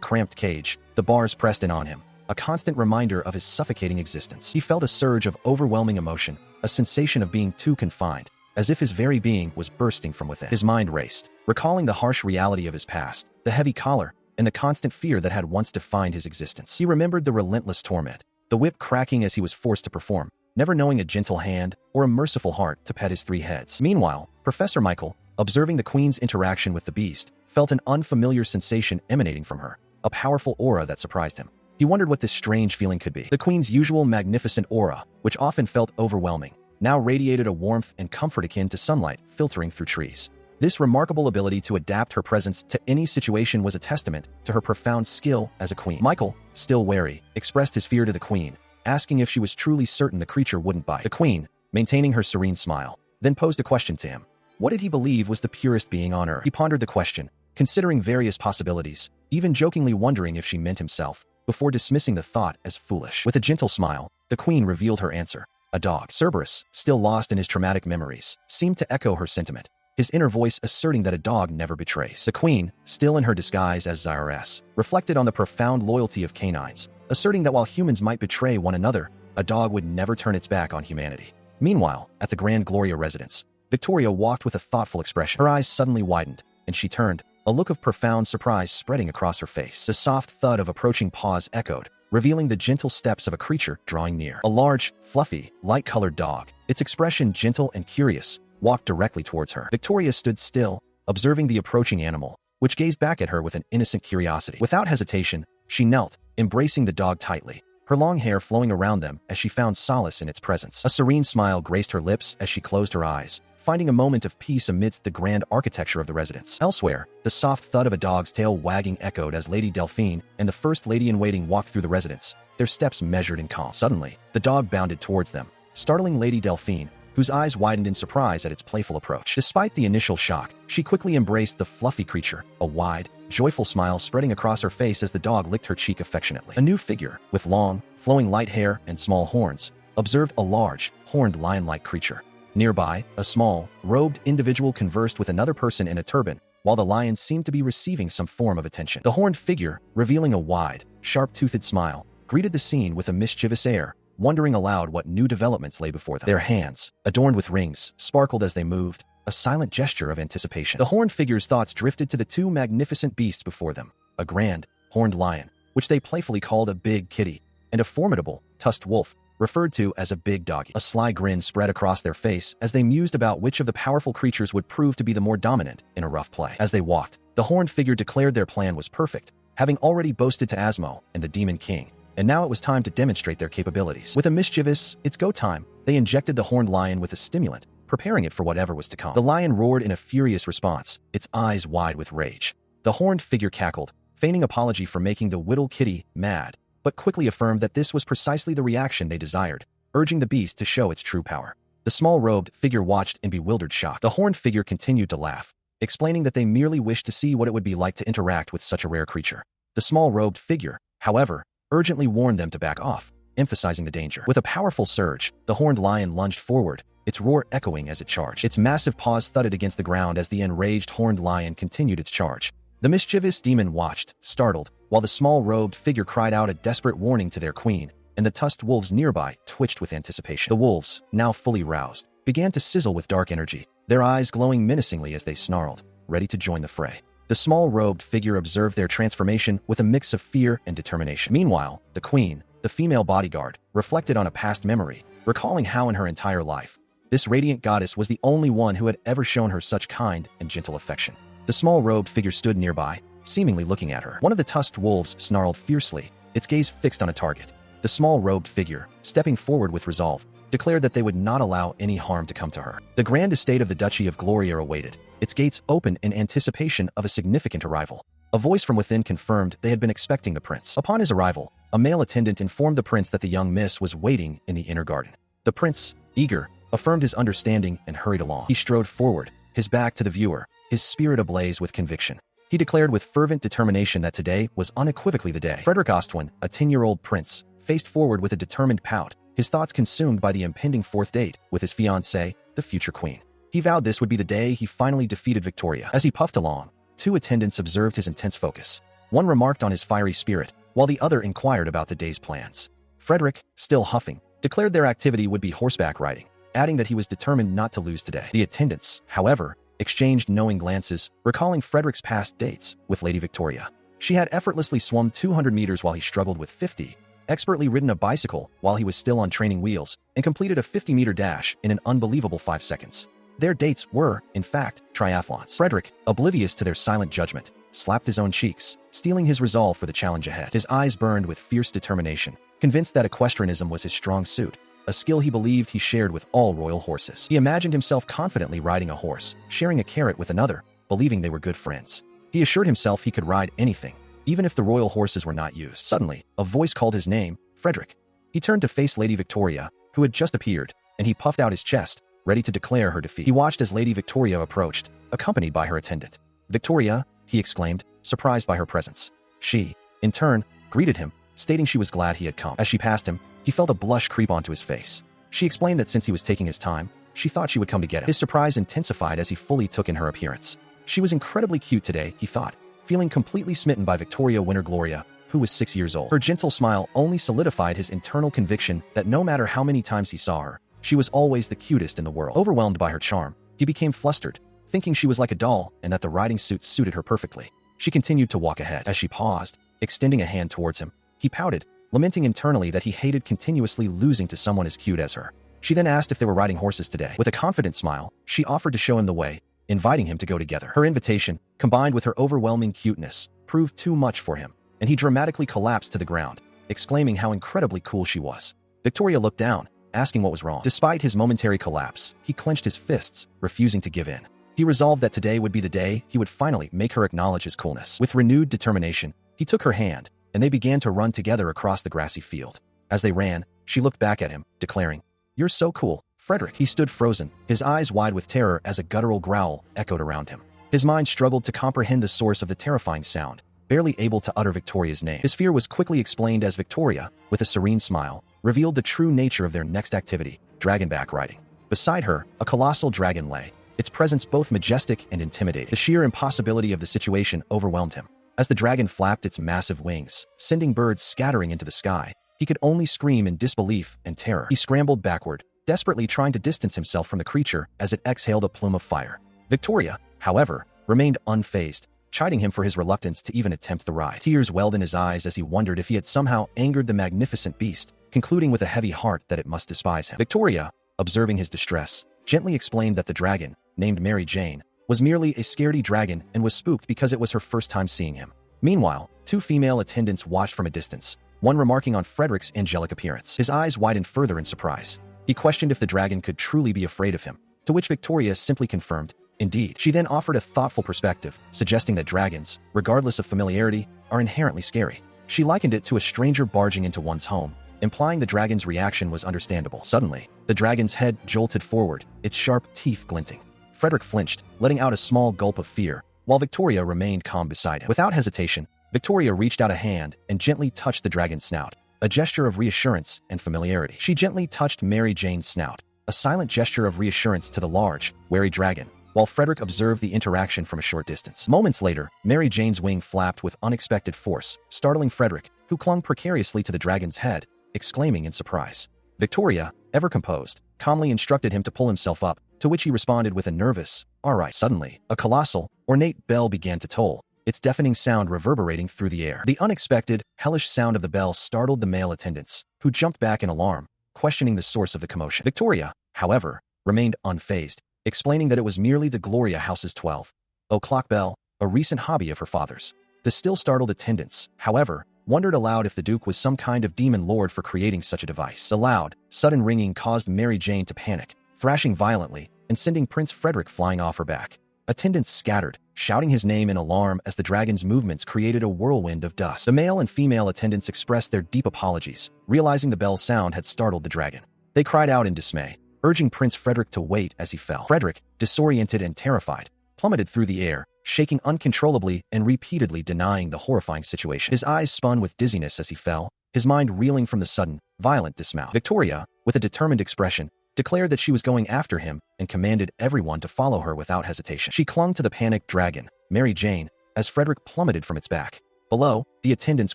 cramped cage, the bars pressed in on him, a constant reminder of his suffocating existence. He felt a surge of overwhelming emotion, a sensation of being too confined, as if his very being was bursting from within. His mind raced, recalling the harsh reality of his past, the heavy collar, and the constant fear that had once defined his existence. He remembered the relentless torment, the whip cracking as he was forced to perform, never knowing a gentle hand or a merciful heart to pet his three heads. Meanwhile, Professor Michael, observing the queen's interaction with the beast, felt an unfamiliar sensation emanating from her, a powerful aura that surprised him. He wondered what this strange feeling could be. The queen's usual magnificent aura, which often felt overwhelming, now radiated a warmth and comfort akin to sunlight filtering through trees. This remarkable ability to adapt her presence to any situation was a testament to her profound skill as a queen. Michael, still wary, expressed his fear to the queen, asking if she was truly certain the creature wouldn't bite. The queen, maintaining her serene smile, then posed a question to him. What did he believe was the purest being on earth? He pondered the question, considering various possibilities, even jokingly wondering if she meant himself, before dismissing the thought as foolish. With a gentle smile, the queen revealed her answer. A dog. Cerberus, still lost in his traumatic memories, seemed to echo her sentiment, his inner voice asserting that a dog never betrays. The queen, still in her disguise as Zyrus, reflected on the profound loyalty of canines, asserting that while humans might betray one another, a dog would never turn its back on humanity. Meanwhile, at the Grand Gloria residence, Victoria walked with a thoughtful expression. Her eyes suddenly widened, and she turned, a look of profound surprise spreading across her face. The soft thud of approaching paws echoed, revealing the gentle steps of a creature drawing near. A large, fluffy, light-colored dog, its expression gentle and curious, walked directly towards her. Victoria stood still, observing the approaching animal, which gazed back at her with an innocent curiosity. Without hesitation, she knelt, embracing the dog tightly, her long hair flowing around them as she found solace in its presence. A serene smile graced her lips as she closed her eyes, finding a moment of peace amidst the grand architecture of the residence. Elsewhere, the soft thud of a dog's tail wagging echoed as Lady Delphine and the First Lady-in-Waiting walked through the residence, their steps measured and calm. Suddenly, the dog bounded towards them, startling Lady Delphine, whose eyes widened in surprise at its playful approach. Despite the initial shock, she quickly embraced the fluffy creature, a wide, joyful smile spreading across her face as the dog licked her cheek affectionately. A new figure, with long, flowing light hair and small horns, observed a large, horned lion-like creature. Nearby, a small, robed individual conversed with another person in a turban, while the lion seemed to be receiving some form of attention. The horned figure, revealing a wide, sharp-toothed smile, greeted the scene with a mischievous air, wondering aloud what new developments lay before them. Their hands, adorned with rings, sparkled as they moved, a silent gesture of anticipation. The horned figure's thoughts drifted to the two magnificent beasts before them, a grand, horned lion, which they playfully called a big kitty, and a formidable, tusked wolf, referred to as a big doggy. A sly grin spread across their face as they mused about which of the powerful creatures would prove to be the more dominant in a rough play. As they walked, the horned figure declared their plan was perfect, having already boasted to Asmo and the Demon King, and now it was time to demonstrate their capabilities. With a mischievous, "It's go time," they injected the horned lion with a stimulant, preparing it for whatever was to come. The lion roared in a furious response, its eyes wide with rage. The horned figure cackled, feigning apology for making the whittle kitty mad, but quickly affirmed that this was precisely the reaction they desired, urging the beast to show its true power. The small robed figure watched in bewildered shock. The horned figure continued to laugh, explaining that they merely wished to see what it would be like to interact with such a rare creature. The small robed figure, however, urgently warned them to back off, emphasizing the danger. With a powerful surge, the horned lion lunged forward, its roar echoing as it charged. Its massive paws thudded against the ground as the enraged horned lion continued its charge. The mischievous demon watched, startled, while the small robed figure cried out a desperate warning to their queen, and the tusked wolves nearby twitched with anticipation. The wolves, now fully roused, began to sizzle with dark energy, their eyes glowing menacingly as they snarled, ready to join the fray. The small robed figure observed their transformation with a mix of fear and determination. Meanwhile, the queen, the female bodyguard, reflected on a past memory, recalling how in her entire life, this radiant goddess was the only one who had ever shown her such kind and gentle affection. The small robed figure stood nearby, seemingly looking at her. One of the tusked wolves snarled fiercely, its gaze fixed on a target. The small robed figure, stepping forward with resolve, declared that they would not allow any harm to come to her. The grand estate of the Duchy of Gloria awaited, its gates open in anticipation of a significant arrival. A voice from within confirmed they had been expecting the prince. Upon his arrival, a male attendant informed the prince that the young miss was waiting in the inner garden. The prince, eager, affirmed his understanding and hurried along. He strode forward, his back to the viewer, his spirit ablaze with conviction. He declared with fervent determination that today was unequivocally the day. Frederick Ostwin, a 10-year-old prince, faced forward with a determined pout, his thoughts consumed by the impending fourth date with his fiancée, the future queen. He vowed this would be the day he finally defeated Victoria. As he puffed along, two attendants observed his intense focus. One remarked on his fiery spirit, while the other inquired about the day's plans. Frederick, still huffing, declared their activity would be horseback riding, adding that he was determined not to lose today. The attendants, however, exchanged knowing glances, recalling Frederick's past dates with Lady Victoria. She had effortlessly swum 200 meters while he struggled with 50, expertly ridden a bicycle while he was still on training wheels, and completed a 50-meter dash in an unbelievable 5 seconds. Their dates were, in fact, triathlons. Frederick, oblivious to their silent judgment, slapped his own cheeks, steeling his resolve for the challenge ahead. His eyes burned with fierce determination, convinced that equestrianism was his strong suit, a skill he believed he shared with all royal horses. He imagined himself confidently riding a horse, sharing a carrot with another, believing they were good friends. He assured himself he could ride anything, even if the royal horses were not used. Suddenly, a voice called his name, Frederick. He turned to face Lady Victoria, who had just appeared, and he puffed out his chest, ready to declare her defeat. He watched as Lady Victoria approached, accompanied by her attendant. "Victoria, he exclaimed, surprised by her presence. She, in turn, greeted him, stating she was glad he had come. As she passed him, he felt a blush creep onto his face. She explained that since he was taking his time, she thought she would come to get him. His surprise intensified as he fully took in her appearance. She was incredibly cute today, he thought, feeling completely smitten by Victoria Winter Gloria, who was 6 years old. Her gentle smile only solidified his internal conviction that no matter how many times he saw her, she was always the cutest in the world. Overwhelmed by her charm, he became flustered, thinking she was like a doll and that the riding suit suited her perfectly. She continued to walk ahead. As she paused, extending a hand towards him, he pouted, lamenting internally that he hated continuously losing to someone as cute as her. She then asked if they were riding horses today. With a confident smile, she offered to show him the way, inviting him to go together. Her invitation, combined with her overwhelming cuteness, proved too much for him, and he dramatically collapsed to the ground, exclaiming how incredibly cool she was. Victoria looked down, asking what was wrong. Despite his momentary collapse, he clenched his fists, refusing to give in. He resolved that today would be the day he would finally make her acknowledge his coolness. With renewed determination, he took her hand, and they began to run together across the grassy field. As they ran, she looked back at him, declaring, "You're so cool, Frederick." He stood frozen, his eyes wide with terror as a guttural growl echoed around him. His mind struggled to comprehend the source of the terrifying sound, barely able to utter Victoria's name. His fear was quickly explained as Victoria, with a serene smile, revealed the true nature of their next activity, dragonback riding. Beside her, a colossal dragon lay, its presence both majestic and intimidating. The sheer impossibility of the situation overwhelmed him. As the dragon flapped its massive wings, sending birds scattering into the sky, he could only scream in disbelief and terror. He scrambled backward, desperately trying to distance himself from the creature as it exhaled a plume of fire. Victoria, however, remained unfazed, chiding him for his reluctance to even attempt the ride. Tears welled in his eyes as he wondered if he had somehow angered the magnificent beast, concluding with a heavy heart that it must despise him. Victoria, observing his distress, gently explained that the dragon, named Mary Jane, was merely a scaredy dragon and was spooked because it was her first time seeing him. Meanwhile, two female attendants watched from a distance, one remarking on Frederick's angelic appearance. His eyes widened further in surprise. He questioned if the dragon could truly be afraid of him, to which Victoria simply confirmed, "Indeed." She then offered a thoughtful perspective, suggesting that dragons, regardless of familiarity, are inherently scary. She likened it to a stranger barging into one's home, implying the dragon's reaction was understandable. Suddenly, the dragon's head jolted forward, its sharp teeth glinting. Frederick flinched, letting out a small gulp of fear, while Victoria remained calm beside him. Without hesitation, Victoria reached out a hand and gently touched the dragon's snout, a gesture of reassurance and familiarity. She gently touched Mary Jane's snout, a silent gesture of reassurance to the large, wary dragon, while Frederick observed the interaction from a short distance. Moments later, Mary Jane's wing flapped with unexpected force, startling Frederick, who clung precariously to the dragon's head, exclaiming in surprise. Victoria, ever composed, calmly instructed him to pull himself up, to which he responded with a nervous, "All right." Suddenly, a colossal, ornate bell began to toll, its deafening sound reverberating through the air. The unexpected, hellish sound of the bell startled the male attendants, who jumped back in alarm, questioning the source of the commotion. Victoria, however, remained unfazed, explaining that it was merely the Gloria House's 12 o'clock bell, a recent hobby of her father's. The still startled attendants, however, wondered aloud if the Duke was some kind of demon lord for creating such a device. The loud, sudden ringing caused Mary Jane to panic, thrashing violently and sending Prince Frederick flying off her back. Attendants scattered, shouting his name in alarm as the dragon's movements created a whirlwind of dust. The male and female attendants expressed their deep apologies, realizing the bell's sound had startled the dragon. They cried out in dismay, urging Prince Frederick to wait as he fell. Frederick, disoriented and terrified, plummeted through the air, shaking uncontrollably and repeatedly denying the horrifying situation. His eyes spun with dizziness as he fell, his mind reeling from the sudden, violent dismount. Victoria, with a determined expression, declared that she was going after him and commanded everyone to follow her without hesitation. She clung to the panicked dragon, Mary Jane, as Frederick plummeted from its back. Below, the attendants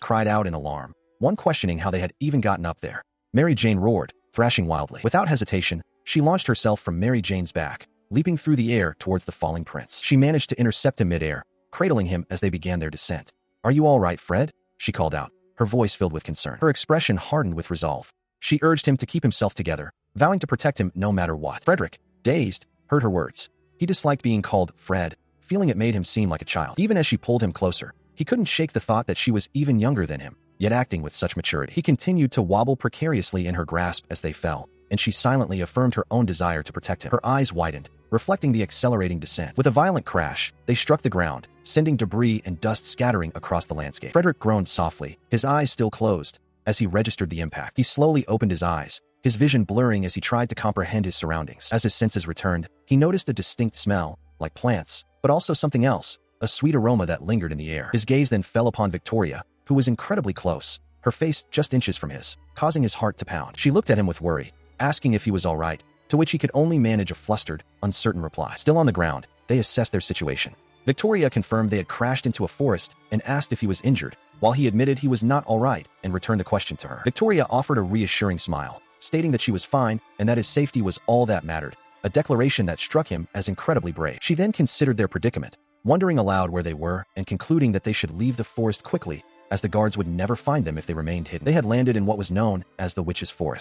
cried out in alarm, one questioning how they had even gotten up there. Mary Jane roared, thrashing wildly. Without hesitation, she launched herself from Mary Jane's back, leaping through the air towards the falling prince. She managed to intercept him midair, cradling him as they began their descent. "Are you all right, Fred?" she called out, her voice filled with concern. Her expression hardened with resolve. She urged him to keep himself together, vowing to protect him no matter what. Frederick, dazed, heard her words. He disliked being called Fred, feeling it made him seem like a child. Even as she pulled him closer, he couldn't shake the thought that she was even younger than him, yet acting with such maturity. He continued to wobble precariously in her grasp as they fell, and she silently affirmed her own desire to protect him. Her eyes widened, reflecting the accelerating descent. With a violent crash, they struck the ground, sending debris and dust scattering across the landscape. Frederick groaned softly, his eyes still closed, as he registered the impact. He slowly opened his eyes, his vision blurring as he tried to comprehend his surroundings. As his senses returned, he noticed a distinct smell, like plants, but also something else, a sweet aroma that lingered in the air. His gaze then fell upon Victoria, who was incredibly close, her face just inches from his, causing his heart to pound. She looked at him with worry, asking if he was all right, to which he could only manage a flustered, uncertain reply. Still on the ground, they assessed their situation. Victoria confirmed they had crashed into a forest and asked if he was injured, while he admitted he was not all right and returned the question to her. Victoria offered a reassuring smile, stating that she was fine and that his safety was all that mattered, a declaration that struck him as incredibly brave. She then considered their predicament, wondering aloud where they were and concluding that they should leave the forest quickly, as the guards would never find them if they remained hidden. They had landed in what was known as the Witch's Forest.